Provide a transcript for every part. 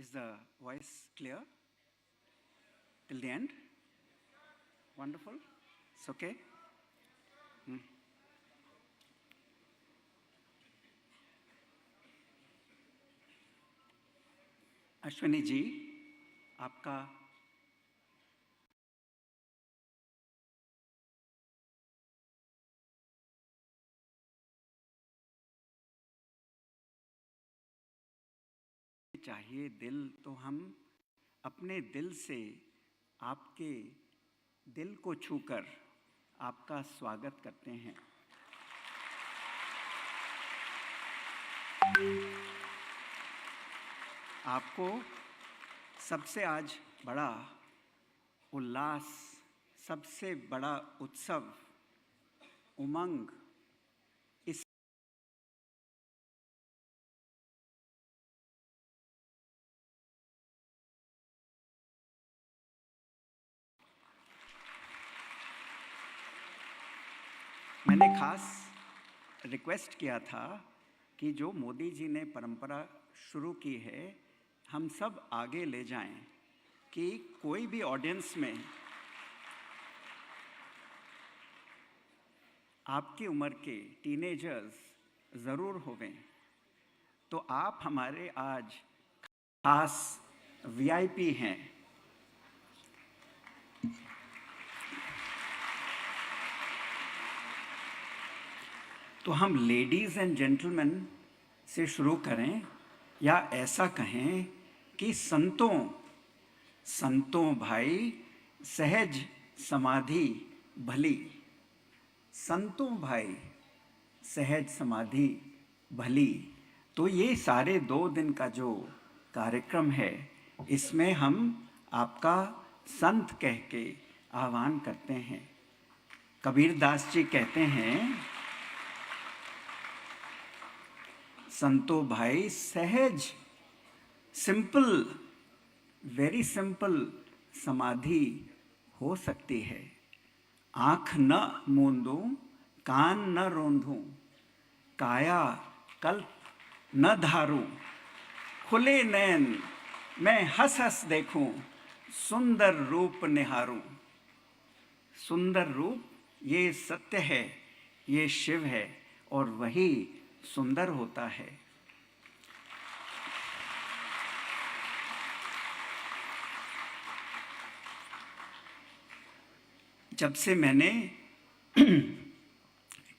Is the voice clear till the end? Wonderful. It's okay. Ashwini ji, आपका चाहिए दिल, तो हम अपने दिल से आपके दिल को छूकर आपका स्वागत करते हैं। आपको सबसे आज बड़ा उल्लास, सबसे बड़ा उत्सव, उमंग इस मैंने खास रिक्वेस्ट किया था कि जो मोदी जी ने परंपरा शुरू की है, हम सब आगे ले जाएं, कि कोई भी ऑडियंस में आपकी उम्र के टीनेजर्स ज़रूर होवें। तो आप हमारे आज खास वीआईपी हैं। तो हम लेडीज़ एंड जेंटलमैन से शुरू करें, या ऐसा कहें कि संतों भाई सहज समाधि भली, संतों भाई सहज समाधि भली। तो ये सारे 2 दिन का जो कार्यक्रम है, इसमें हम आपका संत कह के आह्वान करते हैं। कबीर दास जी कहते हैं, संतो भाई सहज, सिंपल, वेरी सिंपल समाधि हो सकती है। आँख न मूंदूं, कान न रोंधूं, काया कल्प न धारूं, खुले नैन मैं हंस हंस देखूं, सुंदर रूप निहारूं। सुंदर रूप ये सत्य है, ये शिव है, और वही सुंदर होता है। जब से मैंने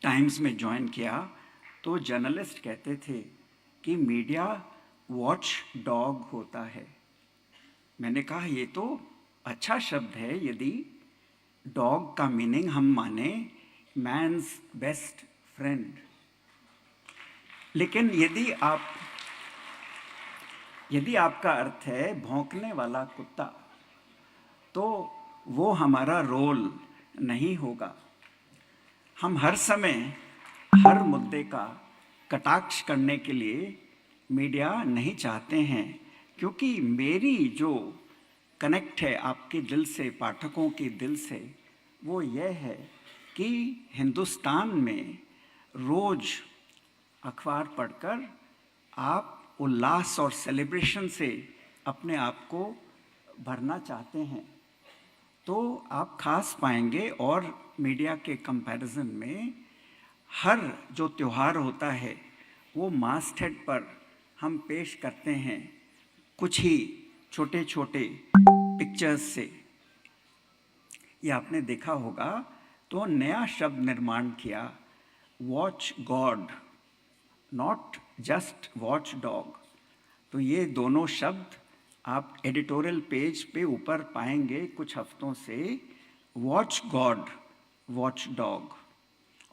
टाइम्स में ज्वाइन किया, तो जर्नलिस्ट कहते थे कि मीडिया वॉच डॉग होता है। मैंने कहा ये तो अच्छा शब्द है, यदि डॉग का मीनिंग हम माने मैन्स बेस्ट फ्रेंड। लेकिन यदि आपका अर्थ है भौंकने वाला कुत्ता, तो वो हमारा रोल नहीं होगा। हम हर समय हर मुद्दे का कटाक्ष करने के लिए मीडिया नहीं चाहते हैं, क्योंकि मेरी जो कनेक्ट है आपके दिल से, पाठकों के दिल से, वो ये है कि हिंदुस्तान में रोज़ अखबार पढ़कर आप उल्लास और सेलिब्रेशन से अपने आप को भरना चाहते हैं, तो आप खास पाएंगे। और मीडिया के कंपैरिजन में हर जो त्यौहार होता है, वो मास्टहेड पर हम पेश करते हैं कुछ ही छोटे छोटे पिक्चर्स से। ये आपने देखा होगा, तो नया शब्द निर्माण किया, watch God, not just watch dog. तो ये दोनों शब्द आप एडिटोरियल पेज पे ऊपर पाएंगे कुछ हफ्तों से, वॉच गॉड, वॉच डॉग।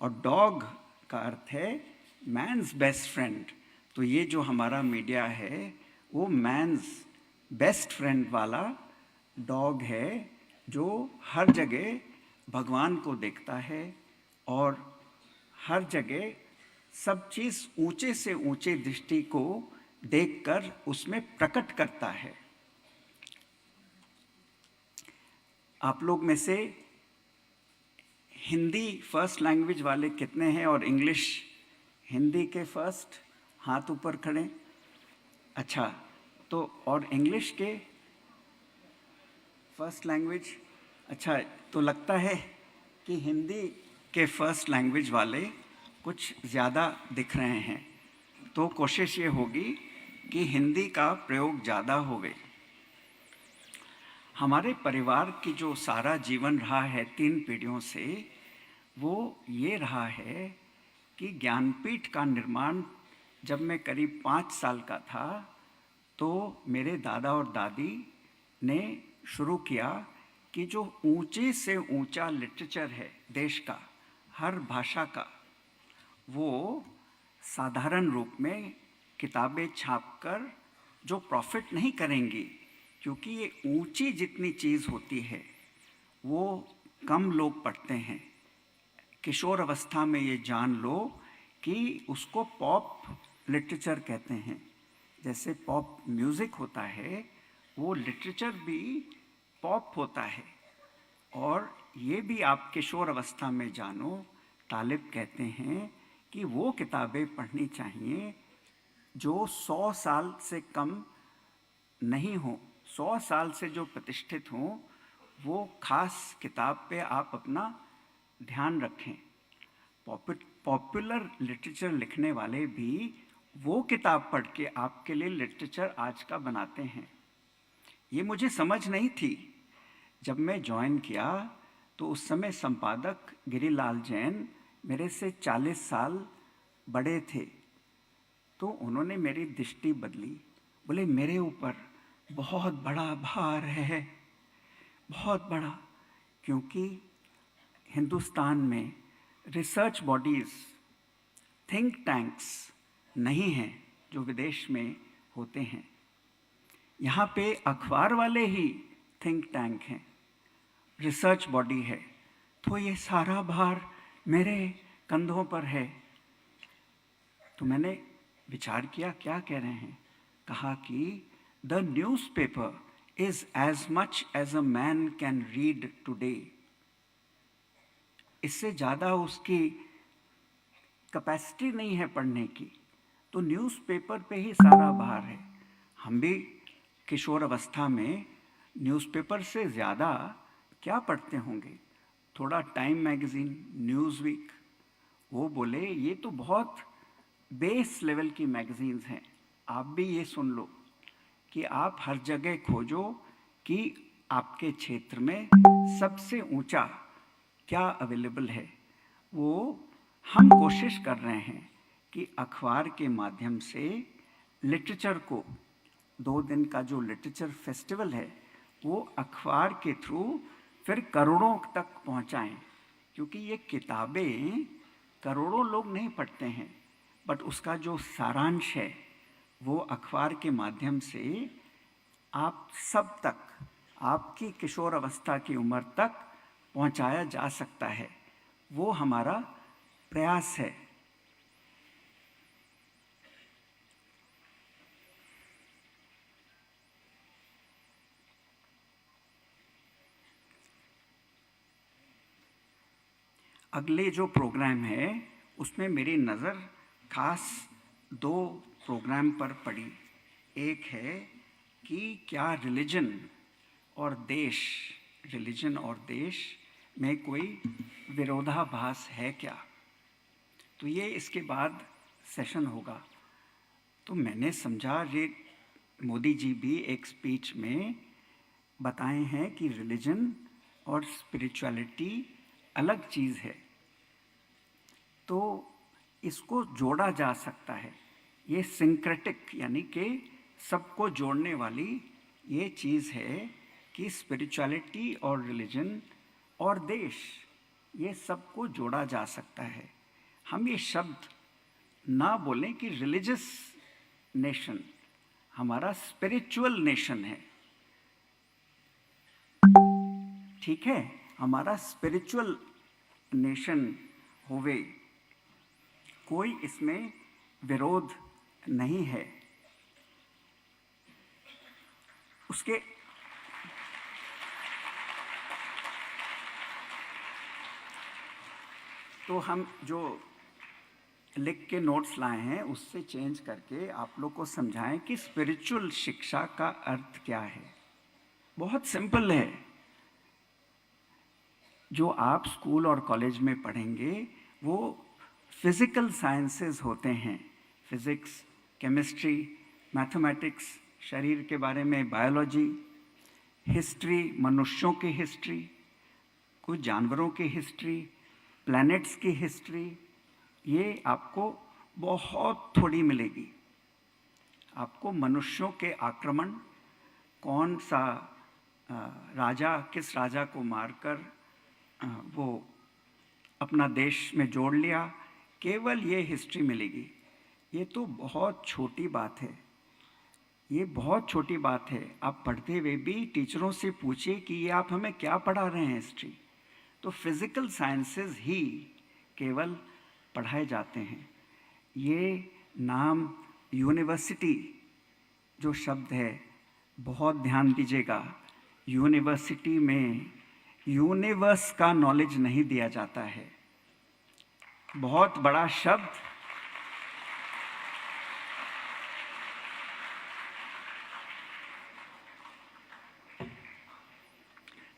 और डॉग का अर्थ है मैन्स बेस्ट फ्रेंड। तो ये जो हमारा मीडिया है, वो मैन्स बेस्ट फ्रेंड वाला डॉग है, जो हर जगह भगवान को देखता है और हर जगह सब चीज़ ऊंचे से ऊंचे दृष्टि को देखकर उसमें प्रकट करता है। आप लोग में से हिंदी फर्स्ट लैंग्वेज वाले कितने हैं, और इंग्लिश हिंदी के फर्स्ट? हाथ ऊपर खड़े। अच्छा, तो और इंग्लिश के फर्स्ट लैंग्वेज, अच्छा, तो लगता है कि हिंदी के फर्स्ट लैंग्वेज वाले कुछ ज़्यादा दिख रहे हैं, तो कोशिश ये होगी कि हिंदी का प्रयोग ज़्यादा होवे। हमारे परिवार की जो सारा जीवन रहा है 3 पीढ़ियों से, वो ये रहा है कि ज्ञानपीठ का निर्माण जब मैं करीब 5 साल का था तो मेरे दादा और दादी ने शुरू किया कि जो ऊंचे से ऊंचा लिटरेचर है देश का, हर भाषा का, वो साधारण रूप में किताबें छापकर जो प्रॉफिट नहीं करेंगी, क्योंकि ये ऊंची जितनी चीज़ होती है वो कम लोग पढ़ते हैं। किशोर अवस्था में ये जान लो कि उसको पॉप लिटरेचर कहते हैं। जैसे पॉप म्यूज़िक होता है, वो लिटरेचर भी पॉप होता है। और ये भी आप किशोर अवस्था में जानो, तालिब कहते हैं कि वो किताबें पढ़नी चाहिए जो 100 साल से कम नहीं हो, 100 साल से जो प्रतिष्ठित हों, वो खास किताब पे आप अपना ध्यान रखें। पॉपुलर लिटरेचर लिखने वाले भी वो किताब पढ़ के आपके लिए लिटरेचर आज का बनाते हैं। ये मुझे समझ नहीं थी। जब मैं ज्वाइन किया तो उस समय संपादक गिरिलाल जैन मेरे से 40 साल बड़े थे, तो उन्होंने मेरी दृष्टि बदली। बोले मेरे ऊपर बहुत बड़ा भार है, बहुत बड़ा, क्योंकि हिंदुस्तान में रिसर्च बॉडीज़, थिंक टैंक्स नहीं हैं जो विदेश में होते हैं। यहाँ पे अखबार वाले ही थिंक टैंक हैं, रिसर्च बॉडी है, तो ये सारा भार मेरे कंधों पर है। तो मैंने विचार किया क्या कह रहे हैं। कहा कि the newspaper is as much as a man can read today. इससे ज़्यादा उसकी कैपेसिटी नहीं है पढ़ने की, तो न्यूज़पेपर पे ही सारा भार है। हम भी किशोर अवस्था में न्यूज़पेपर से ज़्यादा क्या पढ़ते होंगे, थोड़ा टाइम मैगज़ीन, न्यूज़ वीक। वो बोले ये तो बहुत बेस लेवल की मैगज़ीन्स हैं। आप भी ये सुन लो कि आप हर जगह खोजो कि आपके क्षेत्र में सबसे ऊंचा क्या अवेलेबल है। वो हम कोशिश कर रहे हैं कि अखबार के माध्यम से लिटरेचर को, 2 दिन का जो लिटरेचर फेस्टिवल है, वो अखबार के थ्रू फिर करोड़ों तक पहुंचाएं, क्योंकि ये किताबें करोड़ों लोग नहीं पढ़ते हैं, बट उसका जो सारांश है वो अखबार के माध्यम से आप सब तक, आपकी किशोर अवस्था की उम्र तक पहुंचाया जा सकता है। वो हमारा प्रयास है। अगले जो प्रोग्राम है उसमें मेरी नज़र खास 2 प्रोग्राम पर पड़ी। एक है कि क्या रिलीजन और देश में कोई विरोधाभास है क्या, तो ये इसके बाद सेशन होगा। तो मैंने समझा, ये मोदी जी भी एक स्पीच में बताए हैं कि रिलीजन और स्पिरिचुअलिटी अलग चीज़ है, तो इसको जोड़ा जा सकता है। ये सिंक्रेटिक यानी कि सबको जोड़ने वाली ये चीज़ है कि स्पिरिचुअलिटी और रिलीजन और देश, ये सबको जोड़ा जा सकता है। हम ये शब्द ना बोलें कि रिलीजियस नेशन, हमारा स्पिरिचुअल नेशन है, ठीक है, हमारा स्पिरिचुअल नेशन होवे, कोई इसमें विरोध नहीं है। उसके तो हम जो लिख के नोट्स लाए हैं उससे चेंज करके आप लोग को समझाएं कि स्पिरिचुअल शिक्षा का अर्थ क्या है। बहुत सिंपल है। जो आप स्कूल और कॉलेज में पढ़ेंगे वो फिजिकल साइंसेस होते हैं, फिजिक्स, केमिस्ट्री, मैथमेटिक्स, शरीर के बारे में बायोलॉजी, हिस्ट्री, मनुष्यों की हिस्ट्री, कुछ जानवरों की हिस्ट्री, प्लैनेट्स की हिस्ट्री, ये आपको बहुत थोड़ी मिलेगी। आपको मनुष्यों के आक्रमण, कौन सा राजा किस राजा को मारकर वो अपना देश में जोड़ लिया, केवल ये हिस्ट्री मिलेगी। ये तो बहुत छोटी बात है, ये बहुत छोटी बात है। आप पढ़ते हुए भी टीचरों से पूछिए कि ये आप हमें क्या पढ़ा रहे हैं हिस्ट्री। तो फिज़िकल साइंसेस ही केवल पढ़ाए जाते हैं। ये नाम यूनिवर्सिटी जो शब्द है, बहुत ध्यान दीजिएगा। यूनिवर्सिटी में यूनिवर्स का नॉलेज नहीं दिया जाता है। बहुत बड़ा शब्द,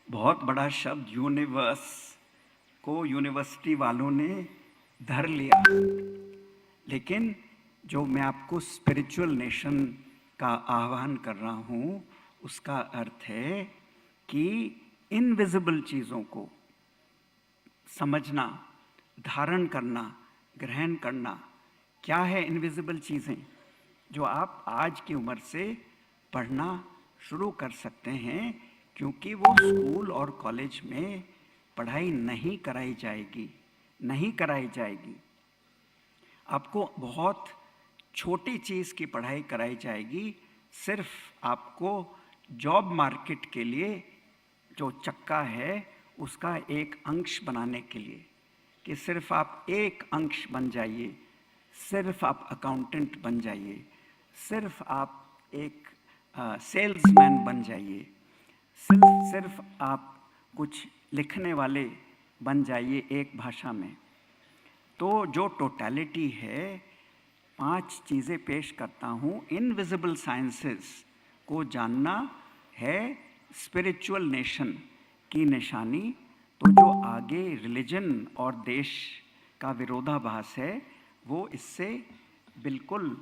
बहुत बड़ा शब्द यूनिवर्स को यूनिवर्सिटी वालों ने धर लिया। लेकिन जो मैं आपको स्पिरिचुअल नेशन का आह्वान कर रहा हूँ, उसका अर्थ है कि इनविजिबल चीज़ों को समझना, धारण करना, ग्रहण करना। क्या है इनविजिबल चीज़ें? जो आप आज की उम्र से पढ़ना शुरू कर सकते हैं, क्योंकि वो स्कूल और कॉलेज में पढ़ाई नहीं कराई जाएगी। आपको बहुत छोटी चीज़ की पढ़ाई कराई जाएगी, सिर्फ आपको जॉब मार्केट के लिए जो चक्का है उसका एक अंश बनाने के लिए, कि सिर्फ आप एक अंश बन जाइए, सिर्फ आप अकाउंटेंट बन जाइए, सिर्फ आप एक सेल्समैन बन जाइए, सिर्फ आप कुछ लिखने वाले बन जाइए एक भाषा में। तो जो टोटलिटी है, 5 चीज़ें पेश करता हूँ। इनविजिबल साइंसेस को जानना है स्पिरिचुअल नेशन की निशानी। तो जो आगे रिलीजन और देश का विरोधाभास है, वो इससे बिल्कुल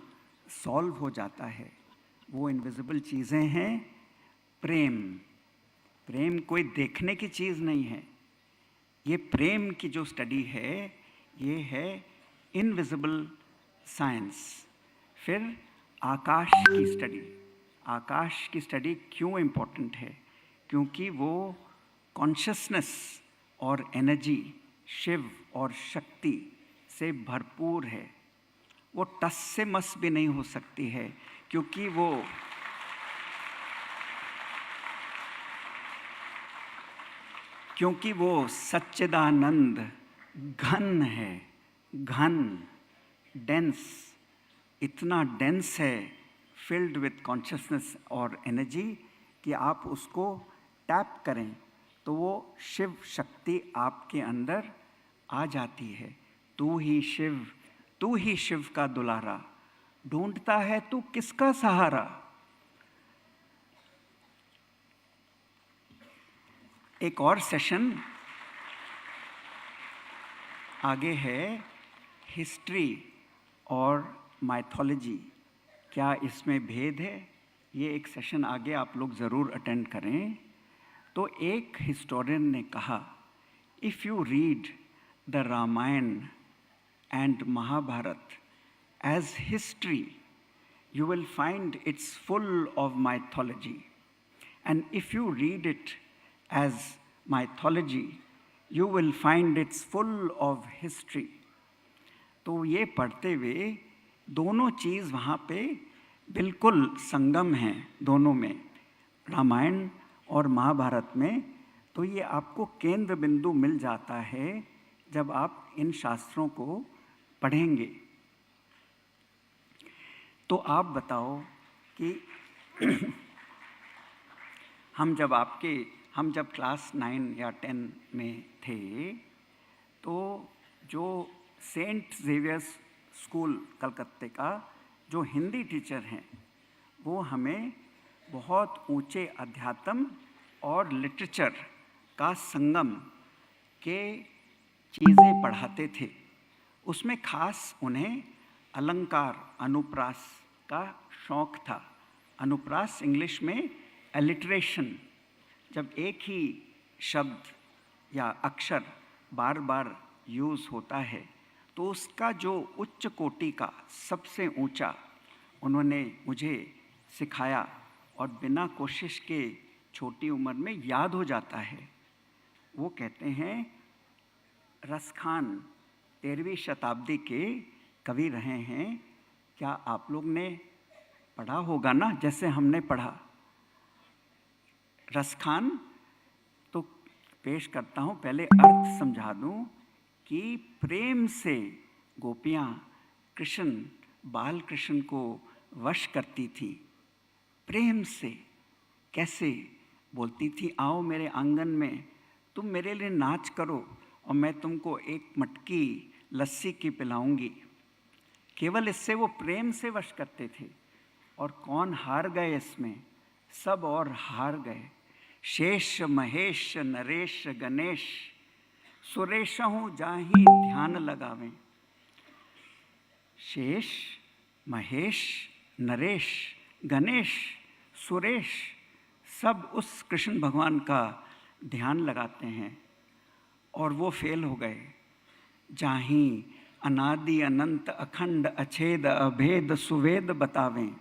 सॉल्व हो जाता है। वो इनविजिबल चीज़ें हैं। प्रेम कोई देखने की चीज़ नहीं है। ये प्रेम की जो स्टडी है, ये है इनविजिबल साइंस। फिर आकाश की स्टडी क्यों इम्पोर्टेंट है? क्योंकि वो कॉन्शसनेस और एनर्जी, शिव और शक्ति से भरपूर है। वो टस से मस भी नहीं हो सकती है, क्योंकि वो सच्चिदानंद घन है, डेंस, इतना डेंस है, फिल्ड विथ कॉन्शसनेस और एनर्जी, कि आप उसको टैप करें तो वो शिव शक्ति आपके अंदर आ जाती है। तू ही शिव का दुलारा, ढूंढता है तू किसका सहारा। एक और सेशन आगे है, हिस्ट्री और माइथोलॉजी, क्या इसमें भेद है? ये एक सेशन आगे आप लोग ज़रूर अटेंड करें। तो एक हिस्टोरियन ने कहा, if you read the Ramayana and Mahabharata as history, you will find it's full of mythology. And if you read it as mythology, you will find it's full of history. तो ये पढ़ते हुए दोनों चीज़ वहाँ पे बिल्कुल संगम हैं, दोनों में, रामायण और महाभारत में। तो ये आपको केंद्र बिंदु मिल जाता है जब आप इन शास्त्रों को पढ़ेंगे। तो आप बताओ कि हम जब क्लास 9 या 10 में थे, तो जो सेंट जेवियर्स स्कूल कलकत्ते का जो हिंदी टीचर हैं, वो हमें बहुत ऊंचे अध्यात्म और लिटरेचर का संगम के चीज़ें पढ़ाते थे। उसमें खास उन्हें अलंकार, अनुप्रास का शौक़ था। अनुप्रास इंग्लिश में एलिट्रेशन, जब एक ही शब्द या अक्षर बार बार यूज़ होता है तो उसका जो उच्च कोटि का सबसे ऊंचा उन्होंने मुझे सिखाया और बिना कोशिश के छोटी उम्र में याद हो जाता है। वो कहते हैं, रसखान 13वीं शताब्दी के कवि रहे हैं। क्या आप लोग ने पढ़ा होगा ना, जैसे हमने पढ़ा। रसखान तो पेश करता हूँ, पहले अर्थ समझा दूँ कि प्रेम से गोपियाँ कृष्ण, बाल कृष्ण को वश करती थी। प्रेम से कैसे बोलती थी, आओ मेरे आंगन में, तुम मेरे लिए नाच करो और मैं तुमको एक मटकी लस्सी की पिलाऊंगी। केवल इससे वो प्रेम से वश करते थे। और कौन हार गए इसमें? सब और हार गए। शेष महेश नरेश गणेश, सुरेशहु जाहि ध्यान लगावें। शेष, महेश, नरेश, गणेश, सुरेश, सब उस कृष्ण भगवान का ध्यान लगाते हैं और वो फेल हो गए। जाहि अनादि अनंत अखंड अछेद अभेद सुवेद बतावें।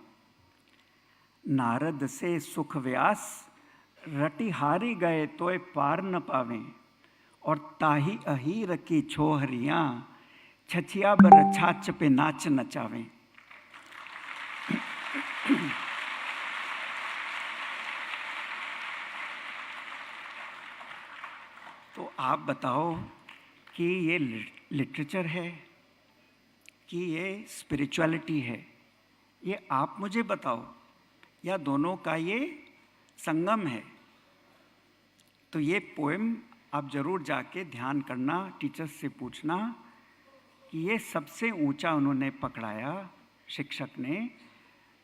नारद से सुख व्यास रटि हारी गए तोय पार न पावें। और ताही अहीर की छोहरियाँ छछिया बर छाछ पे नाच नचावें। तो आप बताओ कि ये लिटरेचर है कि ये स्पिरिचुअलिटी है? ये आप मुझे बताओ, या दोनों का ये संगम है? तो ये पोएम आप ज़रूर जाके ध्यान करना, टीचर्स से पूछना कि ये सबसे ऊंचा उन्होंने पकड़ाया शिक्षक ने,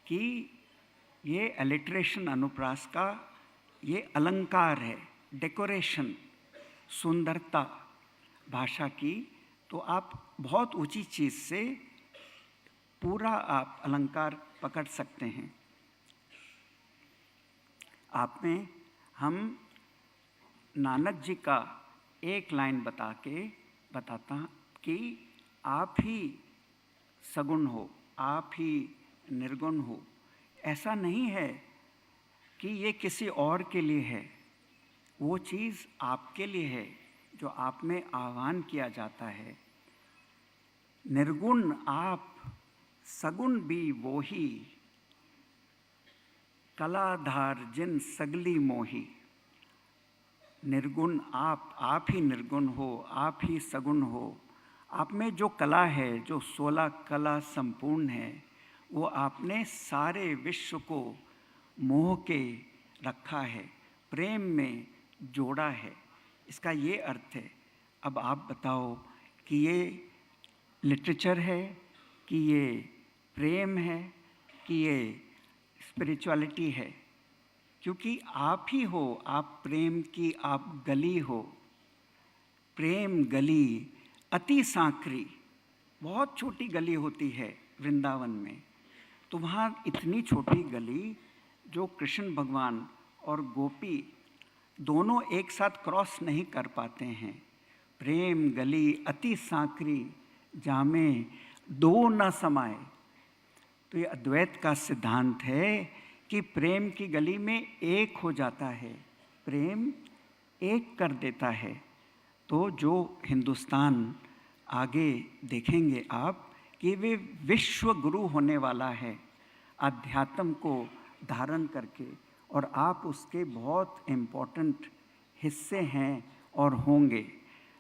कि ये एलिट्रेशन अनुप्रास का ये अलंकार है, डेकोरेशन, सुंदरता भाषा की। तो आप बहुत ऊंची चीज़ से पूरा आप अलंकार पकड़ सकते हैं। आप में हम नानक जी का एक लाइन बताता कि आप ही सगुण हो, आप ही निर्गुण हो। ऐसा नहीं है कि ये किसी और के लिए है, वो चीज़ आपके लिए है जो आप में आह्वान किया जाता है। निर्गुण आप, सगुण भी वो ही, कलाधार जिन सगली मोही। निर्गुण आप ही निर्गुण हो, आप ही सगुण हो। आप में जो कला है, जो 16 कला संपूर्ण है, वो आपने सारे विश्व को मोह के रखा है, प्रेम में जोड़ा है। इसका ये अर्थ है। अब आप बताओ कि ये लिटरेचर है, कि ये प्रेम है, कि ये स्पिरिचुअलिटी है? क्योंकि आप ही हो, आप प्रेम की आप गली हो। प्रेम गली अति सांकरी, बहुत छोटी गली होती है वृंदावन में। तो वहाँ इतनी छोटी गली जो कृष्ण भगवान और गोपी दोनों एक साथ क्रॉस नहीं कर पाते हैं। प्रेम गली अति सांकरी, जामे दो न समाए। तो ये अद्वैत का सिद्धांत है कि प्रेम की गली में एक हो जाता है, प्रेम एक कर देता है। तो जो हिंदुस्तान आगे देखेंगे आप कि वे विश्व गुरु होने वाला है अध्यात्म को धारण करके, और आप उसके बहुत इम्पोर्टेंट हिस्से हैं और होंगे।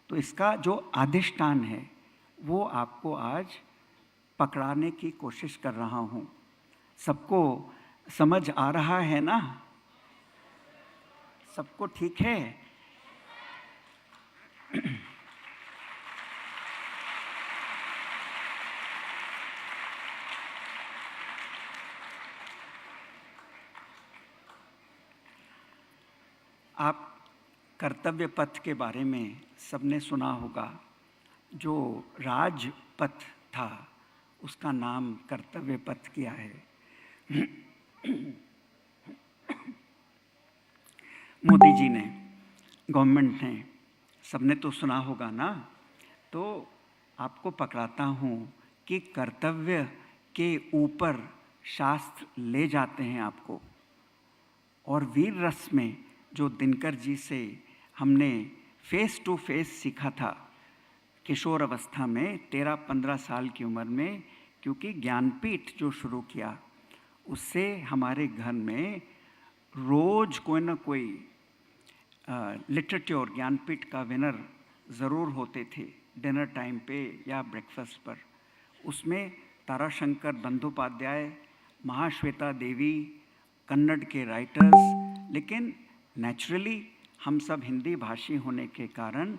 तो इसका जो अधिष्ठान है वो आपको आज पकड़ाने की कोशिश कर रहा हूँ। सबको समझ आ रहा है ना? सबको ठीक है? आप कर्तव्य पथ के बारे में सबने सुना होगा। जो राजपथ था उसका नाम कर्तव्य पथ किया है। मोदी जी ने, गवर्नमेंट ने, सबने तो सुना होगा ना। तो आपको पकड़ाता हूँ कि कर्तव्य के ऊपर शास्त्र ले जाते हैं आपको। और वीर रस में जो दिनकर जी से हमने फेस टू फेस सीखा था किशोर अवस्था में, 13-15 साल की उम्र में, क्योंकि ज्ञानपीठ जो शुरू किया उससे हमारे घर में रोज कोई ना कोई लिटरेचर ज्ञानपीठ का विनर ज़रूर होते थे, डिनर टाइम पे या ब्रेकफास्ट पर। उसमें ताराशंकर बंदोपाध्याय, महाश्वेता देवी, कन्नड़ के राइटर्स। लेकिन नेचुरली हम सब हिंदी भाषी होने के कारण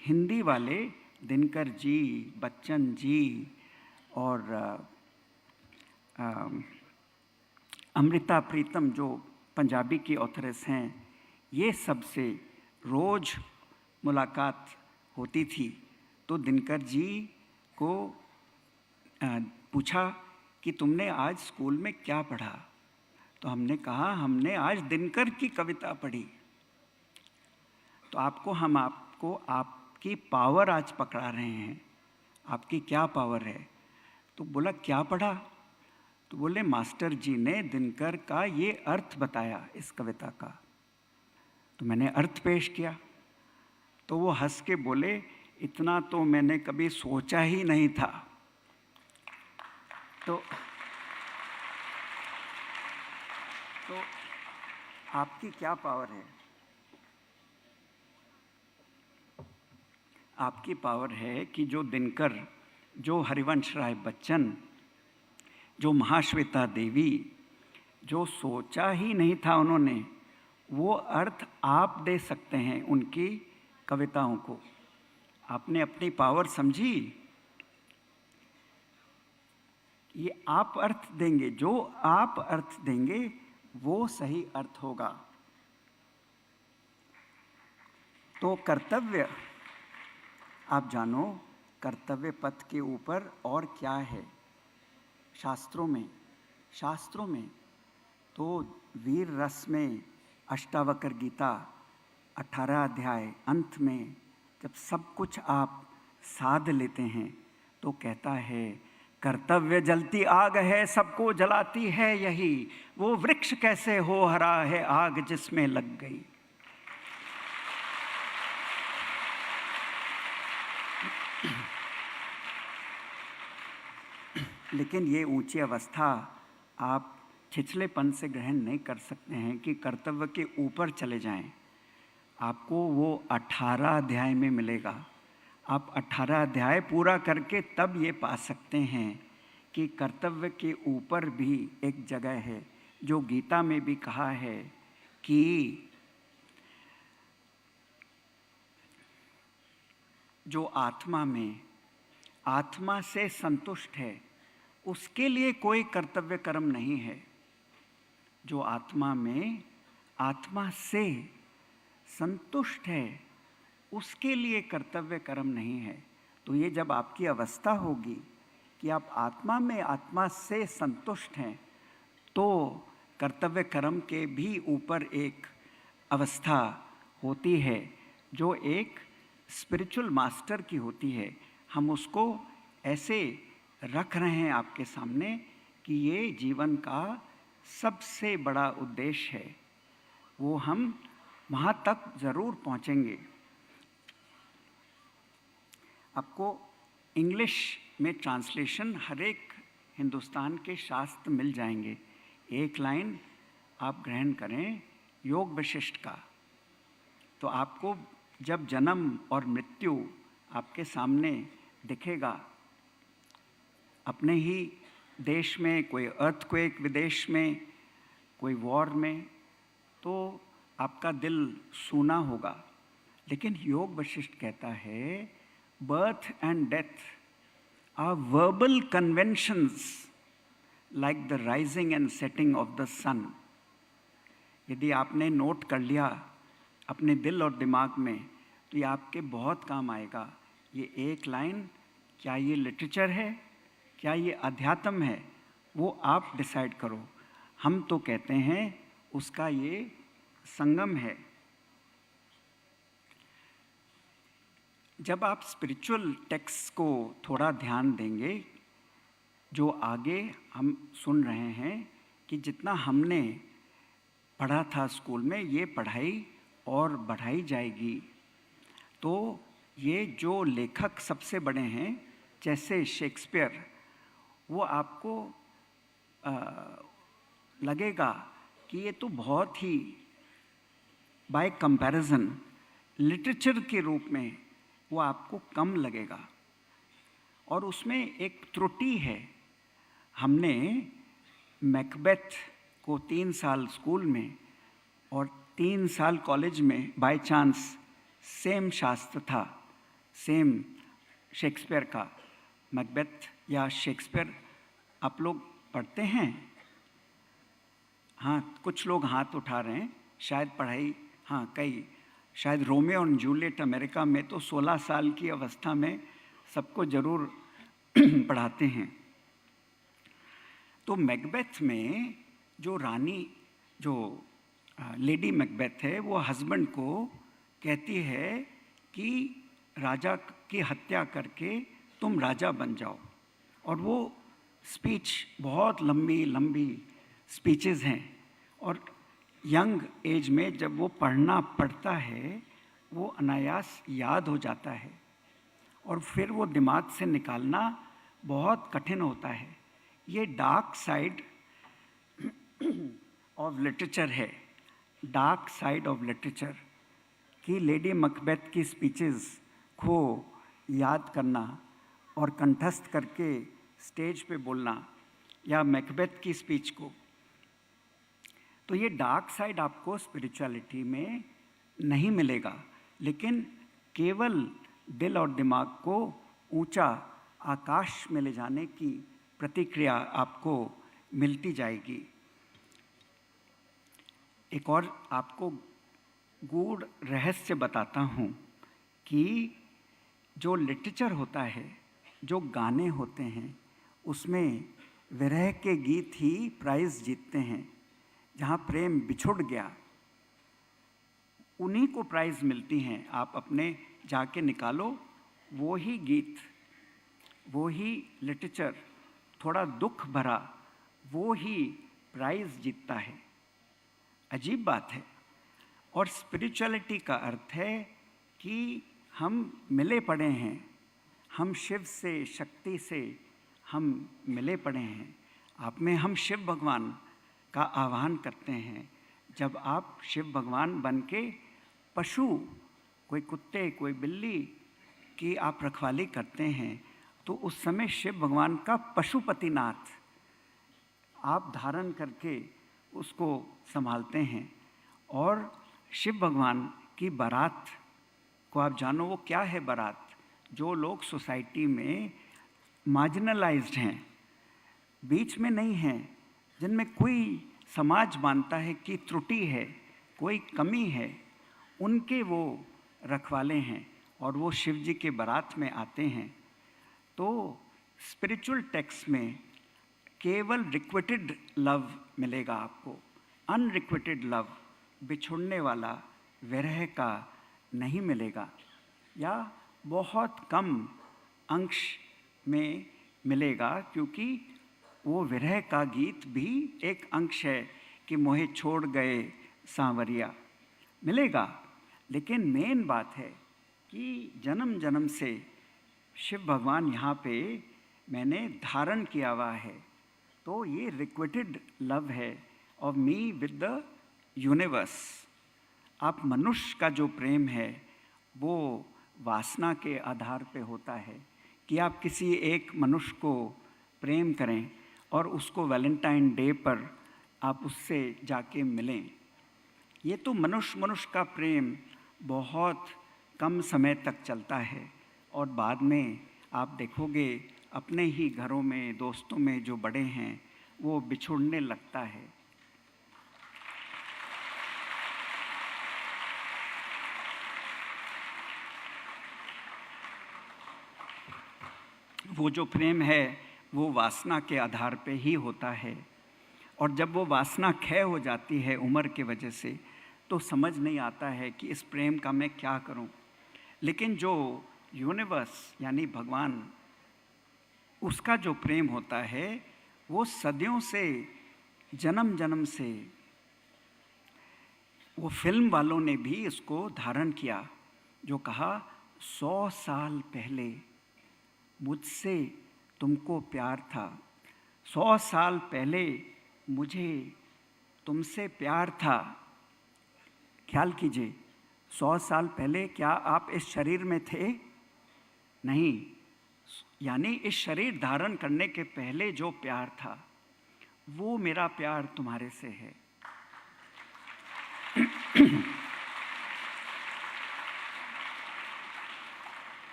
हिंदी वाले दिनकर जी, बच्चन जी और अमृता प्रीतम जो पंजाबी की ऑथरेस हैं, ये सब से रोज़ मुलाकात होती थी। तो दिनकर जी को पूछा कि तुमने आज स्कूल में क्या पढ़ा? तो हमने कहा हमने आज दिनकर की कविता पढ़ी। तो हम आपको आपकी पावर आज पकड़ा रहे हैं। आपकी क्या पावर है? तो बोला क्या पढ़ा? तो बोले मास्टर जी ने दिनकर का ये अर्थ बताया इस कविता का। तो मैंने अर्थ पेश किया तो वो हंस के बोले इतना तो मैंने कभी सोचा ही नहीं था। तो आपकी क्या पावर है? आपकी पावर है कि जो दिनकर, जो हरिवंश राय बच्चन, जो महाश्वेता देवी, जो सोचा ही नहीं था उन्होंने, वो अर्थ आप दे सकते हैं उनकी कविताओं को। आपने अपनी पावर समझी? ये आप अर्थ देंगे, जो आप अर्थ देंगे वो सही अर्थ होगा। तो कर्तव्य, आप जानो कर्तव्य पथ के ऊपर और क्या है शास्त्रों में। तो वीर रस में अष्टावक्र गीता 18 अध्याय अंत में जब सब कुछ आप साध लेते हैं तो कहता है कर्तव्य जलती आग है, सबको जलाती है यही, वो वृक्ष कैसे हो हरा है आग जिसमें लग गई। लेकिन ये ऊंची अवस्था आप छिछलेपन से ग्रहण नहीं कर सकते हैं कि कर्तव्य के ऊपर चले जाएं। आपको वो 18 अध्याय में मिलेगा। आप 18 अध्याय पूरा करके तब ये पा सकते हैं कि कर्तव्य के ऊपर भी एक जगह है जो गीता में भी कहा है कि जो आत्मा से संतुष्ट है उसके लिए कोई कर्तव्य कर्म नहीं है। जो आत्मा से संतुष्ट है उसके लिए कर्तव्य कर्म नहीं है। तो ये जब आपकी अवस्था होगी कि आप आत्मा से संतुष्ट हैं तो कर्तव्य कर्म के भी ऊपर एक अवस्था होती है जो एक स्पिरिचुअल मास्टर की होती है। हम उसको ऐसे रख रहे हैं आपके सामने कि ये जीवन का सबसे बड़ा उद्देश्य है। वो हम वहाँ तक ज़रूर पहुँचेंगे। आपको इंग्लिश में ट्रांसलेशन हर एक हिंदुस्तान के शास्त्र मिल जाएंगे। एक लाइन आप ग्रहण करें योग वशिष्ठ का, तो आपको जब जन्म और मृत्यु आपके सामने दिखेगा, अपने ही देश में कोई अर्थक्वेक, विदेश में कोई वॉर में, तो आपका दिल सूना होगा। लेकिन योग वशिष्ठ कहता है birth and death are verbal conventions like the rising and setting of the sun. यदि आपने नोट कर लिया अपने दिल और दिमाग में, तो ये आपके बहुत काम आएगा। ये एक लाइन, क्या ये लिटरेचर है, क्या ये अध्यात्म है, वो आप डिसाइड करो। हम तो कहते हैं उसका ये संगम है। जब आप स्पिरिचुअल टेक्स्ट को थोड़ा ध्यान देंगे, जो आगे हम सुन रहे हैं कि जितना हमने पढ़ा था स्कूल में, ये पढ़ाई और बढ़ाई जाएगी। तो ये जो लेखक सबसे बड़े हैं, जैसे शेक्सपियर, वो आपको लगेगा कि ये तो बहुत ही बाय कंपैरिजन लिटरेचर के रूप में वो आपको कम लगेगा। और उसमें एक त्रुटि है। हमने मैकबेथ को 3 साल स्कूल में और 3 साल कॉलेज में बाय चांस सेम शास्त्र था, सेम शेक्सपियर का। मैकबेथ या शेक्सपियर आप लोग पढ़ते हैं? हाँ, कुछ लोग हाथ उठा रहे हैं, शायद पढ़ाई, हाँ कई, शायद रोमियो और जूलियट अमेरिका में तो 16 साल की अवस्था में सबको ज़रूर पढ़ाते हैं। तो मैकबेथ में जो रानी, जो लेडी मैकबेथ है, वो हस्बैंड को कहती है कि राजा की हत्या करके तुम राजा बन जाओ। और वो स्पीच बहुत लंबी लंबी स्पीचेस हैं, और यंग एज में जब वो पढ़ना पड़ता है, वो अनायास याद हो जाता है और फिर वो दिमाग से निकालना बहुत कठिन होता है। ये डार्क साइड ऑफ लिटरेचर है, डार्क साइड ऑफ लिटरेचर कि लेडी मैकबेथ की स्पीचेस को याद करना और कंठस्थ करके स्टेज पे बोलना, या मैकबेथ की स्पीच को। तो ये डार्क साइड आपको स्पिरिचुअलिटी में नहीं मिलेगा, लेकिन केवल दिल और दिमाग को ऊंचा आकाश में ले जाने की प्रतिक्रिया आपको मिलती जाएगी। एक और आपको गूढ़ रहस्य बताता हूँ कि जो लिटरेचर होता है, जो गाने होते हैं, उसमें विरह के गीत ही प्राइज़ जीतते हैं। जहाँ प्रेम बिछुड़ गया, उन्हीं को प्राइज़ मिलती हैं। आप अपने जाके निकालो, वो ही गीत, वो ही लिटरेचर, थोड़ा दुख भरा, वो ही प्राइज़ जीतता है। अजीब बात है। और स्पिरिचुअलिटी का अर्थ है कि हम मिले पड़े हैं, हम शिव से, शक्ति से हम मिले पड़े हैं। आप में हम शिव भगवान का आह्वान करते हैं। जब आप शिव भगवान बन के पशु, कोई कुत्ते, कोई बिल्ली की आप रखवाली करते हैं, तो उस समय शिव भगवान का पशुपतिनाथ आप धारण करके उसको संभालते हैं। और शिव भगवान की बारात को आप जानो, वो क्या है बारात? जो लोग सोसाइटी में मार्जिनलाइज्ड हैं, बीच में नहीं हैं, जिनमें कोई समाज मानता है कि त्रुटि है, कोई कमी है, उनके वो रखवाले हैं और वो शिव जी के बारात में आते हैं। तो स्पिरिचुअल टेक्स्ट में केवल रिक्विटेड लव मिलेगा आपको, अनरिक्विटेड लव, बिछुड़ने वाला विरह का नहीं मिलेगा, या बहुत कम अंश में मिलेगा, क्योंकि वो विरह का गीत भी एक अंश है कि मोहे छोड़ गए सांवरिया, मिलेगा। लेकिन मेन बात है कि जन्म जन्म से शिव भगवान यहाँ पे मैंने धारण किया हुआ है। तो ये रिक्विटेड लव है of me with the universe. आप मनुष्य का जो प्रेम है वो वासना के आधार पे होता है कि आप किसी एक मनुष्य को प्रेम करें और उसको वैलेंटाइन डे पर आप उससे जाके मिलें। ये तो मनुष्य मनुष्य का प्रेम बहुत कम समय तक चलता है और बाद में आप देखोगे अपने ही घरों में, दोस्तों में जो बड़े हैं, वो बिछुड़ने लगता है। वो जो प्रेम है वो वासना के आधार पे ही होता है, और जब वो वासना क्षय हो जाती है उम्र के वजह से, तो समझ नहीं आता है कि इस प्रेम का मैं क्या करूं। लेकिन जो यूनिवर्स यानी भगवान, उसका जो प्रेम होता है वो सदियों से, जन्म जन्म से, वो फिल्म वालों ने भी इसको धारण किया, जो कहा 100 साल पहले मुझसे तुमको प्यार था, 100 साल पहले मुझे तुमसे प्यार था। ख्याल कीजिए, 100 साल पहले क्या आप इस शरीर में थे? नहीं, यानी इस शरीर धारण करने के पहले जो प्यार था, वो मेरा प्यार तुम्हारे से है।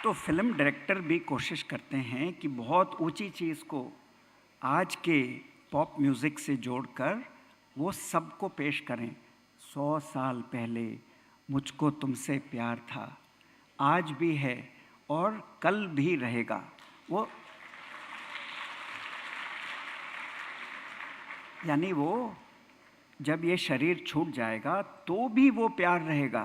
तो फिल्म डायरेक्टर भी कोशिश करते हैं कि बहुत ऊंची चीज़ को आज के पॉप म्यूज़िक से जोड़कर वो सबको पेश करें। 100 साल पहले मुझको तुमसे प्यार था, आज भी है और कल भी रहेगा। वो यानी वो जब ये शरीर छूट जाएगा तो भी वो प्यार रहेगा।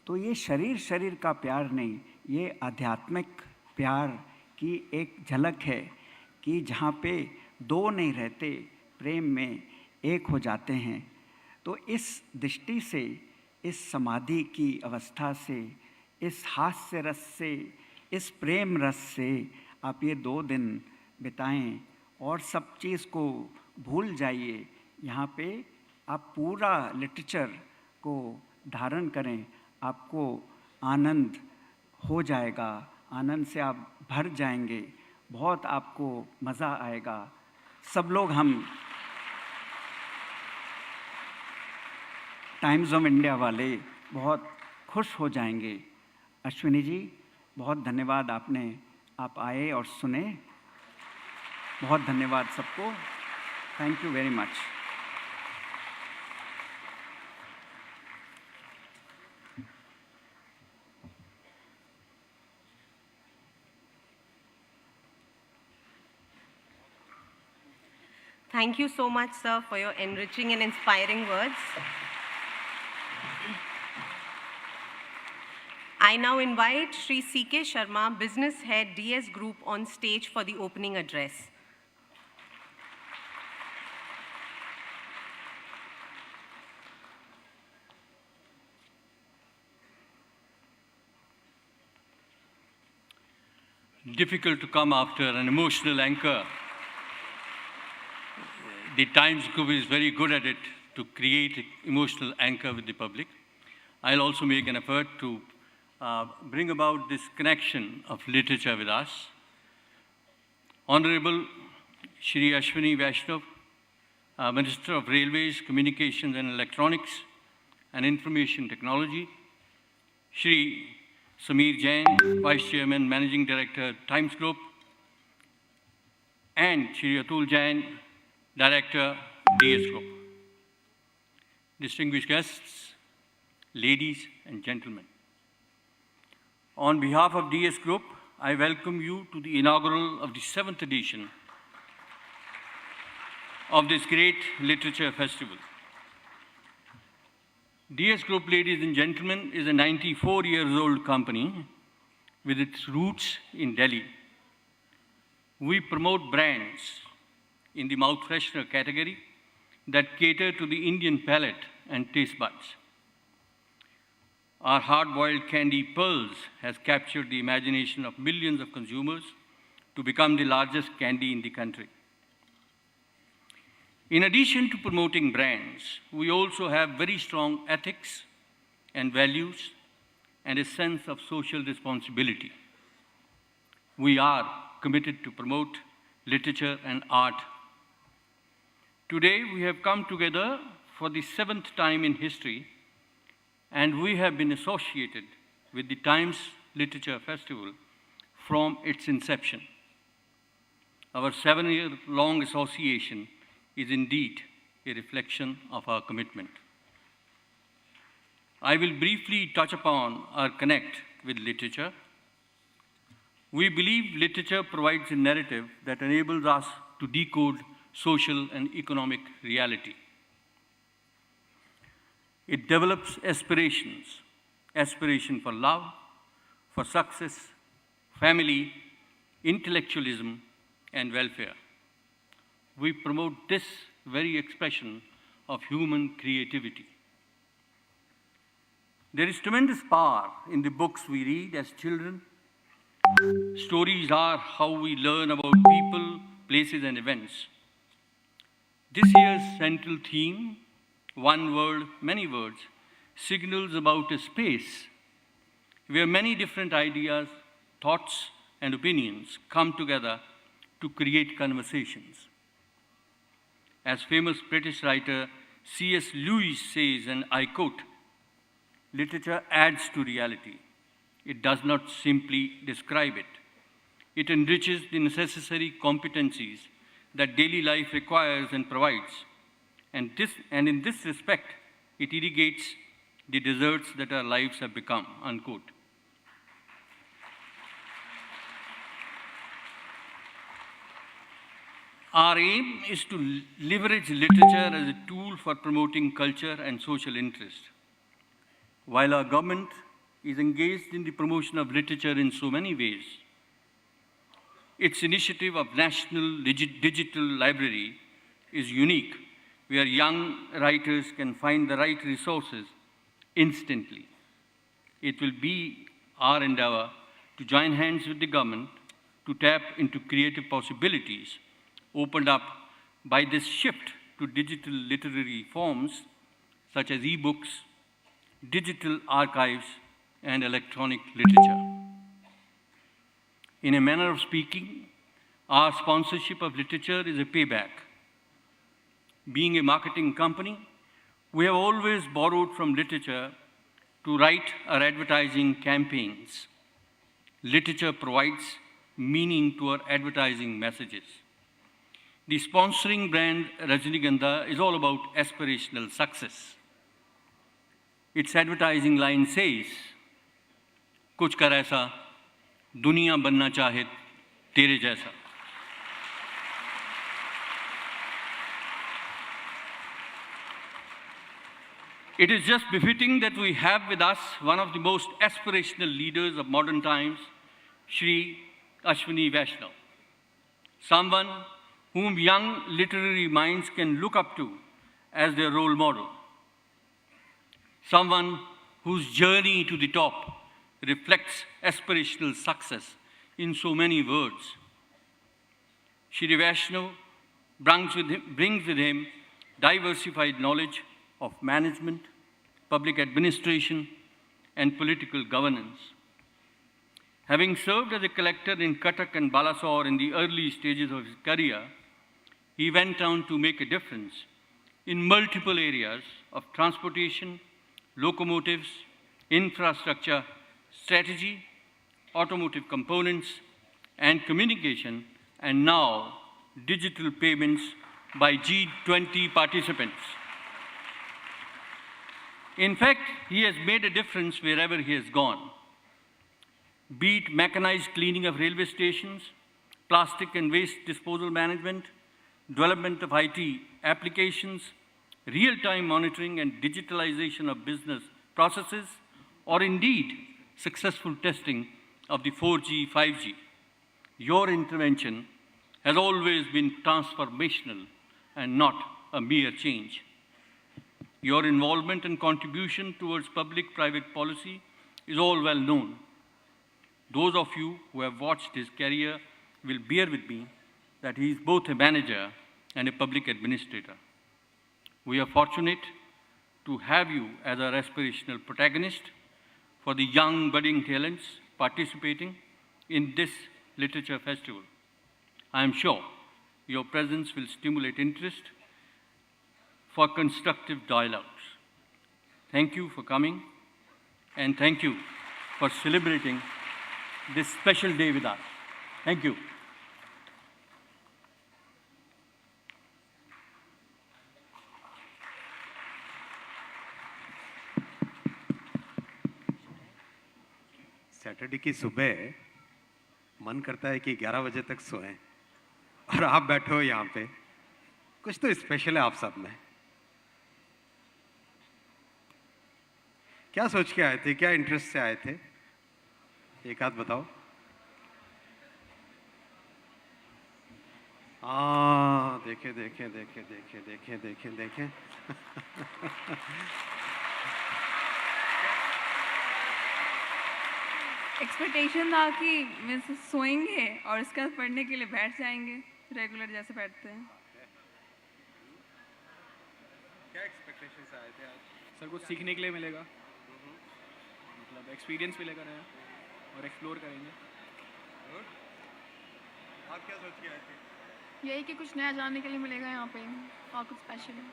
तो ये शरीर का प्यार नहीं, ये आध्यात्मिक प्यार की एक झलक है कि जहाँ पे दो नहीं रहते, प्रेम में एक हो जाते हैं। तो इस दृष्टि से, इस समाधि की अवस्था से, इस हास्य रस से, इस प्रेम रस से आप ये 2 दिन बिताएं और सब चीज़ को भूल जाइए। यहाँ पे आप पूरा लिटरेचर को धारण करें, आपको आनंद हो जाएगा, आनंद से आप भर जाएंगे, बहुत आपको मज़ा आएगा। सब लोग हम टाइम्स ऑफ इंडिया वाले बहुत खुश हो जाएंगे। अश्विनी जी, बहुत धन्यवाद, आप आए और सुने। बहुत धन्यवाद सबको। Thank you very much. Thank you so much, sir, for your enriching and inspiring words. I now invite Shri C.K. Sharma, Business Head, DS Group, on stage for the opening address. Difficult to come after an emotional anchor. The Times Group is very good at it, to create an emotional anchor with the public. I'll also make an effort to bring about this connection of literature with us. Honorable Shri Ashwini Vaishnav, Minister of Railways, Communications and Electronics and Information Technology, Shri Samir Jain, Vice Chairman, Managing Director, Times Group, and Shri Atul Jain, Director, DS Group. Distinguished guests, ladies and gentlemen. On behalf of DS Group, I welcome you to the inaugural of the 7th edition of this great literature festival. DS Group, ladies and gentlemen, is a 94-year-old company with its roots in Delhi. We promote brands in the mouth freshener category that cater to the Indian palate and taste buds. Our hard-boiled candy Pearls has captured the imagination of millions of consumers to become the largest candy in the country. In addition to promoting brands, we also have very strong ethics and values and a sense of social responsibility. We are committed to promote literature and art. Today, we have come together for the 7th time in history, and we have been associated with the Times Literature Festival from its inception. Our 7-year-long association is indeed a reflection of our commitment. I will briefly touch upon our connect with literature. We believe literature provides a narrative that enables us to decode social and economic reality. It develops aspirations, aspiration for love, for success, family, intellectualism, and welfare. We promote this very expression of human creativity. There is tremendous power in the books we read as children. Stories are how we learn about people, places, and events. This year's central theme, One Word, Many Words, signals about a space where many different ideas, thoughts, and opinions come together to create conversations. As famous British writer C.S. Lewis says, and I quote, "Literature adds to reality. It does not simply describe it. It enriches the necessary competencies that daily life requires and provides. And in this respect, it irrigates the deserts that our lives have become," unquote. Our aim is to leverage literature as a tool for promoting culture and social interest. While our government is engaged in the promotion of literature in so many ways, its initiative of National Digital Library is unique, where young writers can find the right resources instantly. It will be our endeavor to join hands with the government to tap into creative possibilities opened up by this shift to digital literary forms such as e-books, digital archives, and electronic literature. In a manner of speaking, our sponsorship of literature is a payback. Being a marketing company, we have always borrowed from literature to write our advertising campaigns. Literature provides meaning to our advertising messages. The sponsoring brand Rajnigandha is all about aspirational success. Its advertising line says, "Kuch kar aisa, duniya banna chahe tere jaisa." It is just befitting that we have with us one of the most aspirational leaders of modern times, Shri Ashwini Vaishnav, someone whom young literary minds can look up to as their role model, someone whose journey to the top reflects aspirational success in so many words. Shri Vaishnav brings with him diversified knowledge of management, public administration, and political governance. Having served as a collector in Cuttack and Balasore in the early stages of his career, he went on to make a difference in multiple areas of transportation, locomotives, infrastructure, strategy, automotive components, and communication, and now digital payments by G20 participants. In fact, he has made a difference wherever he has gone. Be it mechanized cleaning of railway stations, plastic and waste disposal management, development of IT applications, real-time monitoring and digitalization of business processes, or indeed successful testing of the 4G, 5G. Your intervention has always been transformational and not a mere change. Your involvement and contribution towards public-private policy is all well known. Those of you who have watched his career will bear with me that he is both a manager and a public administrator. We are fortunate to have you as our aspirational protagonist for the young budding talents participating in this literature festival. I am sure your presence will stimulate interest for constructive dialogues. Thank you for coming, and thank you for celebrating this special day with us. Thank you. Saturday की सुबह मन करता है कि 11 बजे तक सोएं और आप बैठे हो यहाँ पे। कुछ तो स्पेशल है आप सब में। क्या सोच के आए थे, क्या इंटरेस्ट से आए थे, एक आध बताओ। हाँ, देखे देखे देखे देखे देखे देखे देखे एक्सपेक्टेशन था कि मीन्स सोएंगे और उसके बाद पढ़ने के लिए बैठ जाएंगे रेगुलर जैसे बैठते हैं। क्या एक्सपेक्टेशंस आए थे आज? सर कुछ सीखने के लिए मिलेगा, मतलब एक्सपीरियंस मिलेगा नया और एक्सप्लोर करेंगे। आप क्या सोच के आए थे? यही कि कुछ नया जानने के लिए मिलेगा यहाँ पे और कुछ स्पेशल।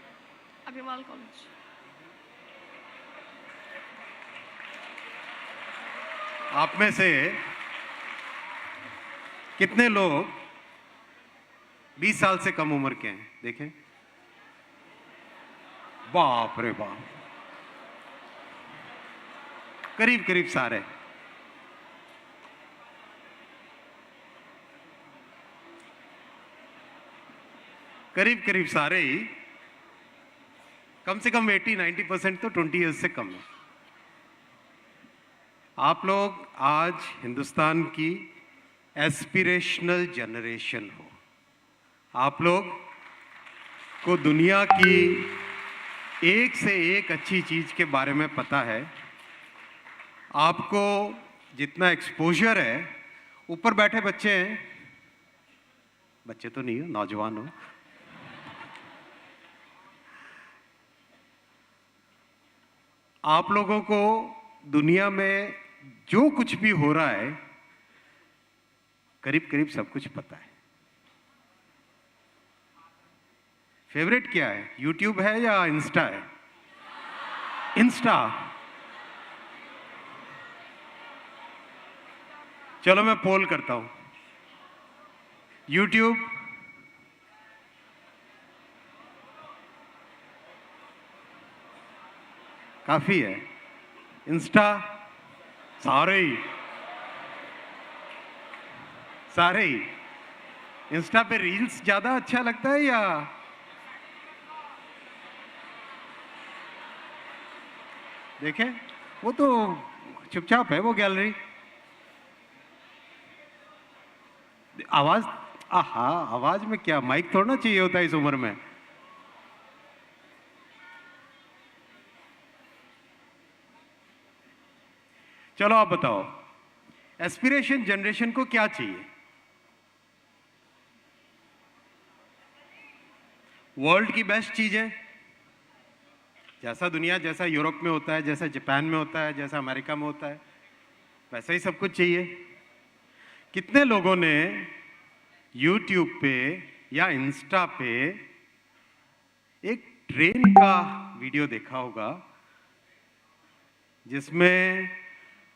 अग्रवाल कॉलेज। आप में से कितने लोग 20 साल से कम उम्र के हैं? देखें, बाप रे बाप, करीब करीब सारे। करीब करीब सारे ही, कम से कम 80-90% तो 20 ईयर्स से कम है। आप लोग आज हिंदुस्तान की एस्पिरेशनल जनरेशन हो। आप लोग को दुनिया की एक से एक अच्छी चीज के बारे में पता है। आपको जितना एक्सपोजर है, ऊपर बैठे बच्चे हैं, बच्चे तो नहीं हो, नौजवान हो, आप लोगों को दुनिया में जो कुछ भी हो रहा है करीब करीब सब कुछ पता है। फेवरेट क्या है? यूट्यूब है या इंस्टा है? इंस्टा। चलो मैं पोल करता हूं। यूट्यूब, काफी है। इंस्टा, सारे ही सारे ही। इंस्टा पे रील्स ज्यादा अच्छा लगता है या देखें, वो तो चुपचाप है वो गैलरी। आवाज, आहा, आवाज में क्या, माइक थोड़ा ना चाहिए होता है इस उम्र में। चलो आप बताओ, एस्पिरेशन जनरेशन को क्या चाहिए? वर्ल्ड की बेस्ट चीजें, जैसा दुनिया, जैसा यूरोप में होता है, जैसा जापान में होता है, जैसा अमेरिका में होता है, वैसा ही सब कुछ चाहिए। कितने लोगों ने यूट्यूब पे या इंस्टा पे एक ट्रेन का वीडियो देखा होगा जिसमें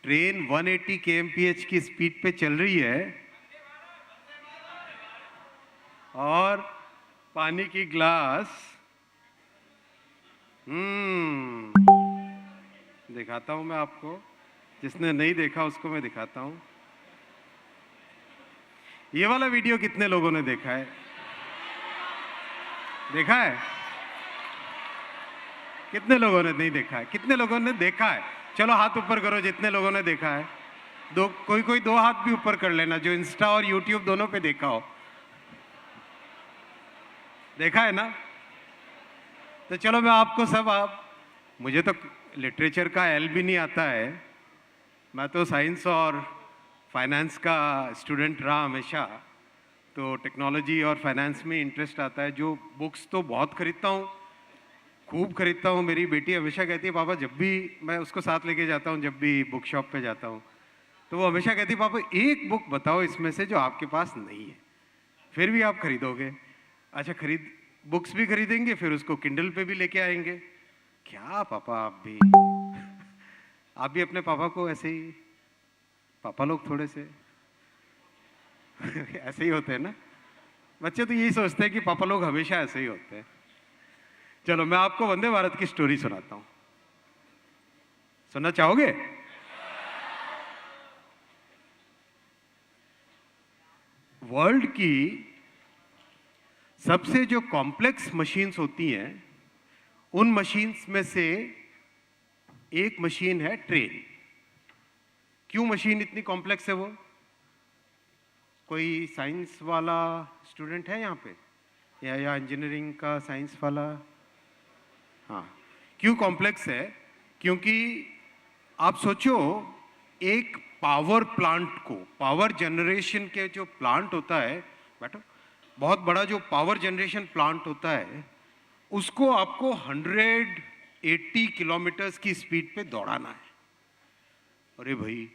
ट्रेन 180 kmph की स्पीड पे चल रही है और पानी की ग्लास, दिखाता हूं मैं आपको, जिसने नहीं देखा उसको मैं दिखाता हूं। ये वाला वीडियो कितने लोगों ने देखा है? देखा है? कितने लोगों ने नहीं देखा है? कितने लोगों ने देखा है? चलो हाथ ऊपर करो जितने लोगों ने देखा है। दो, कोई दो हाथ भी ऊपर कर लेना जो इंस्टा और यूट्यूब दोनों पे देखा हो। देखा है ना? तो चलो मैं आपको सब, मुझे तो लिटरेचर का एल भी नहीं आता है, मैं तो साइंस और फाइनेंस का स्टूडेंट रहा हमेशा, तो टेक्नोलॉजी और फाइनेंस में इंटरेस्ट आता है। जो बुक्स तो बहुत खरीदता हूँ, खूब खरीदता हूँ। मेरी बेटी हमेशा कहती है पापा, जब भी मैं उसको साथ लेके जाता हूँ, जब भी बुक शॉप पे जाता हूँ, तो वो हमेशा कहती है पापा एक बुक बताओ इसमें से जो आपके पास नहीं है, फिर भी आप खरीदोगे। अच्छा, बुक्स भी खरीदेंगे, फिर उसको किंडल पे भी लेके आएंगे। क्या पापा आप भी अपने पापा को ऐसे ही, पापा लोग थोड़े से ऐसे ही होते हैं ना, बच्चे तो यही सोचते हैं कि पापा लोग हमेशा ऐसे ही होते हैं। चलो मैं आपको वंदे भारत की स्टोरी सुनाता हूं, सुनना चाहोगे? वर्ल्ड की सबसे जो कॉम्प्लेक्स मशीन्स होती हैं, उन मशीन्स में से एक मशीन है ट्रेन। क्यों मशीन इतनी कॉम्प्लेक्स है वो? कोई साइंस वाला स्टूडेंट है यहाँ पे, या इंजीनियरिंग का साइंस वाला? हाँ, क्यों कॉम्प्लेक्स है? क्योंकि आप सोचो, एक पावर प्लांट को, पावर जनरेशन के जो प्लांट होता है, बैठो, बहुत बड़ा जो पावर जनरेशन प्लांट होता है, उसको आपको 180 किलोमीटर्स की स्पीड पे दौड़ाना है। अरे भाई,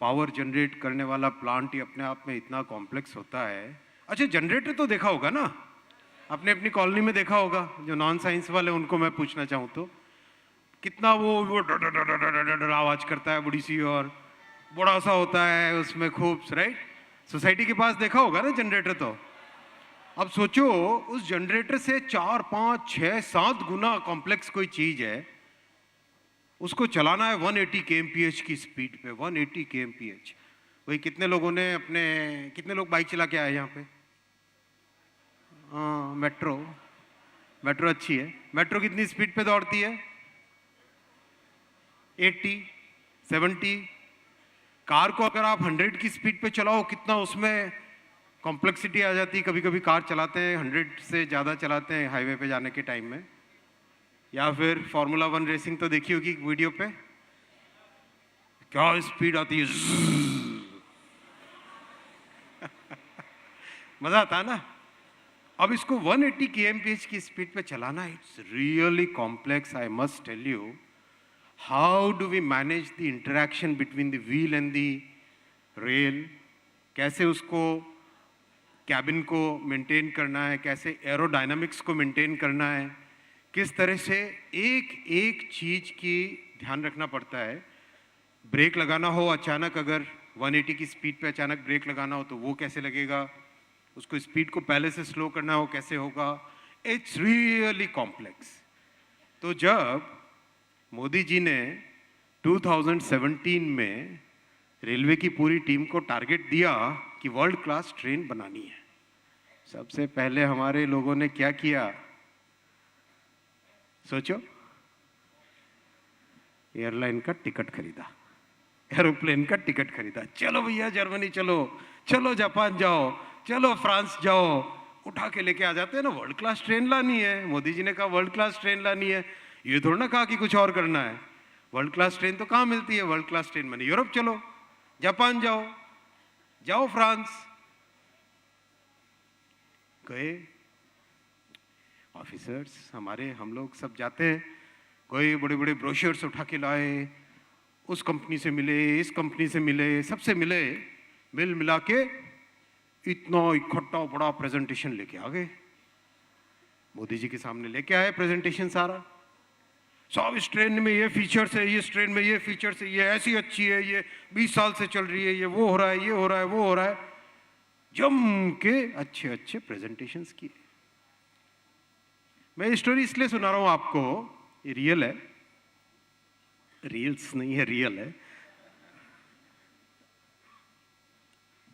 पावर जनरेट करने वाला प्लांट ही अपने आप में इतना कॉम्प्लेक्स होता है। अच्छा, जनरेटर तो देखा होगा ना, आपने अपनी कॉलोनी में देखा होगा। जो नॉन साइंस वाले उनको मैं पूछना चाहूँ तो कितना वो आवाज करता है, बड़ी सी, और बड़ा सा होता है उसमें खूब, राइट? सोसाइटी के पास देखा होगा ना जनरेटर। तो अब सोचो, उस जनरेटर से 4, 5, 6, 7 गुना कॉम्प्लेक्स कोई चीज है, उसको चलाना है 180 kmph की स्पीड पे। 180 kmph। वही कितने लोगों ने अपने, कितने लोग बाइक चला के आए यहाँ पे? हाँ, मेट्रो अच्छी है। मेट्रो कितनी स्पीड पे दौड़ती है? 80, 70। कार को अगर आप 100 की स्पीड पे चलाओ, कितना उसमें कॉम्प्लेक्सिटी आ जाती है। कभी कभी कार चलाते हैं 100 से ज़्यादा चलाते हैं हाईवे पे जाने के टाइम में। या फिर फार्मूला 1 रेसिंग तो देखी होगी वीडियो पे, क्या स्पीड आती है। मजा आता है ना। अब इसको 180 kmph की स्पीड पे चलाना, it's really complex. I must tell you, how do we manage the interaction between the wheel and the rail? कैसे उसको, कैबिन को मेंटेन करना है, कैसे एरोडायनामिक्स को मेंटेन करना है, किस तरह से एक एक चीज की ध्यान रखना पड़ता है। ब्रेक लगाना हो अचानक, अगर 180 की स्पीड पे अचानक ब्रेक लगाना हो तो वो कैसे लगेगा? उसको स्पीड को पहले से स्लो करना हो, कैसे होगा? It's really complex. तो जब मोदी जी ने 2017 में रेलवे की पूरी टीम को टारगेट दिया कि वर्ल्ड क्लास ट्रेन बनानी है, सबसे पहले हमारे लोगों ने क्या किया? सोचो, एयरलाइन का टिकट खरीदा, एरोप्लेन का टिकट खरीदा। चलो भैया जर्मनी चलो, चलो जापान जाओ, चलो फ्रांस जाओ, उठा के लेके आ जाते हैं ना। वर्ल्ड क्लास ट्रेन लानी है, मोदी जी ने कहा वर्ल्ड क्लास ट्रेन लानी है, ये थोड़ा ना कहा कि कुछ और करना है। वर्ल्ड क्लास ट्रेन तो कहाँ मिलती है? वर्ल्ड क्लास ट्रेन मैंने यूरोप चलो, जापान जाओ, जाओ फ्रांस। गए ऑफिसर्स हमारे, हम लोग सब जाते हैं, कोई बड़े बड़े ब्रोशर्स उठा के लाए, उस कंपनी से मिले, इस कंपनी से मिले, सबसे मिले, मिल मिला के इतना इकट्ठा बड़ा प्रेजेंटेशन लेके आ गए। मोदी जी के सामने लेके आए प्रेजेंटेशन सारा। सब इस ट्रेन में ये फीचर्स है, ये इस ट्रेन में ये फीचर्स है, ये ऐसी अच्छी है, ये 20 साल से चल रही है, ये वो हो रहा है, ये हो रहा है, वो हो रहा है। जम के अच्छे अच्छे प्रेजेंटेशंस किए। मैं ये स्टोरी इसलिए सुना रहा हूं आपको, ये रियल है, रील्स नहीं है, रियल है,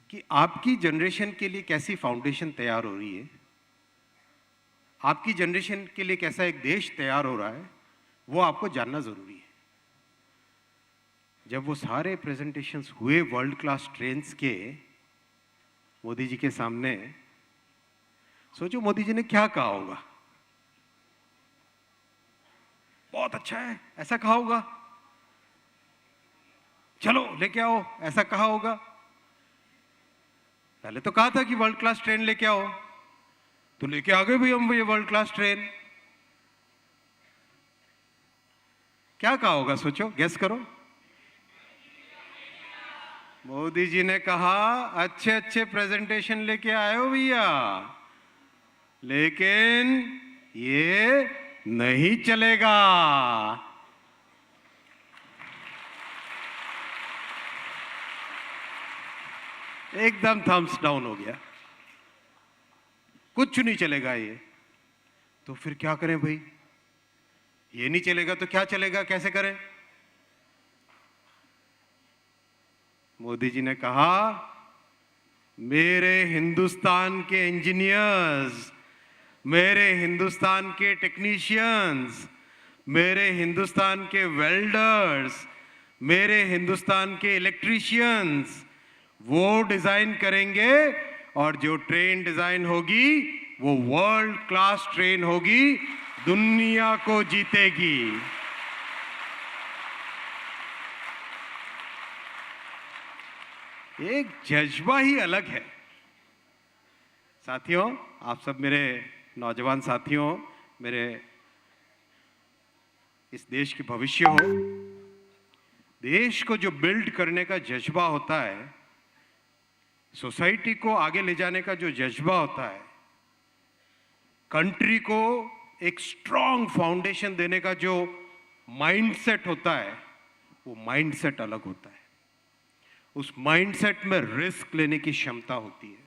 कि आपकी जनरेशन के लिए कैसी फाउंडेशन तैयार हो रही है, आपकी जनरेशन के लिए कैसा एक देश तैयार हो रहा है, वो आपको जानना जरूरी है। जब वो सारे प्रेजेंटेशंस हुए वर्ल्ड क्लास ट्रेन्स के मोदी जी के सामने, सोचो मोदी जी ने क्या कहा होगा। बहुत अच्छा है, ऐसा कहा होगा, चलो लेके आओ, ऐसा कहा होगा। पहले तो कहा था कि वर्ल्ड क्लास ट्रेन लेके आओ, तो लेके आ गए भी हम ये वर्ल्ड क्लास ट्रेन। क्या कहा होगा? सोचो, गेस करो। मोदी जी ने कहा अच्छे अच्छे प्रेजेंटेशन लेके आए हो भैया, लेकिन ये नहीं चलेगा। एकदम थम्स डाउन हो गया, कुछ नहीं चलेगा ये। तो फिर क्या करें भाई? ये नहीं चलेगा तो क्या चलेगा, कैसे करें? मोदी जी ने कहा मेरे हिंदुस्तान के इंजीनियर्स, मेरे हिंदुस्तान के टेक्नीशियंस, मेरे हिंदुस्तान के वेल्डर्स, मेरे हिंदुस्तान के इलेक्ट्रीशियंस वो डिजाइन करेंगे, और जो ट्रेन डिजाइन होगी वो वर्ल्ड क्लास ट्रेन होगी, दुनिया को जीतेगी। एक जज्बा ही अलग है। साथियों, आप सब मेरे नौजवान साथियों, मेरे इस देश के भविष्य हो। देश को जो बिल्ड करने का जज्बा होता है, सोसाइटी को आगे ले जाने का जो जज्बा होता है, कंट्री को एक स्ट्रॉन्ग फाउंडेशन देने का जो माइंडसेट होता है, वो माइंडसेट अलग होता है। उस माइंडसेट में रिस्क लेने की क्षमता होती है।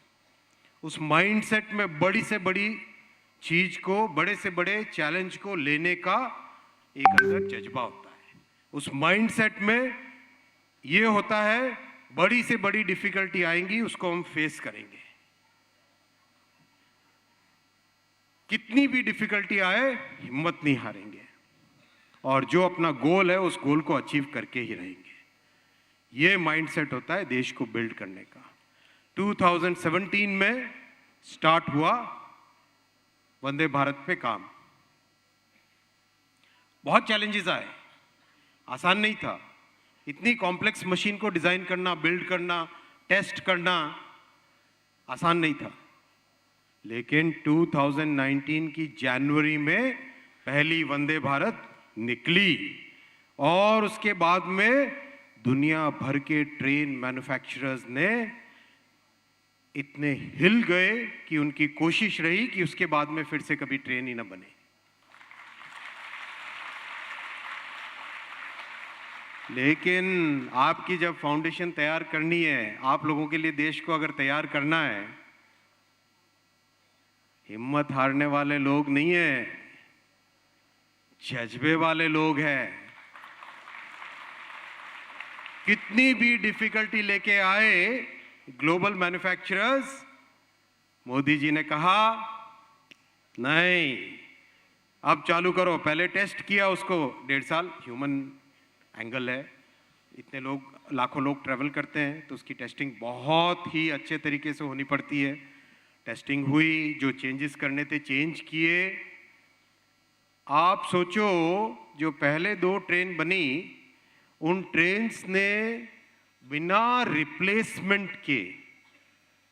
उस माइंडसेट में बड़ी से बड़ी चीज को, बड़े से बड़े चैलेंज को लेने का एक अंदर जज्बा होता है। उस माइंडसेट में ये होता है, बड़ी से बड़ी डिफिकल्टी आएंगी, उसको हम फेस करेंगे। कितनी भी डिफिकल्टी आए, हिम्मत नहीं हारेंगे, और जो अपना गोल है उस गोल को अचीव करके ही रहेंगे। ये माइंडसेट होता है देश को बिल्ड करने का। 2017 में स्टार्ट हुआ वंदे भारत पे काम। बहुत चैलेंजेस आए, आसान नहीं था। इतनी कॉम्प्लेक्स मशीन को डिजाइन करना, बिल्ड करना, टेस्ट करना आसान नहीं था। लेकिन 2019 की जनवरी में पहली वंदे भारत निकली, और उसके बाद में दुनिया भर के ट्रेन मैन्युफैक्चरर्स ने इतने हिल गए कि उनकी कोशिश रही कि उसके बाद में फिर से कभी ट्रेन ही ना बने। लेकिन आपकी जब फाउंडेशन तैयार करनी है, आप लोगों के लिए देश को अगर तैयार करना है, हिम्मत हारने वाले लोग नहीं है, जज्बे वाले लोग हैं। कितनी भी डिफिकल्टी लेके आए ग्लोबल मैन्युफैक्चरर्स, मोदी जी ने कहा नहीं, अब चालू करो। पहले टेस्ट किया उसको 1.5 साल, ह्यूमन एंगल है, इतने लोग, लाखों लोग ट्रैवल करते हैं, तो उसकी टेस्टिंग बहुत ही अच्छे तरीके से होनी पड़ती है। टेस्टिंग हुई, जो चेंजेस करने थे चेंज किए। आप सोचो, जो पहले 2 ट्रेन बनी, उन ट्रेन्स ने बिना रिप्लेसमेंट के,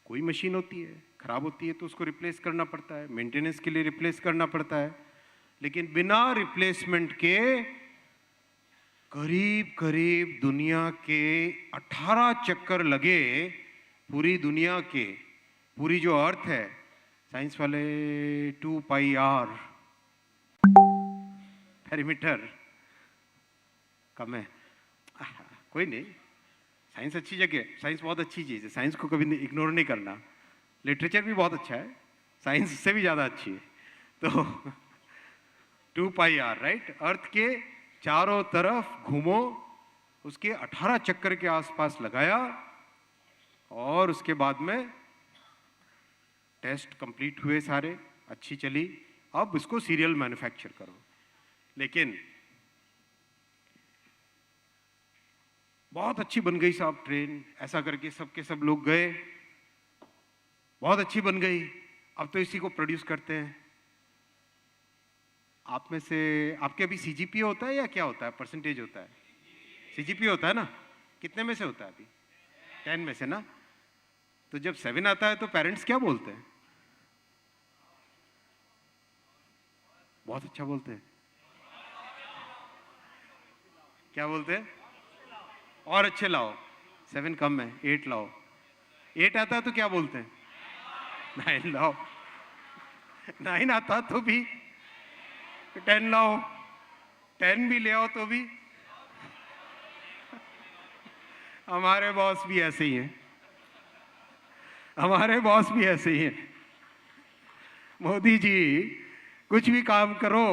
कोई मशीन होती है खराब होती है तो उसको रिप्लेस करना पड़ता है, मेंटेनेंस के लिए रिप्लेस करना पड़ता है, लेकिन बिना रिप्लेसमेंट के करीब करीब दुनिया के 18 चक्कर लगे, पूरी दुनिया के, पूरी जो अर्थ है, साइंस वाले 2 पाई आर पेरीमीटर कम है, कोई नहीं, साइंस अच्छी जगह, साइंस बहुत अच्छी चीज़ है, साइंस को कभी इग्नोर नहीं करना। लिटरेचर भी बहुत अच्छा है, साइंस से भी ज़्यादा अच्छी है। तो 2 पाई आर, राइट, अर्थ के चारों तरफ घूमो, उसके 18 चक्कर के आसपास लगाया, और उसके बाद में टेस्ट कंप्लीट हुए सारे, अच्छी चली। अब इसको सीरियल मैन्युफैक्चर करो। लेकिन बहुत अच्छी बन गई साहब ट्रेन, ऐसा करके सबके सब लोग गए, बहुत अच्छी बन गई। अब तो इसी को प्रोड्यूस करते हैं। आप में से, आपके अभी सीजीपीए होता है या क्या होता है, परसेंटेज होता है? सीजीपीए होता है ना? कितने में से होता है अभी? 10 में से ना? तो जब 7 आता है तो पेरेंट्स क्या बोलते हैं? बहुत अच्छा बोलते हैं। क्या बोलते हैं? और अच्छे लाओ। 7 कम है, 8 लाओ। 8 आता है तो क्या बोलते हैं? 9 लाओ। 9 आता तो भी 10 लाओ। 10 भी ले आओ तो भी। हमारे बॉस भी ऐसे ही हैं, हमारे बॉस भी ऐसे ही हैं। मोदी जी, कुछ भी काम करो,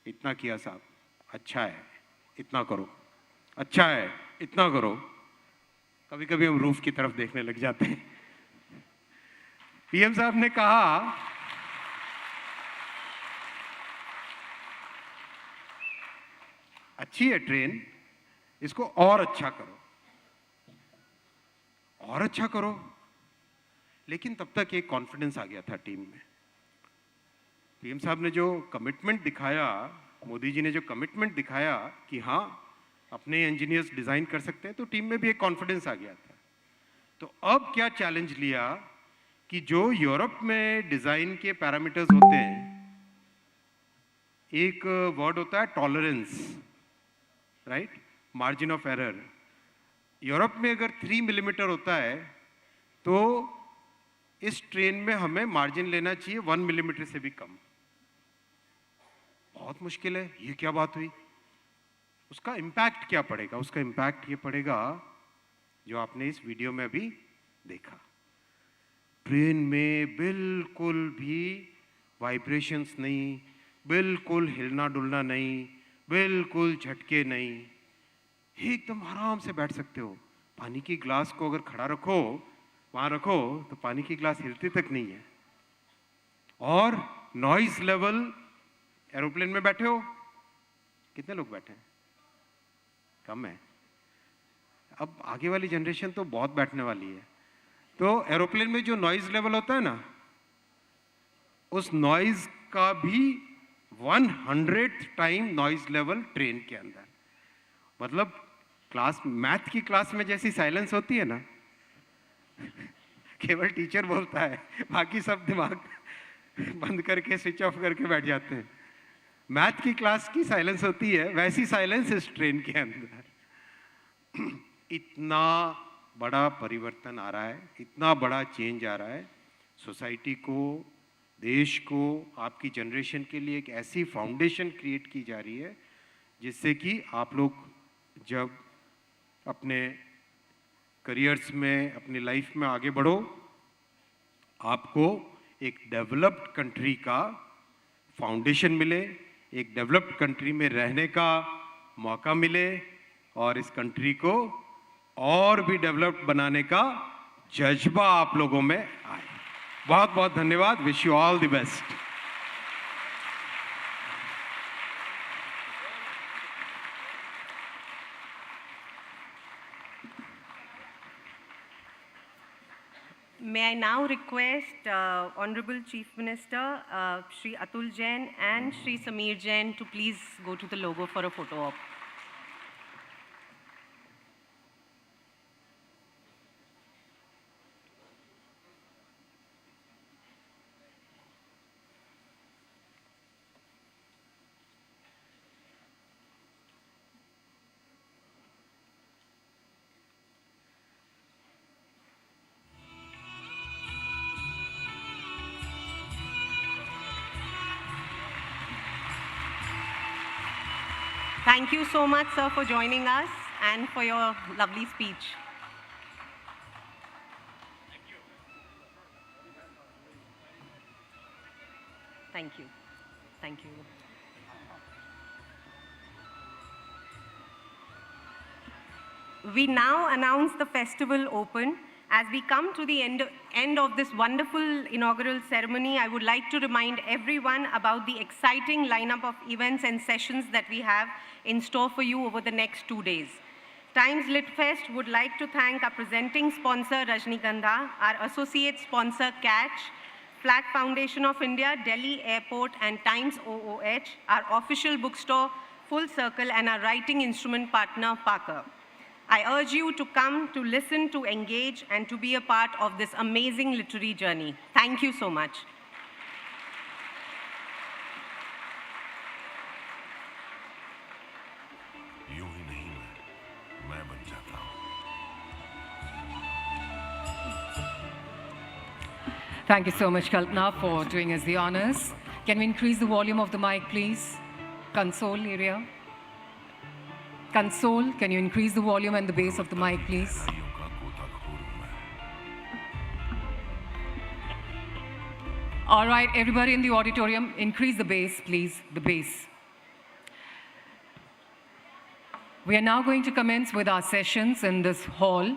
इतना किया साहब, अच्छा है, इतना करो, अच्छा है, इतना करो। कभी कभी हम रूफ की तरफ देखने लग जाते हैं। पीएम साहब ने कहा अच्छी है ट्रेन, इसको और अच्छा करो, और अच्छा करो। लेकिन तब तक एक कॉन्फिडेंस आ गया था टीम में। पीएम साहब ने जो कमिटमेंट दिखाया, मोदी जी ने जो कमिटमेंट दिखाया कि हाँ अपने इंजीनियर्स डिजाइन कर सकते हैं, तो टीम में भी एक कॉन्फिडेंस आ गया था। तो अब क्या चैलेंज लिया कि जो यूरोप में डिजाइन के पैरामीटर्स होते हैं, एक वर्ड होता है tolerance, right, margin of error. Europe में अगर 3 मिलीमीटर होता है तो इस ट्रेन में हमें मार्जिन लेना चाहिए 1 मिलीमीटर से भी कम। बहुत मुश्किल है, ये क्या बात हुई? उसका इम्पैक्ट क्या पड़ेगा? उसका इम्पैक्ट ये पड़ेगा जो आपने इस वीडियो में अभी देखा। ट्रेन में बिल्कुल भी वाइब्रेशंस नहीं, बिल्कुल हिलना डुलना नहीं, बिल्कुल झटके नहीं, एकदम आराम से बैठ सकते हो। पानी की ग्लास को अगर खड़ा रखो, वहां रखो, तो पानी की ग्लास हिलती तक नहीं है। और नॉइज लेवल, एरोप्लेन में बैठे हो, कितने लोग बैठे हैं? कम है। अब आगे वाली जनरेशन तो बहुत बैठने वाली है। तो एरोप्लेन में जो नॉइज लेवल होता है ना, उस नॉइज का भी 100th time noise level train के अंदर। मतलब क्लास, मैथ की क्लास में जैसी साइलेंस होती है ना, केवल टीचर बोलता है, बाकी सब दिमाग बंद करके स्विच ऑफ करके बैठ जाते हैं। मैथ की क्लास की साइलेंस होती है, वैसी साइलेंस इस ट्रेन के अंदर। इतना बड़ा परिवर्तन आ रहा है, इतना बड़ा चेंज आ रहा है सोसाइटी को, देश को, आपकी जनरेशन के लिए एक ऐसी फाउंडेशन क्रिएट की जा रही है जिससे कि आप लोग जब अपने करियर्स में, अपनी लाइफ में आगे बढ़ो, आपको एक डेवलप्ड कंट्री का फाउंडेशन मिले, एक डेवलप्ड कंट्री में रहने का मौका मिले, और इस कंट्री को और भी डेवलप्ड बनाने का जज्बा आप लोगों में आए। बहुत बहुत धन्यवाद। Wish you all the best. May I now request Honorable Chief Minister Shri Atul Jain and Shri Samir Jain to please go to the logo for a photo op. Thank you so much, sir, for joining us and for your lovely speech. Thank you. Thank you. We now announce the festival open. As we come to the end of this wonderful inaugural ceremony, I would like to remind everyone about the exciting lineup of events and sessions that we have in store for you over the next 2 days. Times Litfest would like to thank our presenting sponsor Rajnikandha, our associate sponsor Catch, Flag Foundation of India, Delhi Airport and Times OOH, our official bookstore Full Circle, and our writing instrument partner Parker. I urge you to come to listen, to engage, and to be a part of this amazing literary journey. Thank you so much. यूं ही नहीं मैं बन जाता हूं। Thank you so much, Kalpana, for doing us the honors. Can we increase the volume of the mic, please? Console area. Console, can you increase the volume and the bass of the mic, please? All right, everybody in the auditorium, increase the bass, please, the bass. We are now going to commence with our sessions in this hall.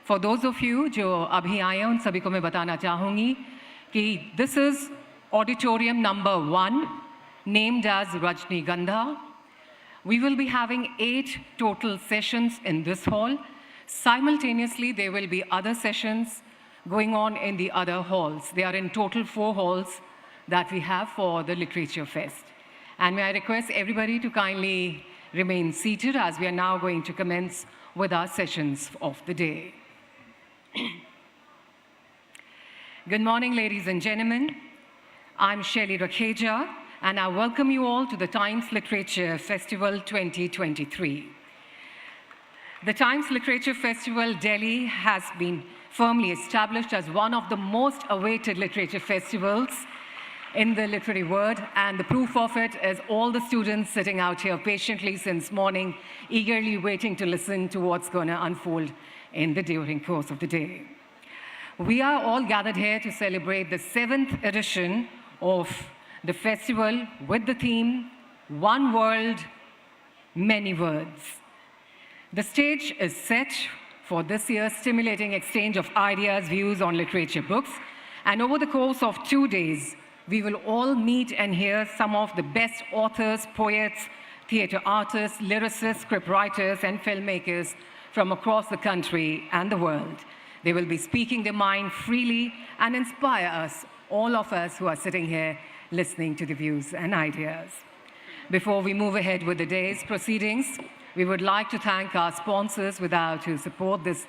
For those of you जो अभी आए हैं उन सभी को मैं बताना चाहूँगी कि this is auditorium number 1 named as Rajnigandha. We will be having 8 total sessions in this hall. Simultaneously, there will be other sessions going on in the other halls. There are in total 4 halls that we have for the Literature Fest. And may I request everybody to kindly remain seated as we are now going to commence with our sessions of the day. Good morning, ladies and gentlemen. I'm Shelly Rakheja, and I welcome you all to the Times Literature Festival 2023. The Times Literature Festival Delhi has been firmly established as one of the most awaited literature festivals in the literary world, and the proof of it is all the students sitting out here patiently since morning, eagerly waiting to listen to what's going to unfold in the during course of the day. We are all gathered here to celebrate the 7th edition of the festival with the theme, One World, Many Words. The stage is set for this year's stimulating exchange of ideas, views on literature books, and over the course of 2 days, we will all meet and hear some of the best authors, poets, theater artists, lyricists, scriptwriters, and filmmakers from across the country and the world. They will be speaking their mind freely and inspire us, all of us who are sitting here listening to the views and ideas. Before we move ahead with the day's proceedings, we would like to thank our sponsors without whose support this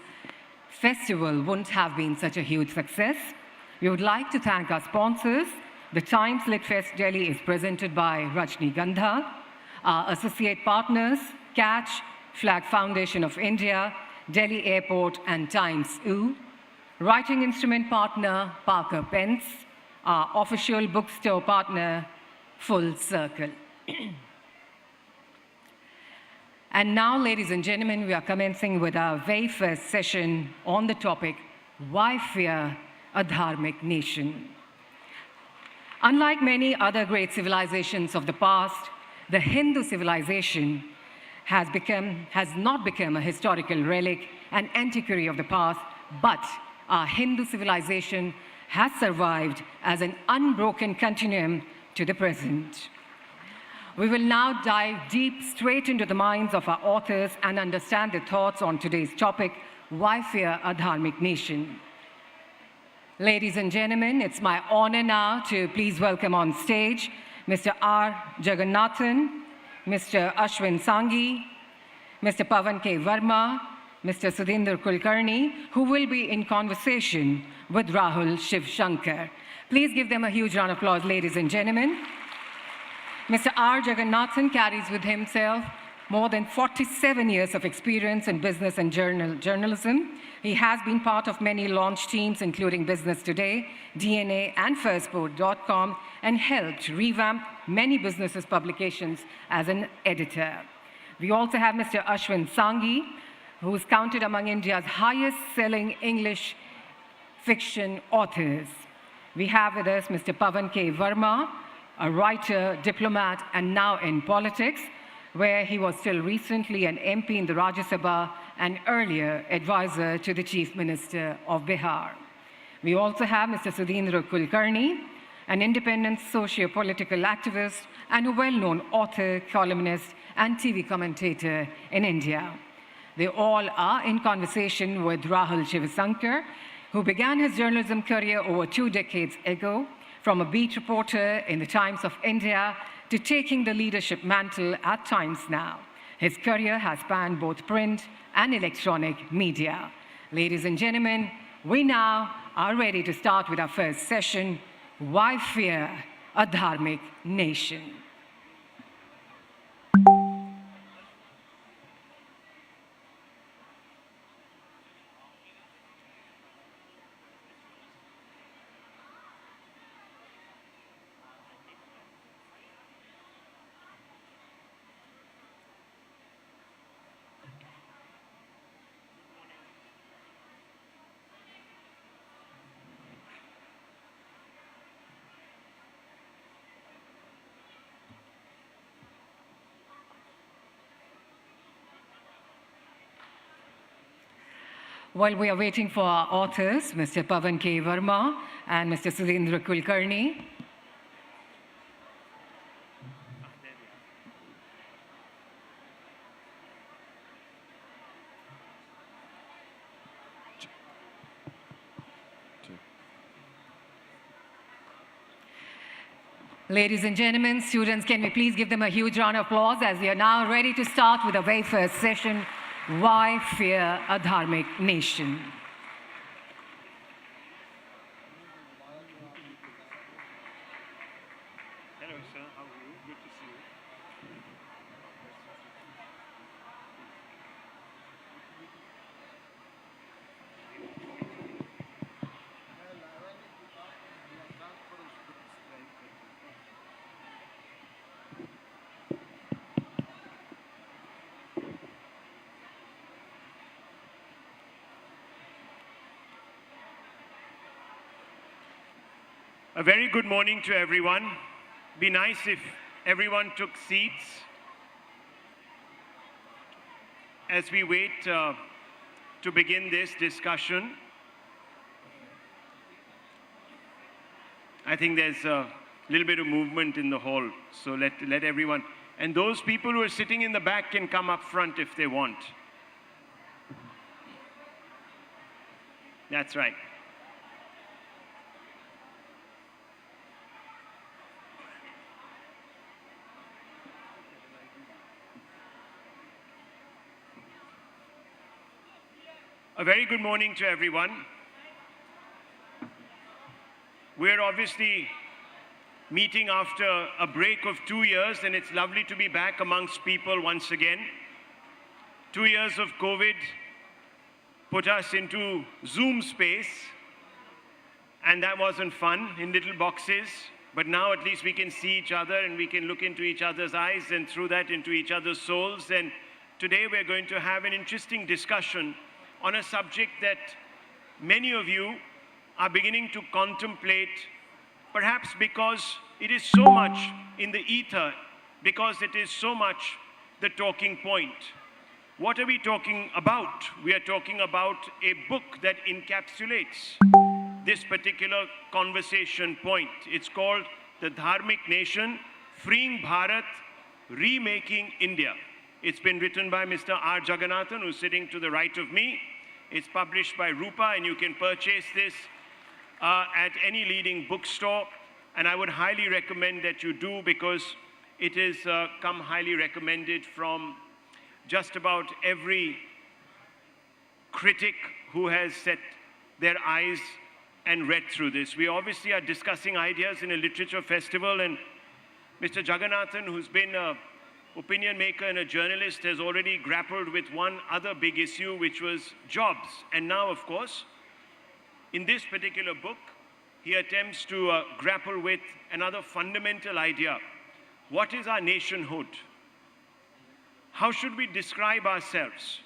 festival wouldn't have been such a huge success. We would like to thank our sponsors. The Times Litfest Delhi is presented by Rajnigandha. Our associate partners, Catch, Flag Foundation of India, Delhi Airport, and Times U. Writing instrument partner, Parker Pence. Our official bookstore partner, Full Circle. And now, ladies and gentlemen, we are commencing with our very first session on the topic, Why Fear a Dharmic Nation? Unlike many other great civilizations of the past, the Hindu civilization has not become a historical relic, an antiquary of the past, but our Hindu civilization has survived as an unbroken continuum to the present. We will now dive deep straight into the minds of our authors and understand their thoughts on today's topic, Why Fear a Dharmic Nation? Ladies and gentlemen, it's my honor now to please welcome on stage Mr. R. Jagannathan, Mr. Ashwin Sanghi, Mr. Pavan K. Verma, Mr. Sudhindra Kulkarni, who will be in conversation with Rahul Shiv Shankar. Please give them a huge round of applause, ladies and gentlemen. Mr. R. Jagannathan carries with himself more than 47 years of experience in business and journalism. He has been part of many launch teams, including Business Today, DNA, and Firstboard.com, and helped revamp many businesses' publications as an editor. We also have Mr. Ashwin Sanghi, who is counted among India's highest-selling English fiction authors. We have with us Mr. Pavan K. Verma, a writer, diplomat, and now in politics, where he was till recently an MP in the Rajya Sabha and earlier advisor to the Chief Minister of Bihar. We also have Mr. Sudhindra Kulkarni, an independent socio-political activist and a well-known author, columnist, and TV commentator in India. They all are in conversation with Rahul Shiv Shankar, who began his journalism career over 2 decades ago, from a beat reporter in the Times of India to taking the leadership mantle at Times Now. His career has spanned both print and electronic media. Ladies and gentlemen, we now are ready to start with our first session, Why Fear a Dharmic Nation? While we are waiting for our authors, Mr. Pavan K. Verma and Mr. Sudhindra Kulkarni, ladies and gentlemen, students, can we please give them a huge round of applause as we are now ready to start with the very first session, Why Fear a Dharmic Nation? Hello, sir. How are you? Good to see you. A very good morning to everyone. Be nice if everyone took seats as we wait to begin this discussion. I think there's a little bit of movement in the hall, so let everyone, and those people who are sitting in the back can come up front if they want. That's right. A very good morning to everyone. We're obviously meeting after a break of 2 years, and it's lovely to be back amongst people once again. 2 years of COVID put us into Zoom space, and that wasn't fun, in little boxes. But now at least we can see each other and we can look into each other's eyes and through that into each other's souls. And today we're going to have an interesting discussion on a subject that many of you are beginning to contemplate, perhaps because it is so much in the ether, because it is so much the talking point. What are we talking about? We are talking about a book that encapsulates this particular conversation point. It's called The Dharmic Nation, Freeing Bharat, Remaking India. It's been written by Mr. R. Jagannathan, who's sitting to the right of me. It's published by Rupa, and you can purchase this at any leading bookstore. And I would highly recommend that you do, because it has come highly recommended from just about every critic who has set their eyes and read through this. We obviously are discussing ideas in a literature festival, and Mr. Jagannathan, who's been an opinion maker and a journalist, has already grappled with one other big issue, which was jobs. And now, of course, in this particular book, he attempts to grapple with another fundamental idea. What is our nationhood? How should we describe ourselves?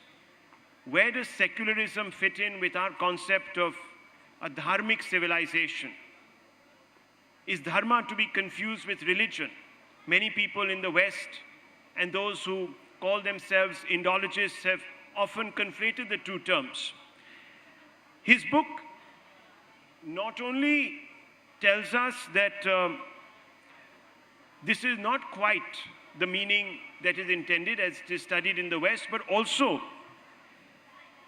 Where does secularism fit in with our concept of a dharmic civilization? Is dharma to be confused with religion? Many people in the West and those who call themselves Indologists have often conflated the two terms. His book not only tells us that this is not quite the meaning that is intended as it is studied in the West, but also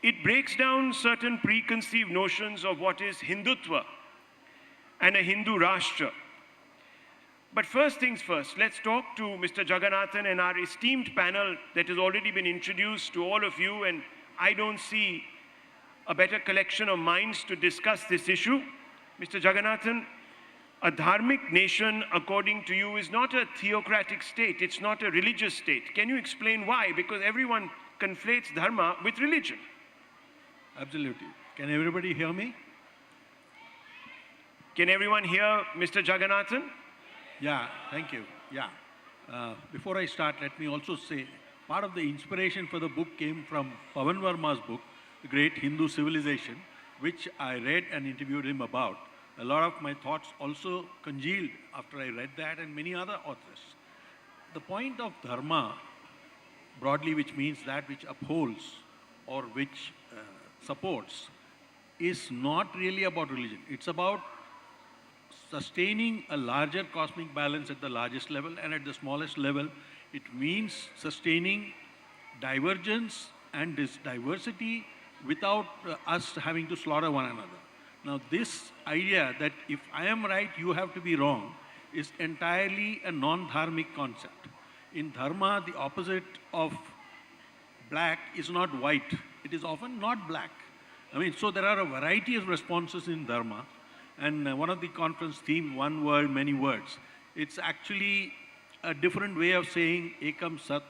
it breaks down certain preconceived notions of what is Hindutva and a Hindu Rashtra. But first things first, let's talk to Mr. Jagannathan and our esteemed panel that has already been introduced to all of you, and I don't see a better collection of minds to discuss this issue. Mr. Jagannathan, a dharmic nation, according to you, is not a theocratic state. It's not a religious state. Can you explain why? Because everyone conflates dharma with religion. Absolutely. Can everybody hear me? Can everyone hear Mr. Jagannathan? Yeah, thank you. Yeah. Before I start, let me also say, part of the inspiration for the book came from Pavan Verma's book, The Great Hindu Civilization, which I read and interviewed him about. A lot of my thoughts also congealed after I read that, and many other authors. The point of dharma, broadly, which means that which upholds or which supports is not really about religion. It's about sustaining a larger cosmic balance at the largest level, and at the smallest level, it means sustaining divergence and this diversity without us having to slaughter one another. Now, this idea that if I am right, you have to be wrong, is entirely a non-dharmic concept. In dharma, the opposite of black is not white. It is often not black. I mean, so there are a variety of responses in dharma. And one of the conference theme, one word, many words. It's actually a different way of saying ekam sat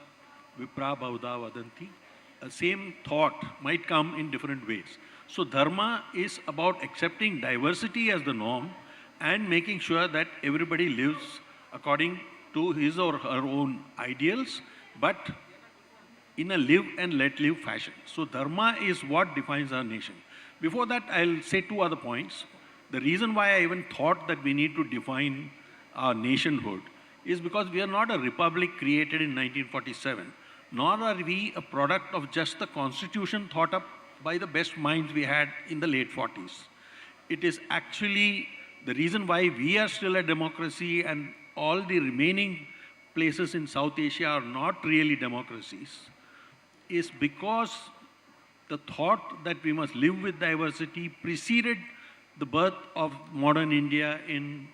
vipra bahudha vadanti. A same thought might come in different ways. So dharma is about accepting diversity as the norm and making sure that everybody lives according to his or her own ideals, but in a live and let live fashion. So dharma is what defines our nation. Before that, I'll say two other points. The reason why I even thought that we need to define our nationhood is because we are not a republic created in 1947, nor are we a product of just the constitution thought up by the best minds we had in the late 40s. It is actually the reason why we are still a democracy and all the remaining places in South Asia are not really democracies, is because the thought that we must live with diversity preceded the birth of modern India in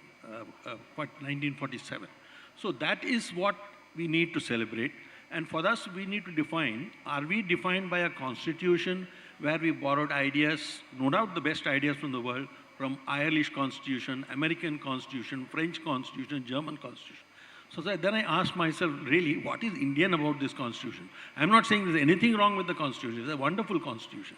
1947. So that is what we need to celebrate. And for us, we need to define, are we defined by a constitution where we borrowed ideas, no doubt the best ideas from the world, from Irish constitution, American constitution, French constitution, German constitution. So then I asked myself, really, what is Indian about this constitution? I'm not saying there's anything wrong with the constitution. It's a wonderful constitution.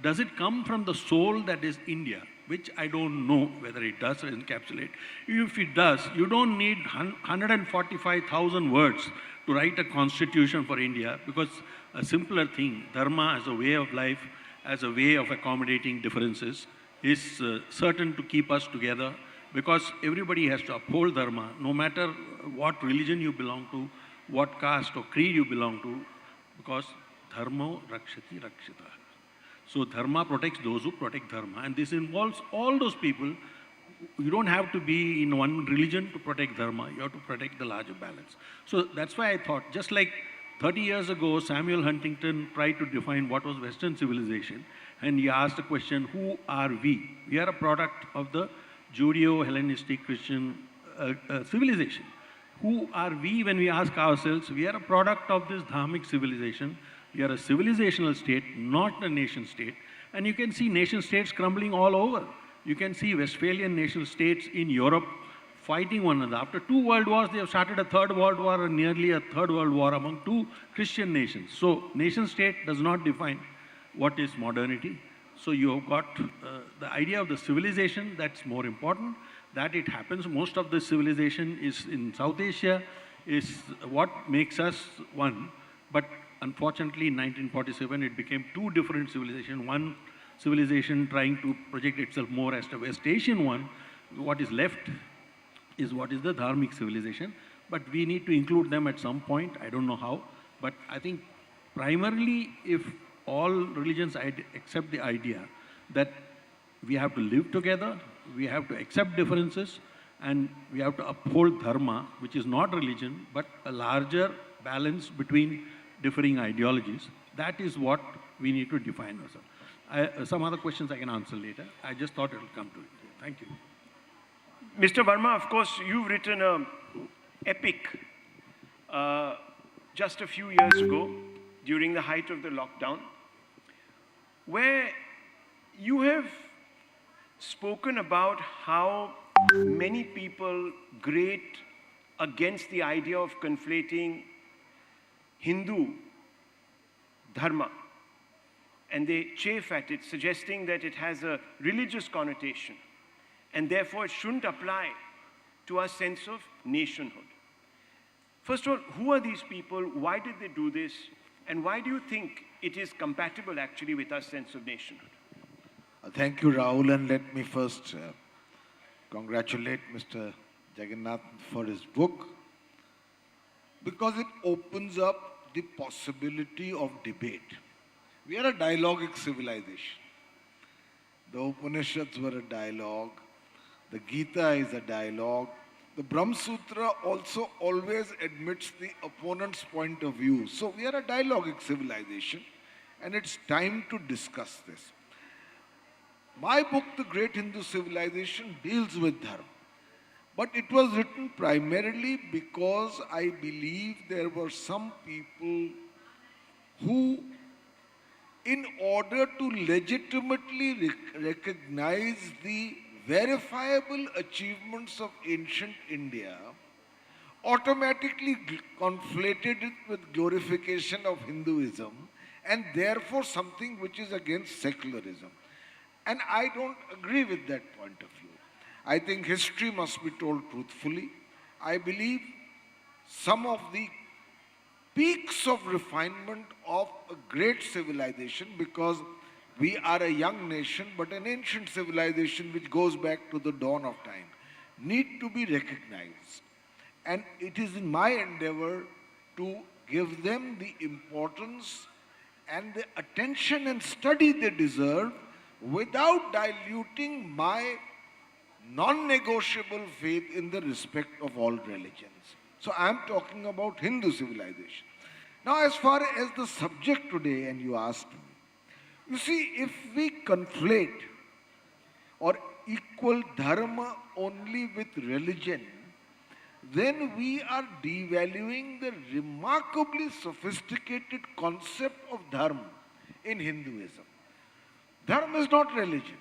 Does it come from the soul that is India? Which I don't know whether it does or encapsulate. If it does, you don't need 145,000 words to write a constitution for India, because a simpler thing, dharma as a way of life, as a way of accommodating differences, is certain to keep us together, because everybody has to uphold dharma, no matter what religion you belong to, what caste or creed you belong to, because dharmo rakshati rakshita. So dharma protects those who protect dharma, and this involves all those people. You don't have to be in one religion to protect dharma, you have to protect the larger balance. So that's why I thought, just like 30 years ago, Samuel Huntington tried to define what was Western civilization, and he asked the question, who are we? We are a product of the Judeo-Hellenistic Christian civilization. Who are we when we ask ourselves? We are a product of this dharmic civilization. We are a civilizational state, not a nation state. And you can see nation states crumbling all over. You can see Westphalian nation states in Europe fighting one another. After 2 world wars, they have started a 3rd world war and nearly a 3rd world war among 2 Christian nations. So nation state does not define what is modernity. So you have got the idea of the civilization, that's more important, that it happens. Most of the civilization is in South Asia, is what makes us one. But unfortunately, in 1947, it became 2 different civilizations. One civilization trying to project itself more as the West Asian one. What is left is what is the dharmic civilization. But we need to include them at some point. I don't know how. But I think primarily, if all religions accept the idea that we have to live together, we have to accept differences, and we have to uphold dharma, which is not religion, but a larger balance between differing ideologies. That is what we need to define ourselves. Some other questions I can answer later. I just thought it will come to it. Thank you. Mr. Verma, of course, you've written an epic just a few years ago, during the height of the lockdown, where you have spoken about how many people grate against the idea of conflating Hindu dharma, and they chafe at it, suggesting that it has a religious connotation, and therefore it shouldn't apply to our sense of nationhood. First of all, who are these people? Why did they do this? And why do you think it is compatible actually with our sense of nationhood? Thank you, Rahul, and let me first congratulate Mr. Jagannath for his book, because it opens up the possibility of debate. We are a dialogic civilization. The Upanishads were a dialogue. The Gita is a dialogue. The Brahma Sutra also always admits the opponent's point of view. So we are a dialogic civilization, and it's time to discuss this. My book, The Great Hindu Civilization, deals with dharma. But it was written primarily because I believe there were some people who, in order to legitimately recognize the verifiable achievements of ancient India, automatically conflated it with glorification of Hinduism, and therefore something which is against secularism. And I don't agree with that point of view. I think history must be told truthfully. I believe some of the peaks of refinement of a great civilization, because we are a young nation, but an ancient civilization which goes back to the dawn of time, need to be recognized. And it is in my endeavor to give them the importance and the attention and study they deserve without diluting my non-negotiable faith in the respect of all religions. So I am talking about Hindu civilization. Now, as far as the subject today, and you asked me, you see, if we conflate or equal dharma only with religion, then we are devaluing the remarkably sophisticated concept of dharma in Hinduism. Dharma is not religion.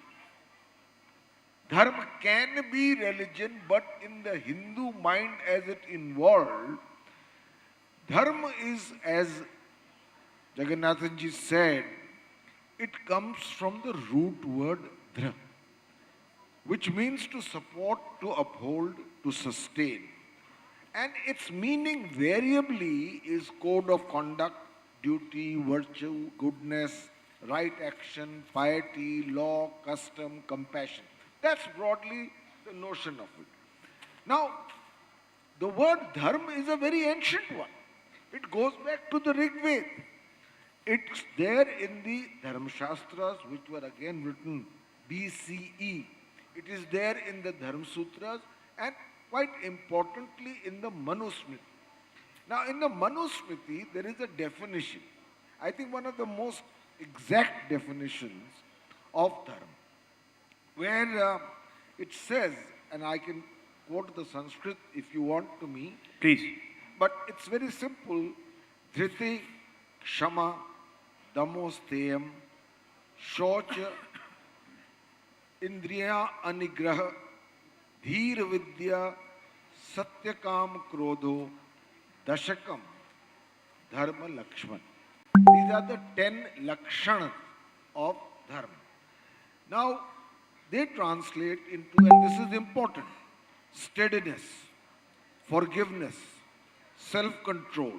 Dharma can be religion, but in the Hindu mind as it involved, dharma is, as Jagannathanji said, it comes from the root word dhra, which means to support, to uphold, to sustain. And its meaning variably is code of conduct, duty, virtue, goodness, right action, piety, law, custom, compassion. That's broadly the notion of it. Now, the word dharma is a very ancient one. It goes back to the Rig Veda. It's there in the Dharma Shastras, which were again written BCE. It is there in the Dharma Sutras, and quite importantly in the Manusmriti. Now, in the Manusmriti, there is a definition. I think one of the most exact definitions of dharma, where it says, and I can quote the Sanskrit if you want to me. Please. But it's very simple. Dhriti, Kshama, Damosteyam, Shocha, Indriya Anigraha, Dheer Vidya, Satyakam Krodho, Dashakam, Dharma Lakshman. These are the 10 Lakshanas of Dharma. Now, they translate into, and this is important, steadiness, forgiveness, self-control,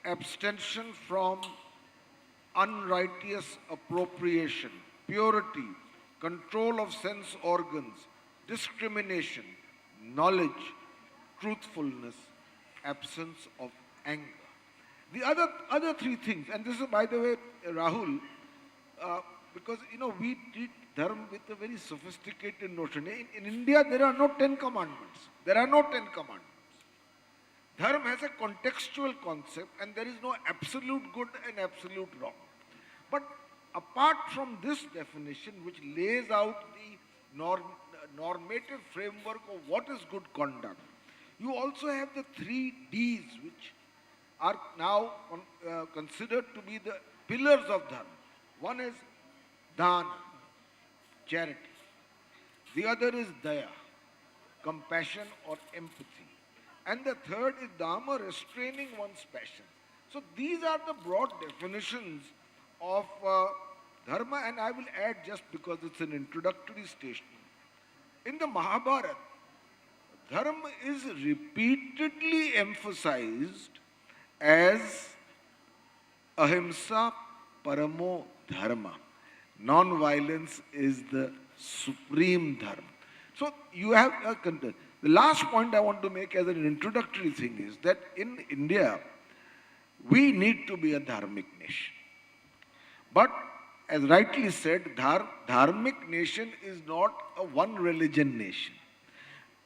abstention from unrighteous appropriation, purity, control of sense organs, discrimination, knowledge, truthfulness, absence of anger. The other three things, and this is, by the way, Rahul, because, we treat dharma with a very sophisticated notion. In India, there are no 10 commandments. There are no 10 commandments. Dharma has a contextual concept, and there is no absolute good and absolute wrong. But apart from this definition, which lays out the normative framework of what is good conduct, you also have the 3 Ds, which are now considered to be the pillars of dharma. One is dana, charity. The other is daya, compassion or empathy. And the third is dharma, restraining one's passion. So these are the broad definitions of dharma, and I will add, just because it's an introductory statement. In the Mahabharata, dharma is repeatedly emphasized as ahimsa paramo dharma. Non-violence is the supreme dharma. So you have the last point I want to make as an introductory thing is that in India, we need to be a dharmic nation. But as rightly said, dharmic nation is not a one religion nation.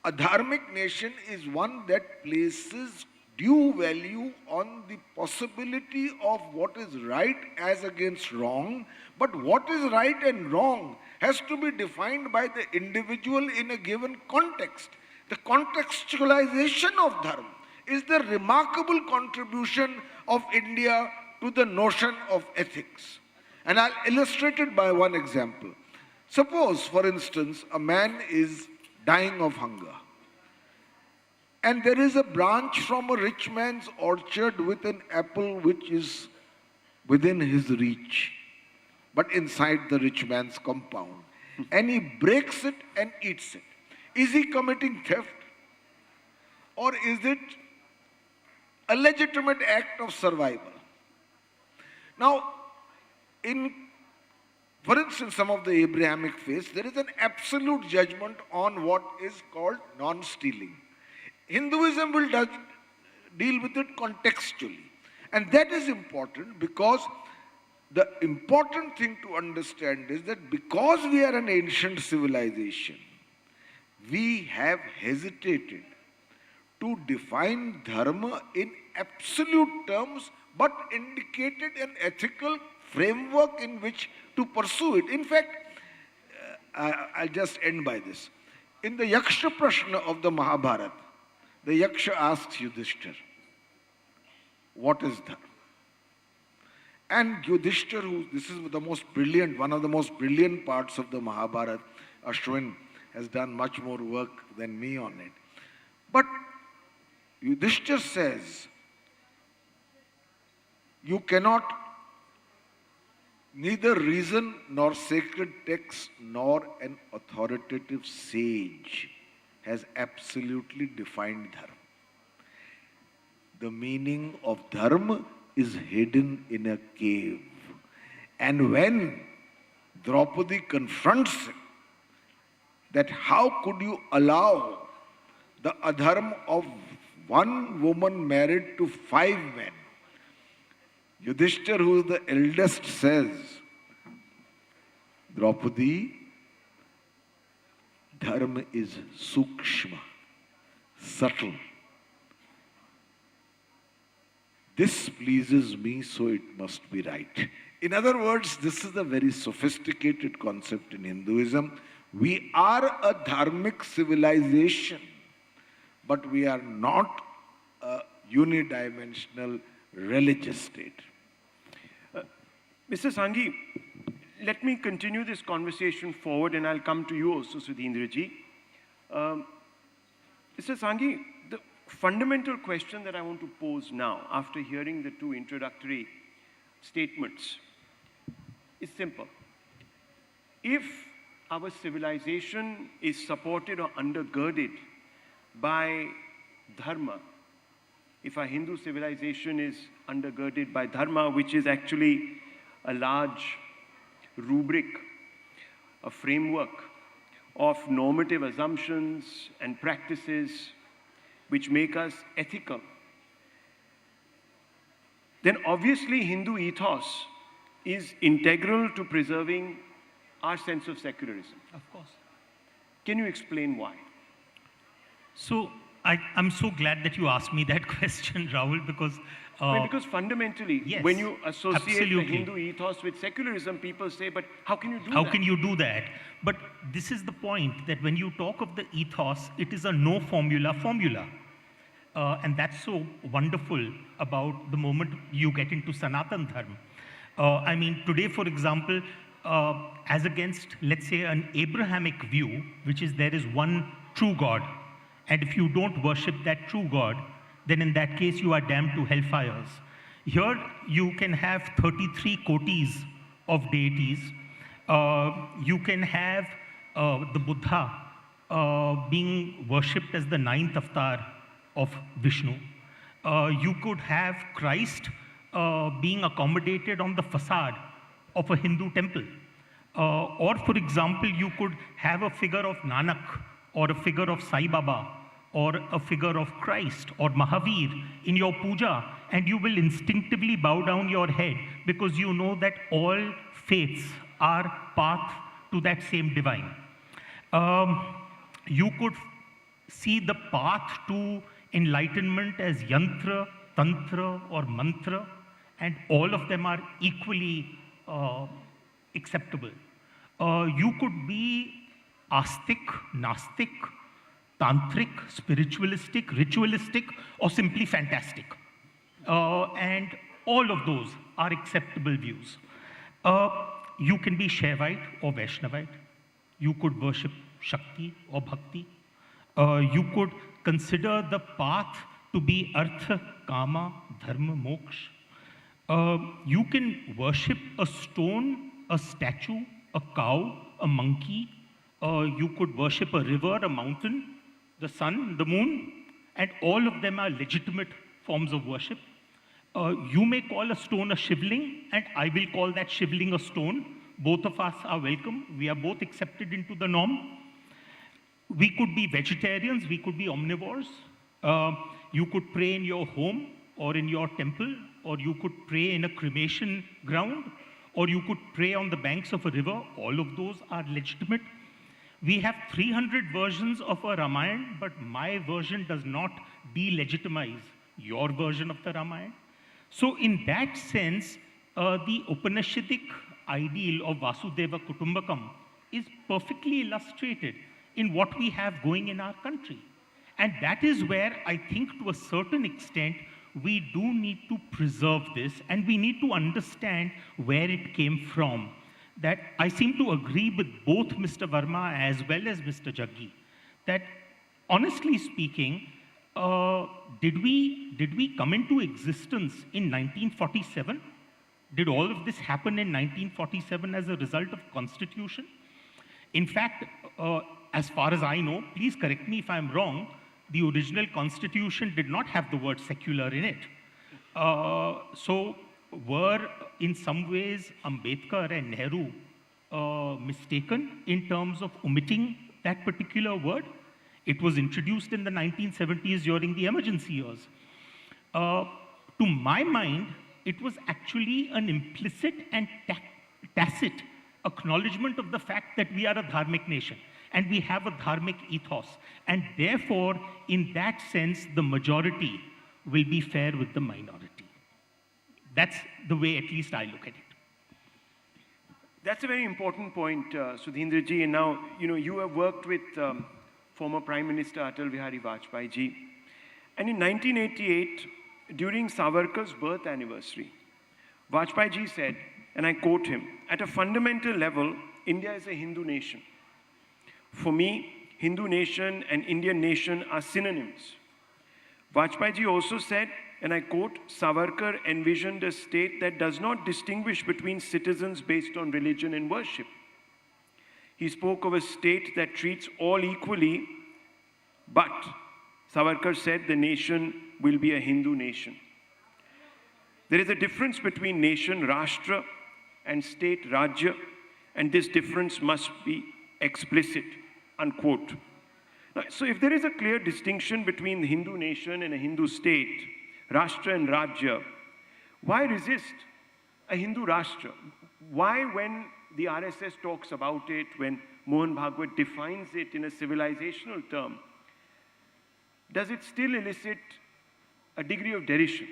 A dharmic nation is one that places due value on the possibility of what is right as against wrong, but what is right and wrong has to be defined by the individual in a given context. The contextualization of dharma is the remarkable contribution of India to the notion of ethics. And I'll illustrate it by one example. Suppose, for instance, a man is dying of hunger, and there is a branch from a rich man's orchard with an apple which is within his reach, but inside the rich man's compound, and he breaks it and eats it. Is he committing theft? Or is it a legitimate act of survival? Now, for instance, some of the Abrahamic faiths, there is an absolute judgment on what is called non-stealing. Hinduism will deal with it contextually. And that is important because the important thing to understand is that because we are an ancient civilization, we have hesitated to define dharma in absolute terms, but indicated an ethical framework in which to pursue it. In fact, I'll just end by this. In the Yaksha Prashna of the Mahabharata, the Yaksha asks Yudhishthir, what is dharma? And Yudhishthir, this is the most brilliant, one of the most brilliant parts of the Mahabharata, Ashwin has done much more work than me on it. But Yudhishthir says, you cannot, neither reason nor sacred text nor an authoritative sage has absolutely defined dharma. The meaning of dharma is hidden in a cave. And when Draupadi confronts him, that how could you allow the adharma of one woman married to 5 men? Yudhishthir, who is the eldest, says, Draupadi, dharma is sukshma, subtle. This pleases me, so it must be right. In other words, this is a very sophisticated concept in Hinduism. We are a dharmic civilization, but we are not a unidimensional religious state. Mr. Sanghi, let me continue this conversation forward, and I'll come to you also, Sudhindraji. Mr. Sanghi, the fundamental question that I want to pose now, after hearing the 2 introductory statements, is simple. If our civilization is supported or undergirded by dharma, if our Hindu civilization is undergirded by dharma, which is actually a large rubric, a framework of normative assumptions and practices which make us ethical, then obviously Hindu ethos is integral to preserving our sense of secularism. Of course. Can you explain why? So I'm so glad that you asked me that question, Rahul, because because fundamentally, yes, when you associate absolutely. the Hindu ethos with secularism, people say, but how can you do that? How can you do that? But this is the point, that when you talk of the ethos, it is a no formula. And that's so wonderful about the moment you get into Sanatan Dharma. I mean, today, for example, as against, let's say, an Abrahamic view, which is there is one true God, and if you don't worship that true God, then in that case you are damned to hellfires. Here you can have 33 kotis of deities. You can have the Buddha being worshipped as the 9th avatar of Vishnu. You could have Christ being accommodated on the facade of a Hindu temple. Or for example, you could have a figure of Nanak, or a figure of Sai Baba, or a figure of Christ or Mahavir in your puja, and you will instinctively bow down your head because you know that all faiths are path to that same divine. You could see the path to enlightenment as yantra, tantra, or mantra, and all of them are equally acceptable. You could be astic, nastic, tantric, spiritualistic, ritualistic, or simply fantastic. And all of those are acceptable views. You can be Shaivite or Vaishnavite. You could worship Shakti or Bhakti. You could consider the path to be Artha, Kama, Dharma, Moksha. You can worship a stone, a statue, a cow, a monkey. You could worship a river, a mountain, the sun, the moon, and all of them are legitimate forms of worship. You may call a stone a shivling, and I will call that shivling a stone. Both of us are welcome. We are both accepted into the norm. We could be vegetarians, we could be omnivores. You could pray in your home or in your temple, or you could pray in a cremation ground, or you could pray on the banks of a river. All of those are legitimate. We have 300 versions of a Ramayana, but my version does not delegitimize your version of the Ramayana. So in that sense, the Upanishadic ideal of Vasudeva Kutumbakam is perfectly illustrated in what we have going in our country. And that is where I think to a certain extent, we do need to preserve this, and we need to understand where it came from. That I seem to agree with both Mr. Verma as well as Mr. Jaggi, that honestly speaking, did we come into existence in 1947? Did all of this happen in 1947 as a result of Constitution? In fact, as far as I know, please correct me if I'm wrong, the original Constitution did not have the word secular in it. So were in some ways Ambedkar and Nehru mistaken in terms of omitting that particular word? It was introduced in the 1970s during the emergency years. To my mind, it was actually an implicit and tacit acknowledgement of the fact that we are a dharmic nation and we have a dharmic ethos. And therefore, in that sense, the majority will be fair with the minority. That's the way at least I look at it. That's a very important point, Sudhindra ji. And now, you have worked with former Prime Minister Atal Bihari Vajpayee ji. And in 1988, during Savarkar's birth anniversary, Vajpayee ji said, and I quote him, "At a fundamental level, India is a Hindu nation. For me, Hindu nation and Indian nation are synonyms." Vajpayee ji also said, and I quote, "Savarkar envisioned a state that does not distinguish between citizens based on religion and worship. He spoke of a state that treats all equally, but Savarkar said the nation will be a Hindu nation. There is a difference between nation, Rashtra, and state, Rajya, and this difference must be explicit," unquote. Now, so if there is a clear distinction between the Hindu nation and a Hindu state, Rashtra and Rajya, why resist a Hindu Rashtra? Why, when the RSS talks about it, when Mohan Bhagwat defines it in a civilizational term, does it still elicit a degree of derision?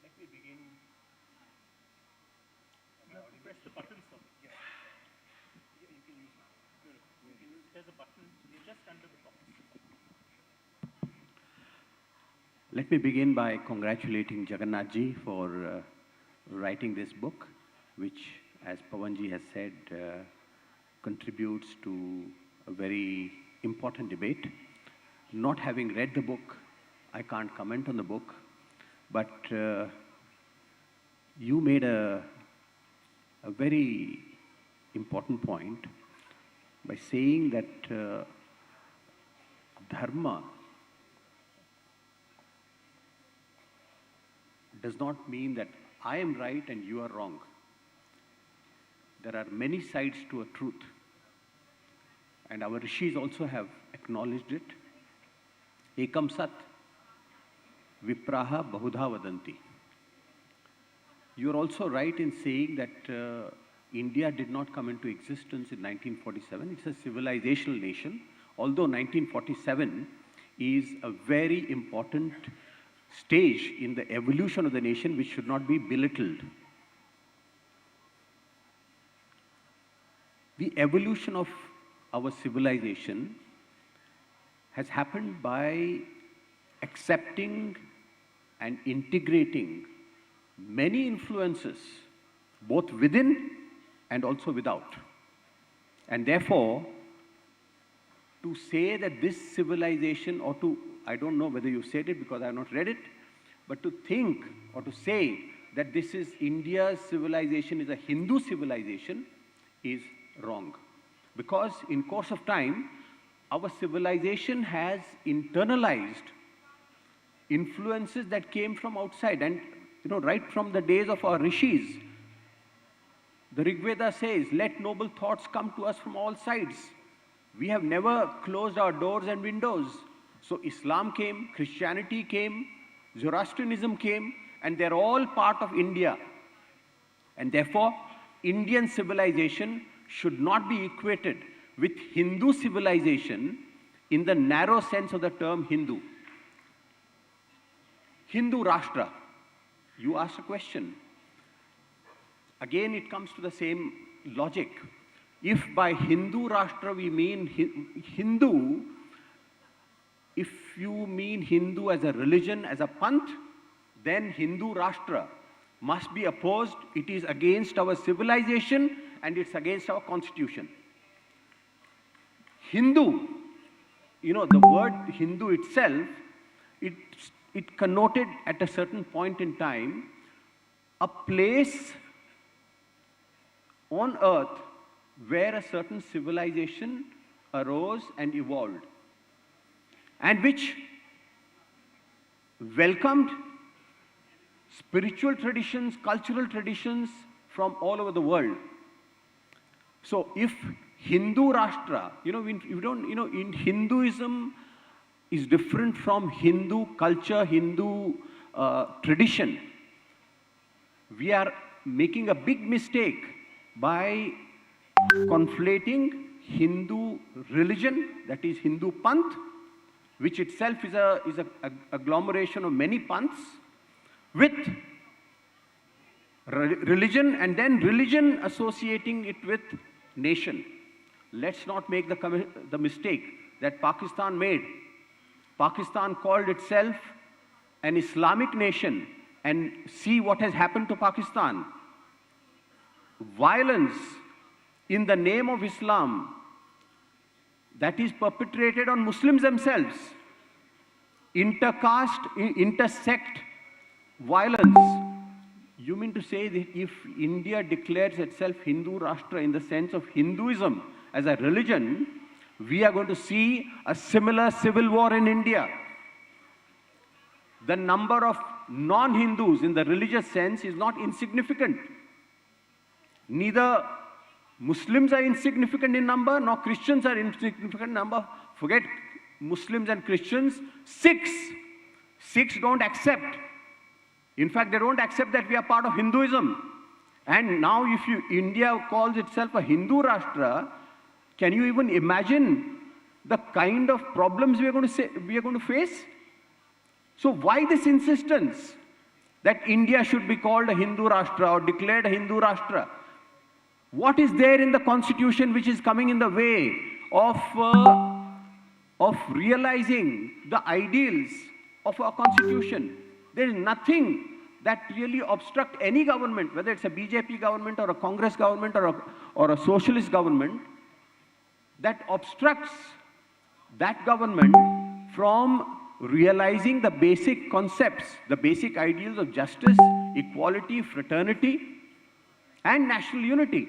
Let me begin. Press the button, sir. Yeah. You can use now. There's a button just under the box. Let me begin by congratulating Jagannath ji for writing this book, which, as Pawan ji has said, contributes to a very important debate. Not having read the book, I can't comment on the book, but you made a very important point by saying that dharma does not mean that I am right and you are wrong. There are many sides to a truth. And our rishis also have acknowledged it. Ekam Sat, vipraha bahudha vadanti. You are also right in saying that India did not come into existence in 1947. It's a civilizational nation, although 1947 is a very important stage in the evolution of the nation which should not be belittled. The evolution of our civilization has happened by accepting and integrating many influences, both within and also without. And therefore, to say that this civilization, or to, I don't know whether you said it because I have not read it, but to think or to say that this is India's civilization is a Hindu civilization is wrong. Because in course of time, our civilization has internalized influences that came from outside. And right from the days of our rishis, the Rig Veda says, let noble thoughts come to us from all sides. We have never closed our doors and windows. So Islam came, Christianity came, Zoroastrianism came, and they're all part of India. And therefore, Indian civilization should not be equated with Hindu civilization in the narrow sense of the term Hindu. Hindu Rashtra, you asked a question. Again, it comes to the same logic. If by Hindu Rashtra we mean Hindu, if you mean Hindu as a religion, as a panth, then Hindu Rashtra must be opposed. It is against our civilization and it's against our constitution. Hindu, the word Hindu itself, it connoted at a certain point in time a place on earth where a certain civilization arose and evolved, and which welcomed spiritual traditions, cultural traditions from all over the world. So if Hindu Rashtra, in Hinduism is different from Hindu culture, Hindu tradition. We are making a big mistake by conflating Hindu religion, that is Hindu panth, which itself is a agglomeration of many panths, with religion, and then religion associating it with nation. Let's not make the mistake that Pakistan made. Pakistan called itself an Islamic nation, and see what has happened to Pakistan. Violence in the name of Islam that is perpetrated on Muslims themselves. Intercaste, intersect violence. You mean to say that if India declares itself Hindu Rashtra in the sense of Hinduism as a religion, we are going to see a similar civil war in India? The number of non-Hindus in the religious sense is not insignificant. Neither Muslims are insignificant in number, nor Christians are insignificant in number. Forget Muslims and Christians. Sikhs don't accept. In fact, they don't accept that we are part of Hinduism. And now if India calls itself a Hindu Rashtra, can you even imagine the kind of problems we are going to face? So why this insistence that India should be called a Hindu Rashtra or declared a Hindu Rashtra? What is there in the constitution which is coming in the way of realizing the ideals of our constitution? There is nothing that really obstructs any government, whether it's a BJP government or a Congress government or a socialist government, that obstructs that government from realizing the basic concepts, the basic ideals of justice, equality, fraternity, and national unity.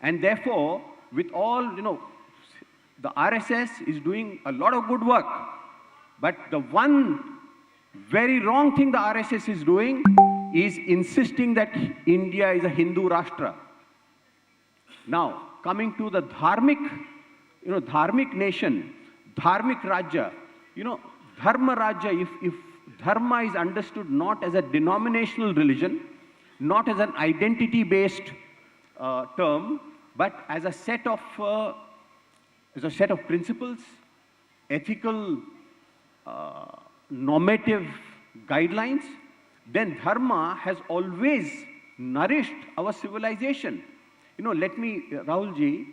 And therefore, with all, the RSS is doing a lot of good work. But the one very wrong thing the RSS is doing is insisting that India is a Hindu Rashtra. Now, coming to the dharmic, dharmic nation, dharmic Rajya, Dharma Rajya, if dharma is understood not as a denominational religion, not as an identity-based term, but as a set of principles, ethical, normative guidelines, then dharma has always nourished our civilization. Let me, Rahulji,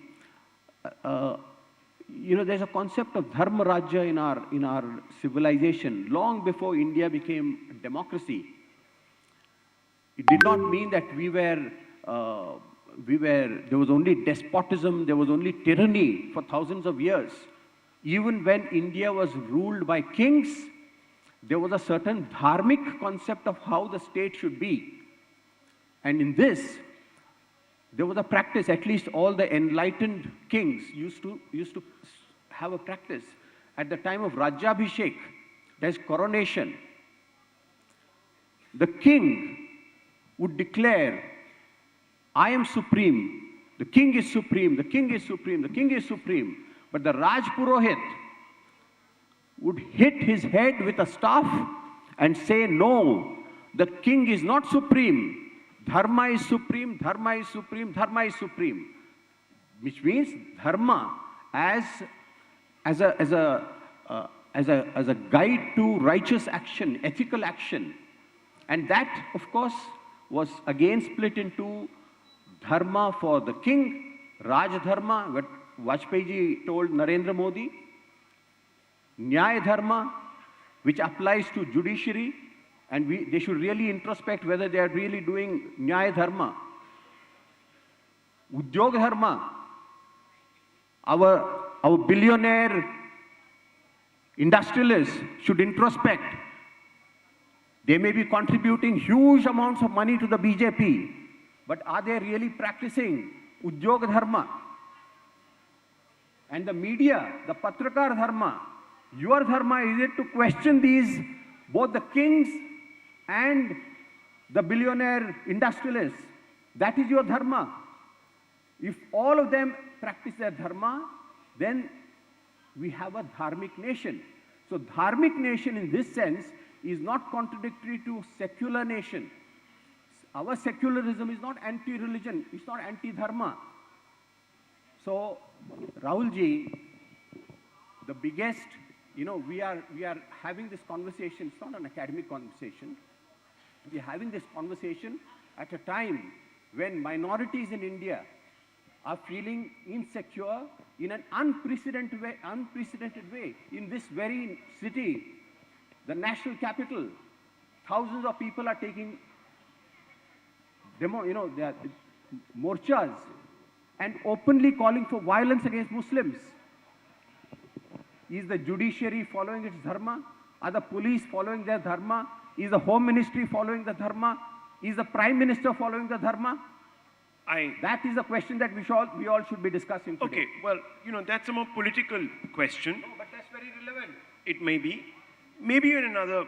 there's a concept of dharma rajya in our civilization long before India became a democracy. It did not mean that there was only despotism, there was only tyranny for thousands of years. Even when India was ruled by kings, there was a certain dharmic concept of how the state should be. And in this, there was a practice, at least all the enlightened kings used to have a practice. At the time of Rajyabhishek, there's coronation. The king would declare, I am supreme, the king is supreme, the king is supreme, the king is supreme. But the Raj Purohit would hit his head with a staff and say, no, the king is not supreme. Dharma is supreme, dharma is supreme, dharma is supreme. Which means dharma as a guide to righteous action, ethical action. And that, of course, was again split into dharma for the king, Raj Dharma, what Vajpayee ji told Narendra Modi, Nyaya Dharma, which applies to judiciary, and they should really introspect whether they are really doing Nyaya Dharma. Udyog Dharma, our billionaire industrialists should introspect. They may be contributing huge amounts of money to the BJP, but are they really practicing Udyog Dharma? And the media, the Patrakar Dharma, your Dharma, is it to question these, both the kings and the billionaire industrialists? That is your Dharma. If all of them practice their Dharma, then we have a dharmic nation. So dharmic nation in this sense is not contradictory to secular nation. Our secularism is not anti-religion, it's not anti-dharma. So, Rahulji, the biggest, we are having this conversation, it's not an academic conversation. We are having this conversation at a time when minorities in India are feeling insecure in an unprecedented way. In this very city, the national capital, thousands of people are taking morchas and openly calling for violence against Muslims. Is the judiciary following its dharma? Are the police following their dharma? Is the Home Ministry following the dharma? Is the Prime Minister following the dharma? That is a question that we all should be discussing today. Okay, well, that's a more political question. No, but that's very relevant. It may be. Maybe in another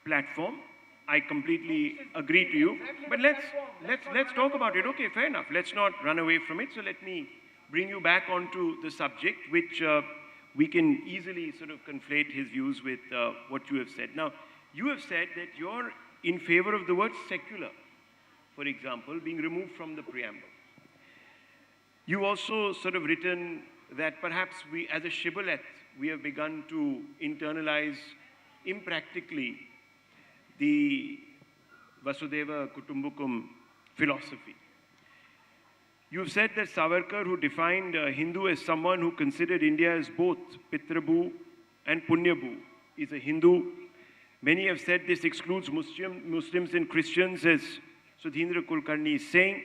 platform. I completely agree to you. But let's talk about it. Okay, fair enough. Let's not run away from it. So let me bring you back onto the subject, which we can easily sort of conflate his views with what you have said. Now, you have said that you're in favor of the word secular, for example, being removed from the preamble. You also sort of written that perhaps we, as a shibboleth, we have begun to internalize impractically the Vasudeva Kutumbukum philosophy. You've said that Savarkar, who defined Hindu as someone who considered India as both Pitrabhu and Punyabhu, is a Hindu. Many have said this excludes Muslims and Christians, as Sudhindra Kulkarni is saying.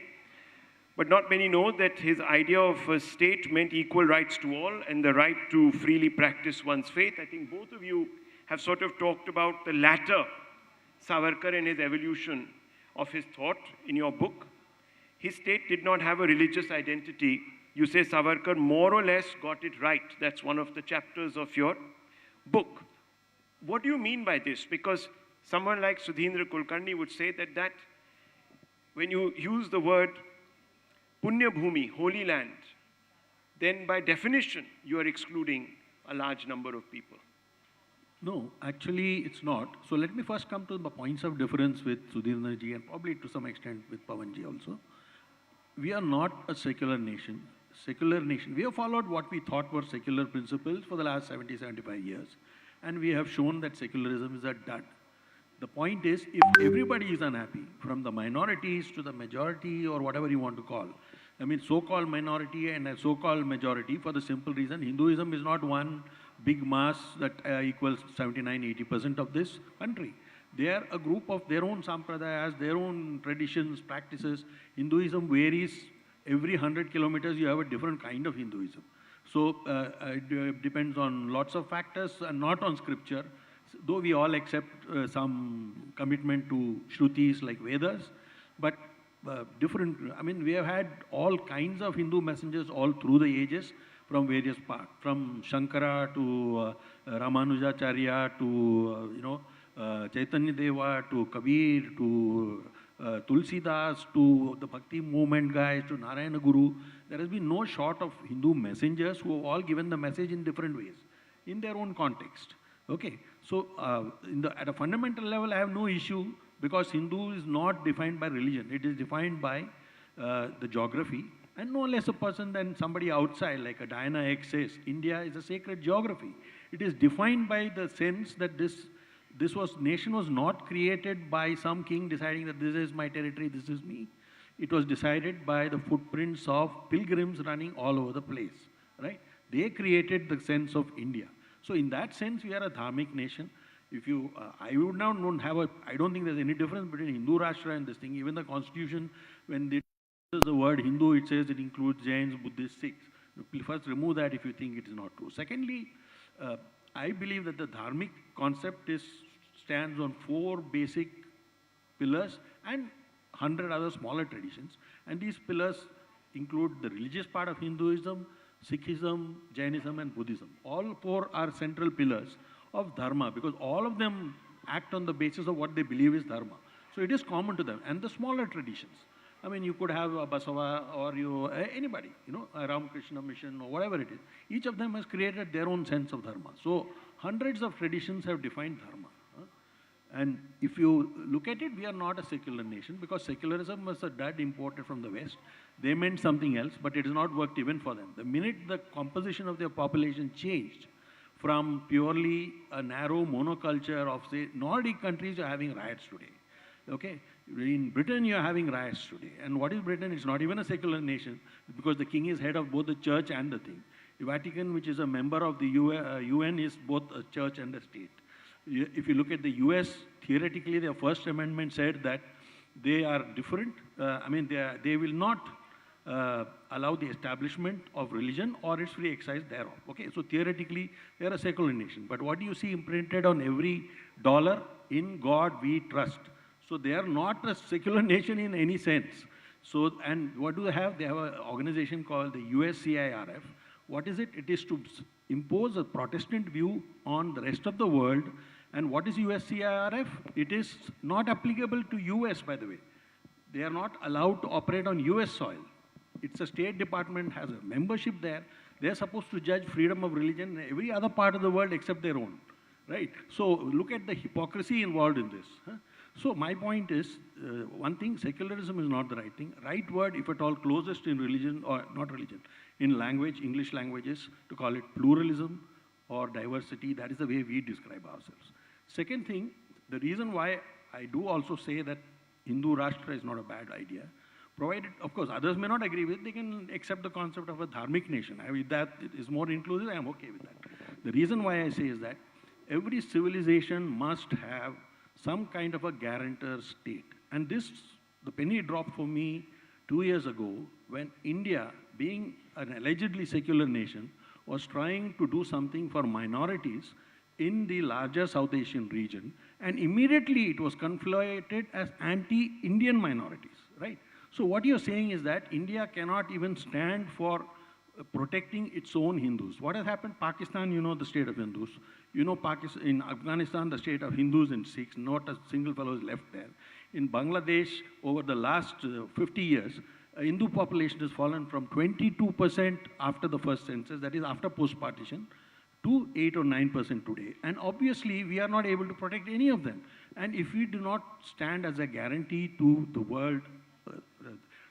But not many know that his idea of a state meant equal rights to all and the right to freely practice one's faith. I think both of you have sort of talked about the latter, Savarkar and his evolution of his thought in your book. His state did not have a religious identity. You say Savarkar more or less got it right. That's one of the chapters of your book. What do you mean by this? Because someone like Sudhindra Kulkarni would say that when you use the word Punya Bhumi, holy land, then by definition you are excluding a large number of people. No, actually it's not. So let me first come to the points of difference with Sudhirna ji and probably to some extent with Pawan ji also. We are not a secular nation. Secular nation. We have followed what we thought were secular principles for the last 70, 75 years. And we have shown that secularism is a dud. The point is, if everybody is unhappy, from the minorities to the majority or whatever you want to call, I mean, so-called minority and a so-called majority, for the simple reason, Hinduism is not one big mass that equals 79-80% of this country. They are a group of their own sampradayas, their own traditions, practices. Hinduism varies. Every 100 kilometers, you have a different kind of Hinduism. So it depends on lots of factors and not on scripture. Though we all accept some commitment to Shrutis like Vedas, but different, I mean, we have had all kinds of Hindu messengers all through the ages from various parts, from Shankara to Ramanujacharya to, Chaitanya Deva to Kabir to Tulsidas to the Bhakti movement guys to Narayana Guru. There has been no short of Hindu messengers who have all given the message in different ways, in their own context. Okay, so at a fundamental level, I have no issue because Hindu is not defined by religion. It is defined by the geography. And no less a person than somebody outside, like a Diana X says, India is a sacred geography. It is defined by the sense that this nation was not created by some king deciding that this is my territory, this is me. It was decided by the footprints of pilgrims running all over the place, right? They created the sense of India. So in that sense, we are a dharmic nation. If you, I would now don't have a, I don't think there's any difference between Hindu Rashtra and this thing. Even the constitution, when they use the word Hindu, it says it includes Jains, Buddhists, Sikhs. First remove that if you think it is not true. Secondly, I believe that the dharmic concept stands on 4 basic pillars and 100 other smaller traditions. And these pillars include the religious part of Hinduism, Sikhism, Jainism and Buddhism. All 4 are central pillars of dharma because all of them act on the basis of what they believe is dharma. So it is common to them. And the smaller traditions. I mean, you could have a Basava or anybody, a Ramakrishna mission or whatever it is. Each of them has created their own sense of dharma. So hundreds of traditions have defined dharma. And if you look at it, we are not a secular nation because secularism was a dud imported from the West. They meant something else, but it has not worked even for them. The minute the composition of their population changed from purely a narrow monoculture of, say, Nordic countries are having riots today. Okay? In Britain, you are having riots today. And what is Britain? It's not even a secular nation because the king is head of both the church and the thing. The Vatican, which is a member of the UN, is both a church and a state. If you look at the US, theoretically, their First Amendment said that they are different. They will not allow the establishment of religion or its free exercise thereof. Okay, so theoretically, they are a secular nation. But what do you see imprinted on every dollar? In God we trust. So they are not a secular nation in any sense. So, and what do they have? They have an organization called the USCIRF. What is it? It is to impose a Protestant view on the rest of the world. And what is USCIRF? It is not applicable to US, by the way. They are not allowed to operate on US soil. It's a State Department, has a membership there. They're supposed to judge freedom of religion in every other part of the world except their own, right? So look at the hypocrisy involved in this. Huh? So my point is, one thing, secularism is not the right thing. Right word, if at all, closest in religion, or not religion, in language, English languages, to call it pluralism or diversity. That is the way we describe ourselves. Second thing, the reason why I do also say that Hindu Rashtra is not a bad idea, provided, of course, others may not agree with it, they can accept the concept of a dharmic nation. If that is more inclusive, I am okay with that. The reason why I say is that every civilization must have some kind of a guarantor state. And this, the penny dropped for me 2 years ago when India, being an allegedly secular nation, was trying to do something for minorities in the larger South Asian region, and immediately it was conflated as anti-Indian minorities, right? So what you're saying is that India cannot even stand for protecting its own Hindus. What has happened? Pakistan, you know the state of Hindus. You know Pakistan, in Afghanistan, the state of Hindus and Sikhs, not a single fellow is left there. In Bangladesh, over the last 50 years, Hindu population has fallen from 22% after the first census, that is after post-partition, to 8 or 9% today. And obviously, we are not able to protect any of them. And if we do not stand as a guarantee to the world,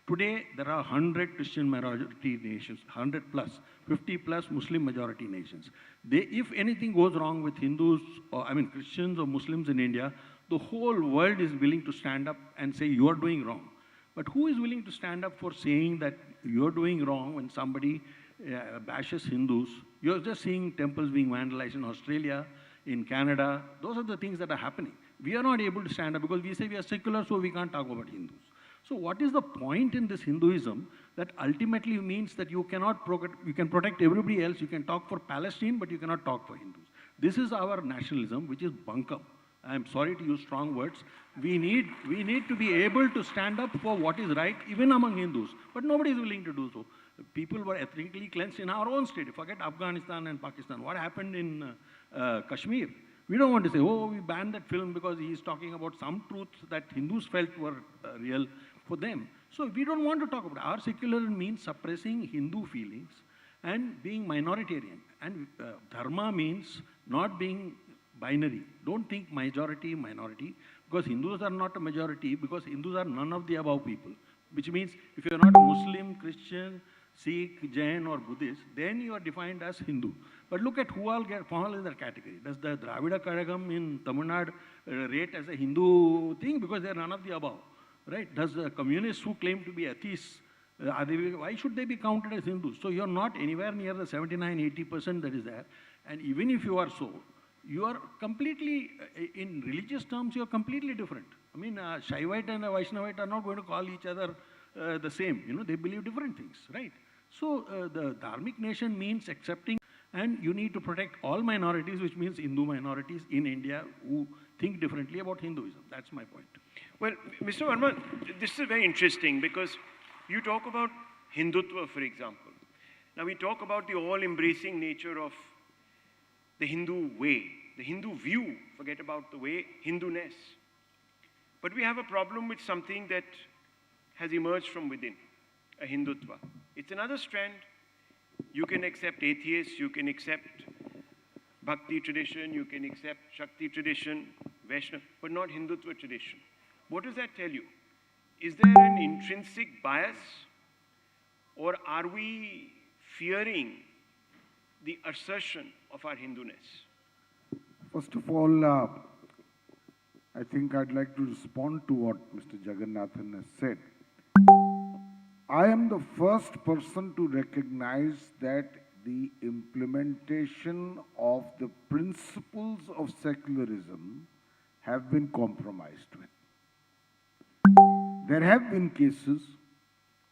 today there are 100 Christian majority nations, 100 plus, 50 plus Muslim majority nations. If anything goes wrong with Hindus, or Christians or Muslims in India, the whole world is willing to stand up and say, you are doing wrong. But who is willing to stand up for saying that you're doing wrong when somebody bashes Hindus? You're just seeing temples being vandalized in Australia, in Canada. Those are the things that are happening. We are not able to stand up because we say we are secular, so we can't talk about Hindus. So what is the point in this Hinduism that ultimately means that you can protect everybody else, you can talk for Palestine, but you cannot talk for Hindus. This is our nationalism, which is bunkum. I'm sorry to use strong words. We need to be able to stand up for what is right, even among Hindus. But nobody is willing to do so. People were ethnically cleansed in our own state. Forget Afghanistan and Pakistan. What happened in Kashmir? We don't want to say, oh, we banned that film because he's talking about some truths that Hindus felt were real for them. So we don't want to talk about it. Our secularism means suppressing Hindu feelings and being minoritarian. And dharma means not being binary. Don't think majority, minority, because Hindus are not a majority, because Hindus are none of the above people, which means if you're not a Muslim, Christian, Sikh, Jain or Buddhist, then you are defined as Hindu. But look at who all fall in that category. Does the Dravida Karagam in Tamil Nadu rate as a Hindu thing? Because they are none of the above, right? Does the communists who claim to be atheists, why should they be counted as Hindus? So you're not anywhere near the 79-80% that is there. And even if you are so, you are completely, in religious terms, you are completely different. Shaivite and a Vaishnavite are not going to call each other the same. They believe different things, right? So the dharmic nation means accepting, and you need to protect all minorities, which means Hindu minorities in India who think differently about Hinduism. That's my point. Well, Mr. Verma, this is very interesting because you talk about Hindutva, for example. Now we talk about the all-embracing nature of the Hindu way, the Hindu view, forget about the way, Hinduness. But we have a problem with something that has emerged from within, a Hindutva. It's another strand. You can accept atheists, you can accept Bhakti tradition, you can accept Shakti tradition, Vaishnava, but not Hindutva tradition. What does that tell you? Is there an intrinsic bias, or are we fearing the assertion of our Hinduness? First of all, I think I'd like to respond to what Mr. Jagannathan has said. I am the first person to recognize that the implementation of the principles of secularism have been compromised with. There have been cases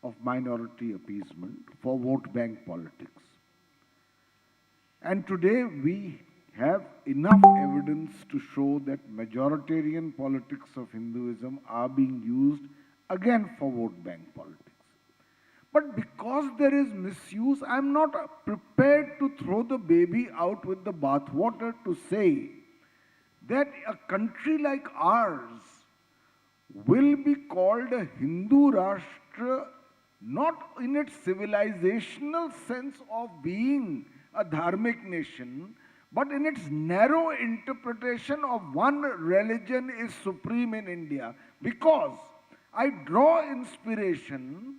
of minority appeasement for vote bank politics. And today we have enough evidence to show that majoritarian politics of Hinduism are being used again for vote bank politics. But because there is misuse, I am not prepared to throw the baby out with the bathwater to say that a country like ours will be called a Hindu Rashtra not in its civilizational sense of being a dharmic nation, but in its narrow interpretation of one religion is supreme in India. Because I draw inspiration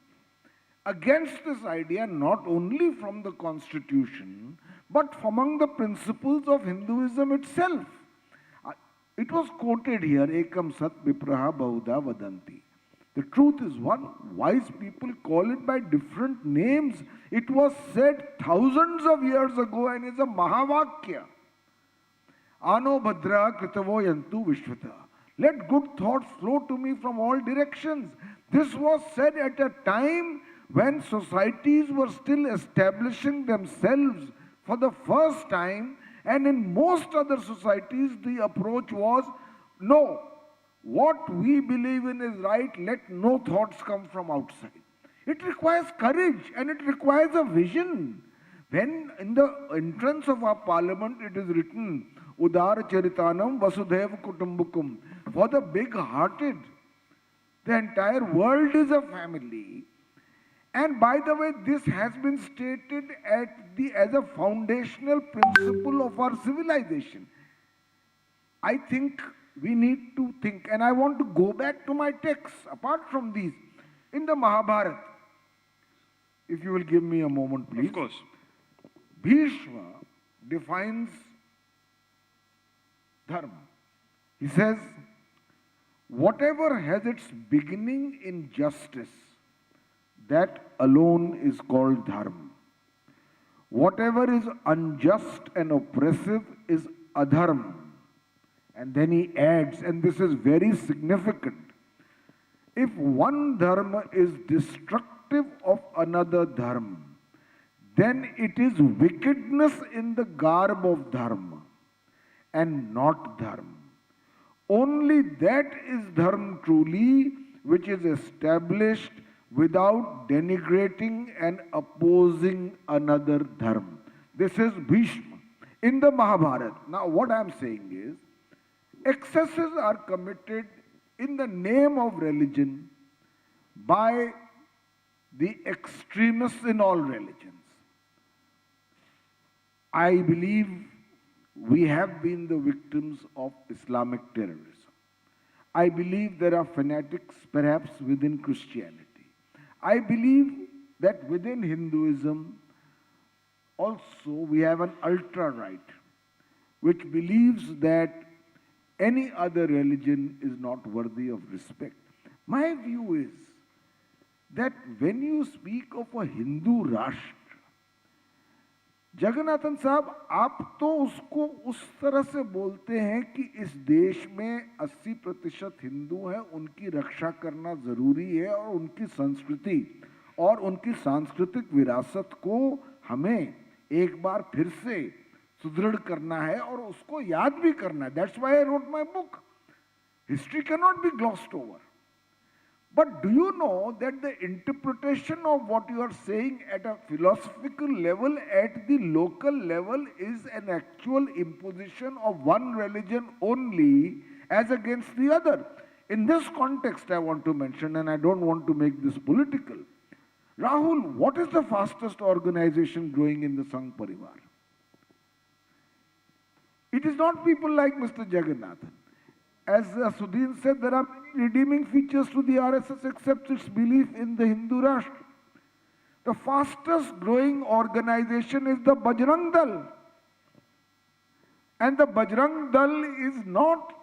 against this idea not only from the constitution, but from among the principles of Hinduism itself. It was quoted here, Ekam Sat Vipraha Bahuda Vadanti. The truth is one. Wise people call it by different names. It was said thousands of years ago and is a Mahavakya. Ano Bhadra Kritavo Yantu Vishvata. Let good thoughts flow to me from all directions. This was said at a time when societies were still establishing themselves for the first time, and in most other societies the approach was, no, what we believe in is right, let no thoughts come from outside. It requires courage and it requires a vision. When in the entrance of our parliament it is written, Udara Charitanam Vasudhaiva Kutumbukum, for the big-hearted, the entire world is a family. And by the way, this has been stated as a foundational principle of our civilization. I think we need to think, and I want to go back to my texts, apart from these. In the Mahabharata, if you will give me a moment, please. Of course. Bhishma defines dharma. He says, whatever has its beginning in justice, that alone is called dharma. Whatever is unjust and oppressive is adharma. And then he adds, and this is very significant, if one dharma is destructive of another dharma, then it is wickedness in the garb of dharma and not dharma. Only that is dharma truly, which is established without denigrating and opposing another dharma. This is Bhishma in the Mahabharata. Now what I am saying is, excesses are committed in the name of religion by the extremists in all religions. I believe we have been the victims of Islamic terrorism. I believe there are fanatics perhaps within Christianity. I believe that within Hinduism also we have an ultra-right which believes that any other religion is not worthy of respect. My view is that when you speak of a Hindu Rashtra, Jagannathan साहब आप तो उसको उस तरह से बोलते हैं कि इस देश में 80% हिंदू हैं, उनकी रक्षा करना जरूरी है और उनकी संस्कृति और उनकी सांस्कृतिक विरासत को हमें एक बार फिर से सुदृढ़ करना है और उसको याद भी करना है. That's why I wrote my book. History cannot be glossed over. But do you know that the interpretation of what you are saying at a philosophical level, at the local level, is an actual imposition of one religion only as against the other? In this context, I want to mention, and I don't want to make this political, Rahul, what is the fastest organization growing in the Sangh Parivar? It is not people like Mr. Jagannathan. As Sudhin said, there are redeeming features to the RSS except its belief in the Hindu Rashtra. The fastest growing organization is the Bajrang Dal. And the Bajrang Dal is not,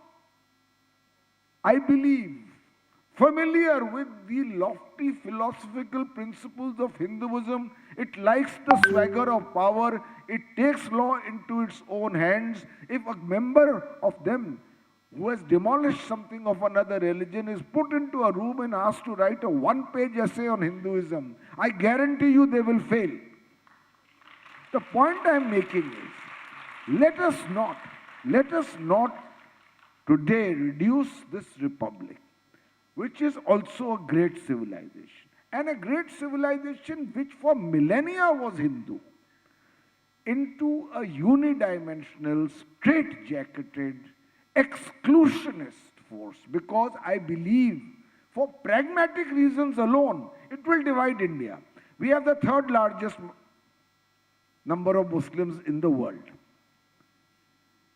I believe, familiar with the lofty philosophical principles of Hinduism. It likes the swagger of power. It takes law into its own hands. If a member of them who has demolished something of another religion is put into a room and asked to write a one-page essay on Hinduism, I guarantee you they will fail. The point I am making is, let us not today reduce this republic, which is also a great civilization, and a great civilization which for millennia was Hindu, into a unidimensional, straight-jacketed, exclusionist force, because I believe for pragmatic reasons alone, it will divide India. We have the third largest number of Muslims in the world.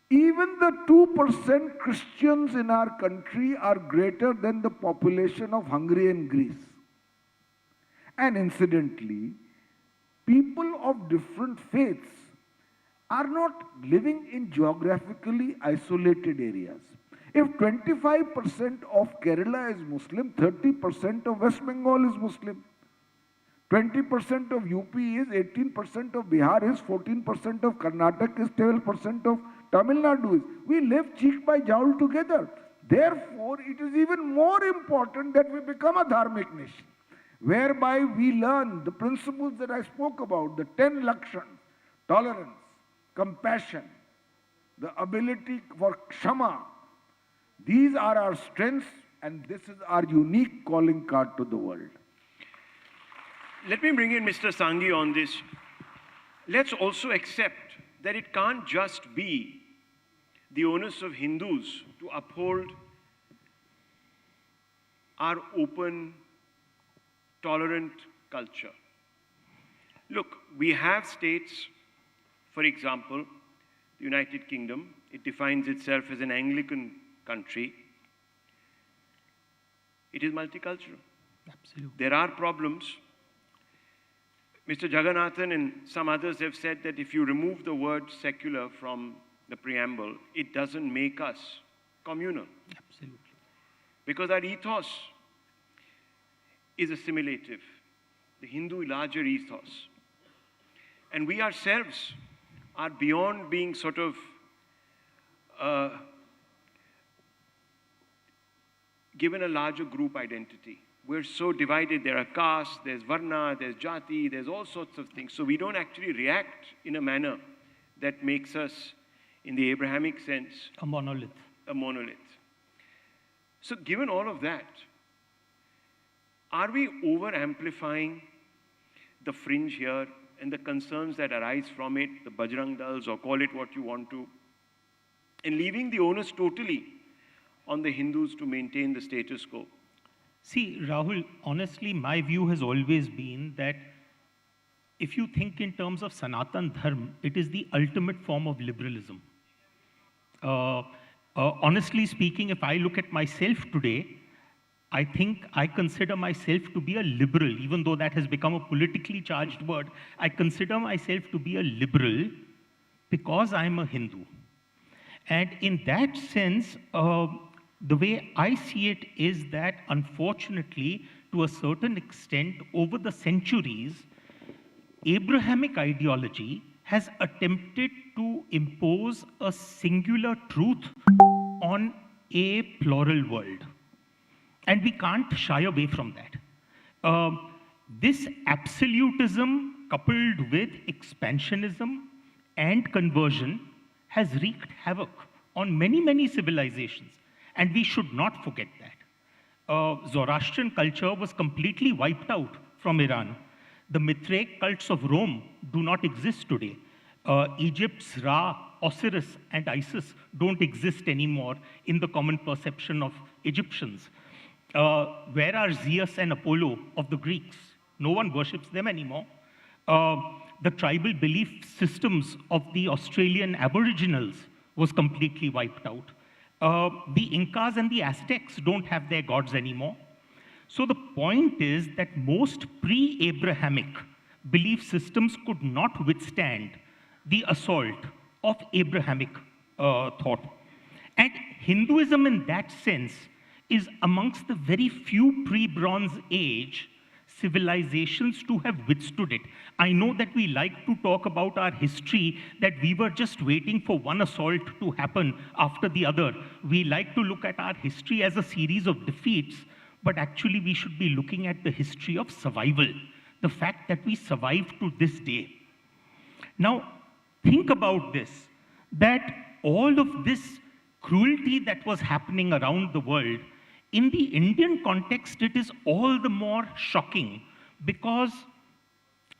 Even the 2% Christians in our country are greater than the population of Hungary and Greece. And incidentally, people of different faiths are not living in geographically isolated areas. If 25% of Kerala is Muslim, 30% of West Bengal is Muslim. 20% of UP is, 18% of Bihar is, 14% of Karnataka is, 12% of Tamil Nadu is. We live cheek by jowl together. Therefore, it is even more important that we become a dharmic nation, whereby we learn the principles that I spoke about, the 10 lakshans: tolerance, compassion, the ability for kshama. These are our strengths, and this is our unique calling card to the world. Let me bring in Mr. Sanghi on this. Let's also accept that it can't just be the onus of Hindus to uphold our open, tolerant culture. Look, we have states, for example, the United Kingdom, it defines itself as an Anglican country. It is multicultural. Absolutely. There are problems. Mr. Jagannathan and some others have said that if you remove the word secular from the preamble, it doesn't make us communal. Absolutely. Because our ethos is assimilative, the Hindu larger ethos. And we ourselves are beyond being sort of given a larger group identity. We're so divided. There are castes, there's varna, there's jati, there's all sorts of things. So we don't actually react in a manner that makes us, in the Abrahamic sense, a monolith. A monolith. So given all of that, are we over-amplifying the fringe here and the concerns that arise from it, the Bajrang Dals, or call it what you want to, and leaving the onus totally on the Hindus to maintain the status quo? See, Rahul, honestly, my view has always been that if you think in terms of Sanatan Dharma, it is the ultimate form of liberalism. Honestly speaking, if I look at myself today, I think I consider myself to be a liberal, even though that has become a politically charged word. I consider myself to be a liberal because I'm a Hindu. And in that sense, the way I see it is that, unfortunately, to a certain extent, over the centuries, Abrahamic ideology has attempted to impose a singular truth on a plural world. And we can't shy away from that. This absolutism, coupled with expansionism and conversion, has wreaked havoc on many, many civilizations. And we should not forget that. Zoroastrian culture was completely wiped out from Iran. The Mithraic cults of Rome do not exist today. Egypt's Ra, Osiris, and Isis don't exist anymore in the common perception of Egyptians. Where are Zeus and Apollo of the Greeks? No one worships them anymore. The tribal belief systems of the Australian Aboriginals was completely wiped out. The Incas and the Aztecs don't have their gods anymore. So the point is that most pre-Abrahamic belief systems could not withstand the assault of Abrahamic thought. And Hinduism in that sense is amongst the very few pre-Bronze Age civilizations to have withstood it. I know that we like to talk about our history, that we were just waiting for one assault to happen after the other. We like to look at our history as a series of defeats, but actually we should be looking at the history of survival, the fact that we survived to this day. Now, think about this, that all of this cruelty that was happening around the world, in the Indian context, it is all the more shocking because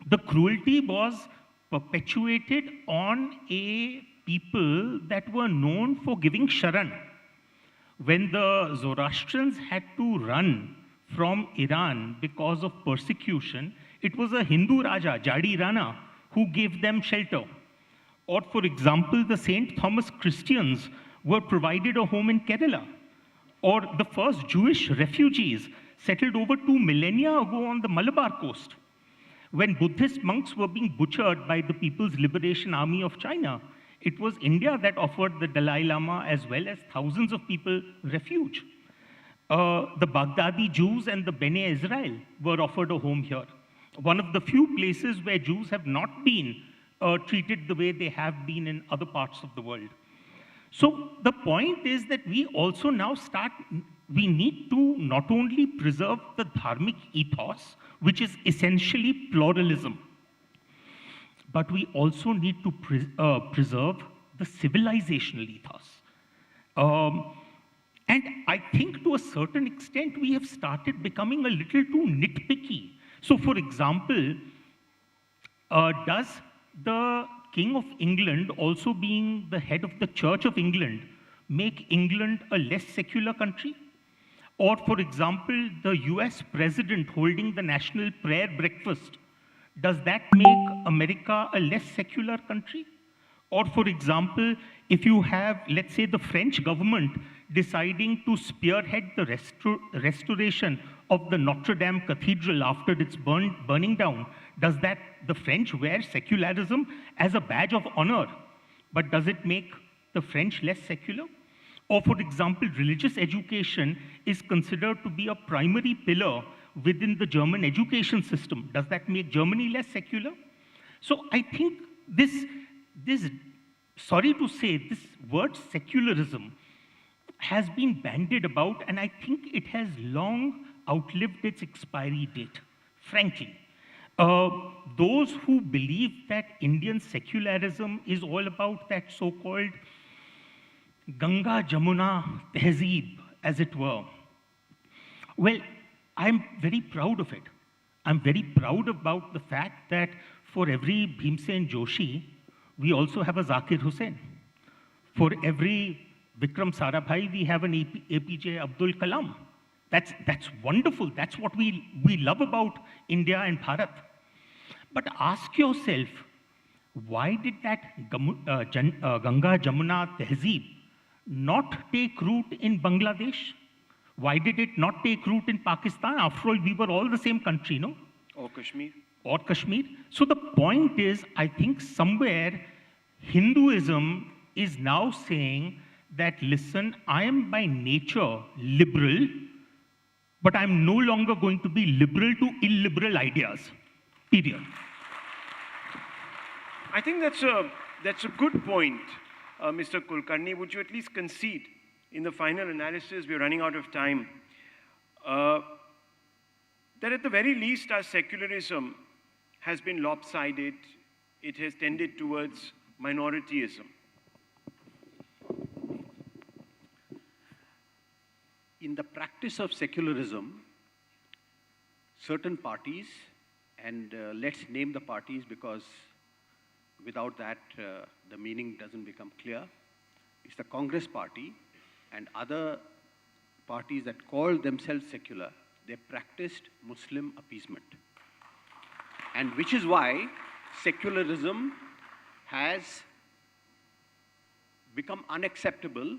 the cruelty was perpetuated on a people that were known for giving sharan. When the Zoroastrians had to run from Iran because of persecution, it was a Hindu Raja, Jadi Rana, who gave them shelter. Or, for example, the St. Thomas Christians were provided a home in Kerala. Or the first Jewish refugees settled over 2 millennia ago on the Malabar coast. When Buddhist monks were being butchered by the People's Liberation Army of China, it was India that offered the Dalai Lama as well as thousands of people refuge. The Baghdadi Jews and the Bene Israel were offered a home here. One of the few places where Jews have not been treated the way they have been in other parts of the world. So the point is that we also now we need to not only preserve the dharmic ethos, which is essentially pluralism, but we also need to preserve the civilizational ethos. And I think to a certain extent, we have started becoming a little too nitpicky. So for example, does the King of England, also being the head of the Church of England, make England a less secular country? Or, for example, the US president holding the national prayer breakfast. Does that make America a less secular country? Or, for example, if you have, let's say, the French government deciding to spearhead the restoration of the Notre Dame Cathedral after its burning down, does that the French wear secularism as a badge of honor? But does it make the French less secular? Or, for example, religious education is considered to be a primary pillar within the German education system. Does that make Germany less secular? So I think this, sorry to say, this word secularism has been bandied about, and I think it has long outlived its expiry date, frankly. Those who believe that Indian secularism is all about that so-called Ganga Jamuna Tehzeeb, as it were, well, I'm very proud of it. I'm very proud about the fact that for every Bhimsen Joshi, we also have a Zakir Hussain. For every Vikram Sarabhai, we have an APJ Abdul Kalam. That's wonderful. That's what we love about India and Bharat. But ask yourself, why did that Ganga Jamuna Tehzeeb not take root in Bangladesh? Why did it not take root in Pakistan? After all, we were all the same country, no? Or Kashmir. Or Kashmir. So the point is, I think somewhere Hinduism is now saying that, listen, I am by nature liberal, but I'm no longer going to be liberal to illiberal ideas, period. I think that's a good point, Mr. Kulkarni. Would you at least concede in the final analysis, we're running out of time, that at the very least our secularism has been lopsided, it has tended towards minorityism? In the practice of secularism, certain parties, and let's name the parties because without that the meaning doesn't become clear. It's the Congress party and other parties that call themselves secular. They practiced Muslim appeasement. And which is why secularism has become unacceptable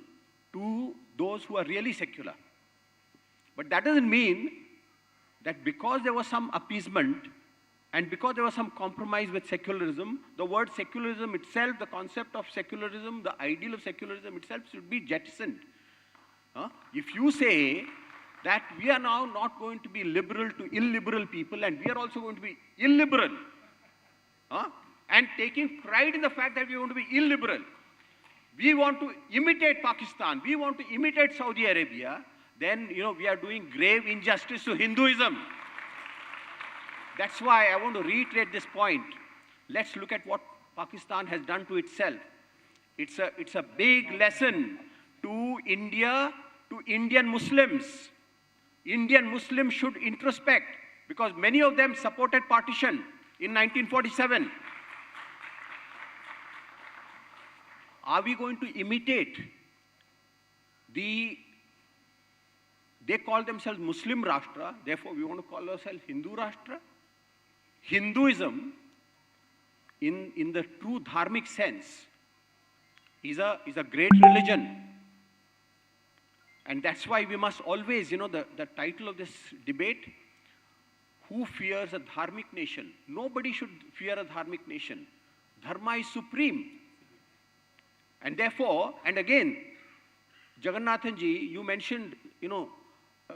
to those who are really secular. But that doesn't mean that because there was some appeasement and because there was some compromise with secularism, the word secularism itself, the concept of secularism, the ideal of secularism itself should be jettisoned. If you say that we are now not going to be liberal to illiberal people and we are also going to be illiberal, and taking pride in the fact that we want to be illiberal, we want to imitate Pakistan, we want to imitate Saudi Arabia, then we are doing grave injustice to Hinduism. That's why I want to reiterate this point. Let's look at what Pakistan has done to itself. It's a big lesson to India, to Indian Muslims. Indian Muslims should introspect because many of them supported partition in 1947. Are we going to imitate they call themselves Muslim Rashtra, therefore we want to call ourselves Hindu Rashtra? Hinduism, in the true dharmic sense, is a great religion. And that's why we must always, the title of this debate, who fears a dharmic nation? Nobody should fear a dharmic nation. Dharma is supreme. And therefore, and again, Jagannathanji, you mentioned,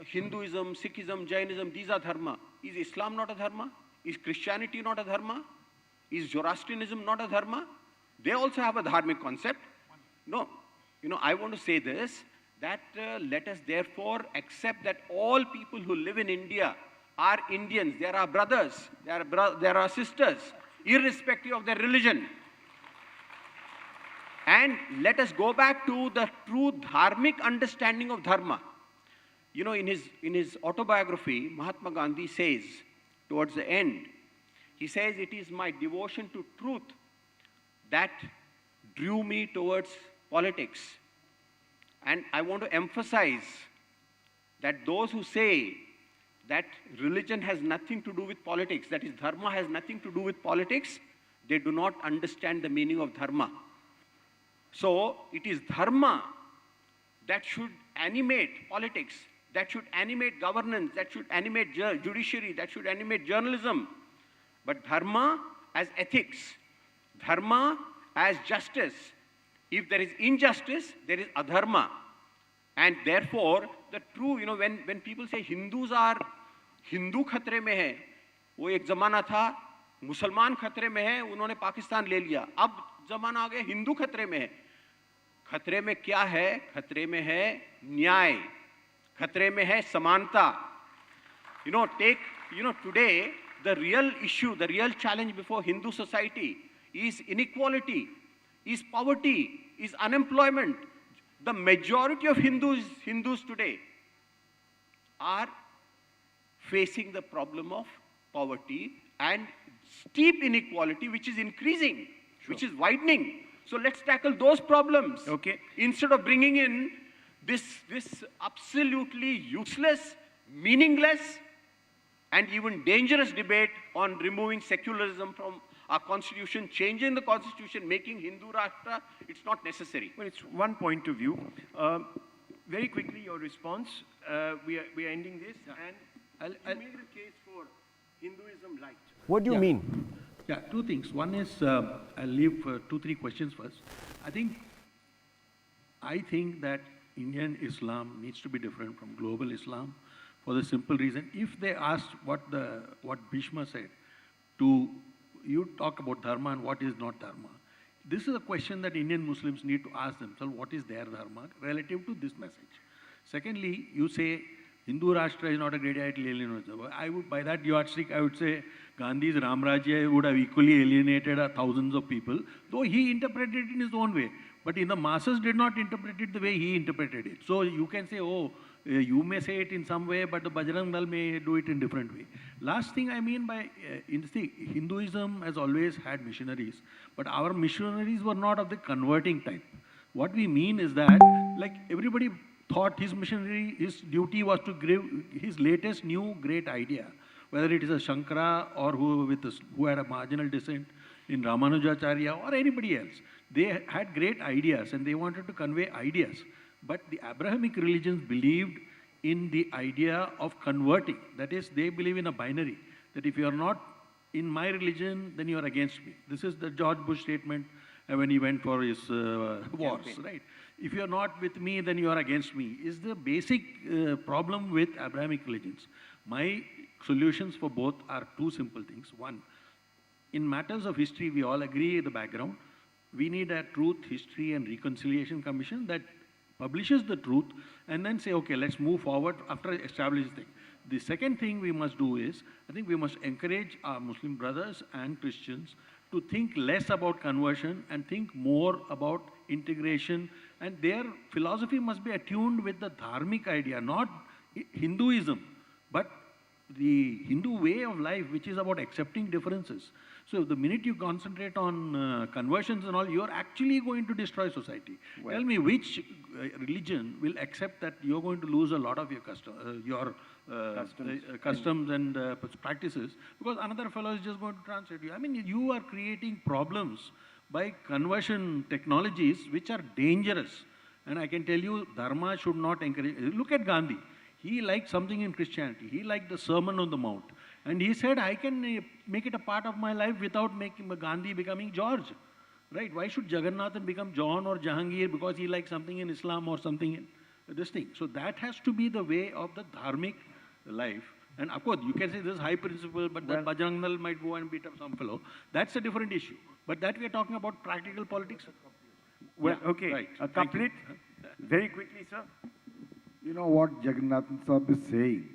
Hinduism, Sikhism, Jainism, these are dharma. Is Islam not a dharma? Is Christianity not a dharma? Is Zoroastrianism not a dharma? They also have a dharmic concept. No. I want to say this, that let us therefore accept that all people who live in India are Indians. They are our brothers. They are our sisters, irrespective of their religion. And let us go back to the true dharmic understanding of dharma. In his autobiography, Mahatma Gandhi says, towards the end, he says, it is my devotion to truth that drew me towards politics. And I want to emphasize that those who say that religion has nothing to do with politics, that is, dharma has nothing to do with politics, they do not understand the meaning of dharma. So it is dharma that should animate politics, that should animate governance, that should animate judiciary, that should animate journalism. But dharma as ethics, dharma as justice. If there is injustice, there is adharma. And therefore, the true, when people say Hindus are, Hindu खतरे में है, वो एक ज़माना था, मुसलमान खतरे में है, उन्होंने पाकिस्तान ले लिया. अब ज़माना आ गया, हिंदू खतरे में है. खतरे में क्या है? खतरे में है न्याय. खतरे में है समानता. Today, the real issue, the real challenge before Hindu society is inequality, is poverty, is unemployment. The majority of Hindus today are facing the problem of poverty and steep inequality, which is increasing, which is widening. So let's tackle those problems. Okay. Instead of bringing in this absolutely useless, meaningless, and even dangerous debate on removing secularism from our constitution, changing the constitution, making Hindu Rashtra, it's not necessary. Well, it's one point of view. Very quickly, your response. We are ending this, and I'll make the case for Hinduism light. What do you mean? Yeah, two things. One is, I'll leave 2-3 questions first. I think that Indian Islam needs to be different from global Islam for the simple reason, if they asked what Bhishma said, you talk about dharma and what is not dharma. This is a question that Indian Muslims need to ask themselves, what is their dharma relative to this message. Secondly, you say Hindu Rashtra is not a great idea to alienate. By that yardstick, I would say Gandhi's Ram Rajya would have equally alienated thousands of people, though he interpreted it in his own way. But in the masses did not interpret it the way he interpreted it. So you can say, oh, you may say it in some way, but the Bajrang Dal may do it in different way. Last thing I mean by, Hinduism has always had missionaries, but our missionaries were not of the converting type. What we mean is that, like everybody thought his duty was to give his latest new great idea, whether it is a Shankara or who had a marginal descent in Ramanujacharya or anybody else. They had great ideas and they wanted to convey ideas. But the Abrahamic religions believed in the idea of converting. That is, they believe in a binary, that if you are not in my religion, then you are against me. This is the George Bush statement when he went for his wars, right? If you are not with me, then you are against me, is the basic problem with Abrahamic religions. My solutions for both are two simple things. One, in matters of history, we all agree the background. We need a Truth, History and Reconciliation Commission that publishes the truth and then say, okay, let's move forward after establishing things. The second thing we must do is, I think we must encourage our Muslim brothers and Christians to think less about conversion and think more about integration, and their philosophy must be attuned with the dharmic idea, not Hinduism, but the Hindu way of life, which is about accepting differences. So the minute you concentrate on conversions and all, you're actually going to destroy society. Well, tell me which religion will accept that you're going to lose a lot of your customs and practices, because another fellow is just going to translate you. I mean, you are creating problems by conversion technologies which are dangerous. And I can tell you, Dharma should not encourage. Look at Gandhi. He liked something in Christianity. He liked the Sermon on the Mount. And he said, I can make it a part of my life without making Gandhi becoming George. Right? Why should Jagannathan become John or Jahangir because he likes something in Islam or something in this thing? So that has to be the way of the dharmic life. And of course, you can say this is high principle, but the Bajrang Dal might go and beat up some fellow. That's a different issue. But that we are talking about practical politics. Well, okay. Right. Complete. Very quickly, sir. You know what Jagannathan Sahib is saying?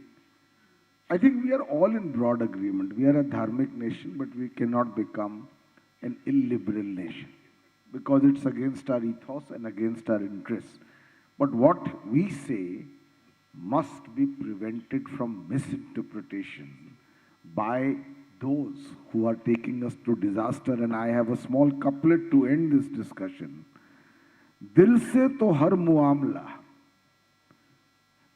I think we are all in broad agreement. We are a dharmic nation, but we cannot become an illiberal nation because it's against our ethos and against our interests. But what we say must be prevented from misinterpretation by those who are taking us to disaster. And I have a small couplet to end this discussion. Dil se to har muamla,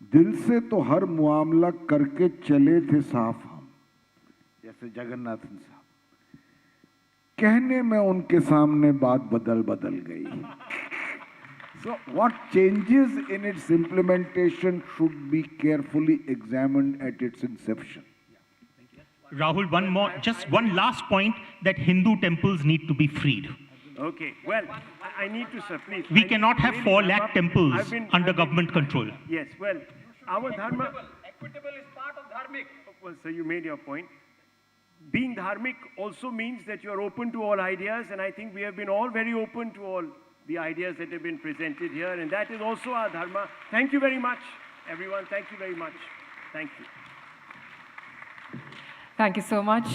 दिल से तो हर मुआमला करके चले थे साफ हम, जैसे जगन्नाथन साहब, कहने में उनके सामने बात बदल गई. So what changes in its implementation should be carefully examined at its inception. Rahul, just one last point, that Hindu temples need to be freed. Okay, well, I need to, sir, please. We cannot have 4 lakh temples under government control. Yes, well, our dharma... Equitable is part of dharmic. Well, sir, you made your point. Being dharmic also means that you're open to all ideas, and I think we have been all very open to all the ideas that have been presented here, and that is also our dharma. Thank you very much, everyone. Thank you very much. Thank you. Thank you so much.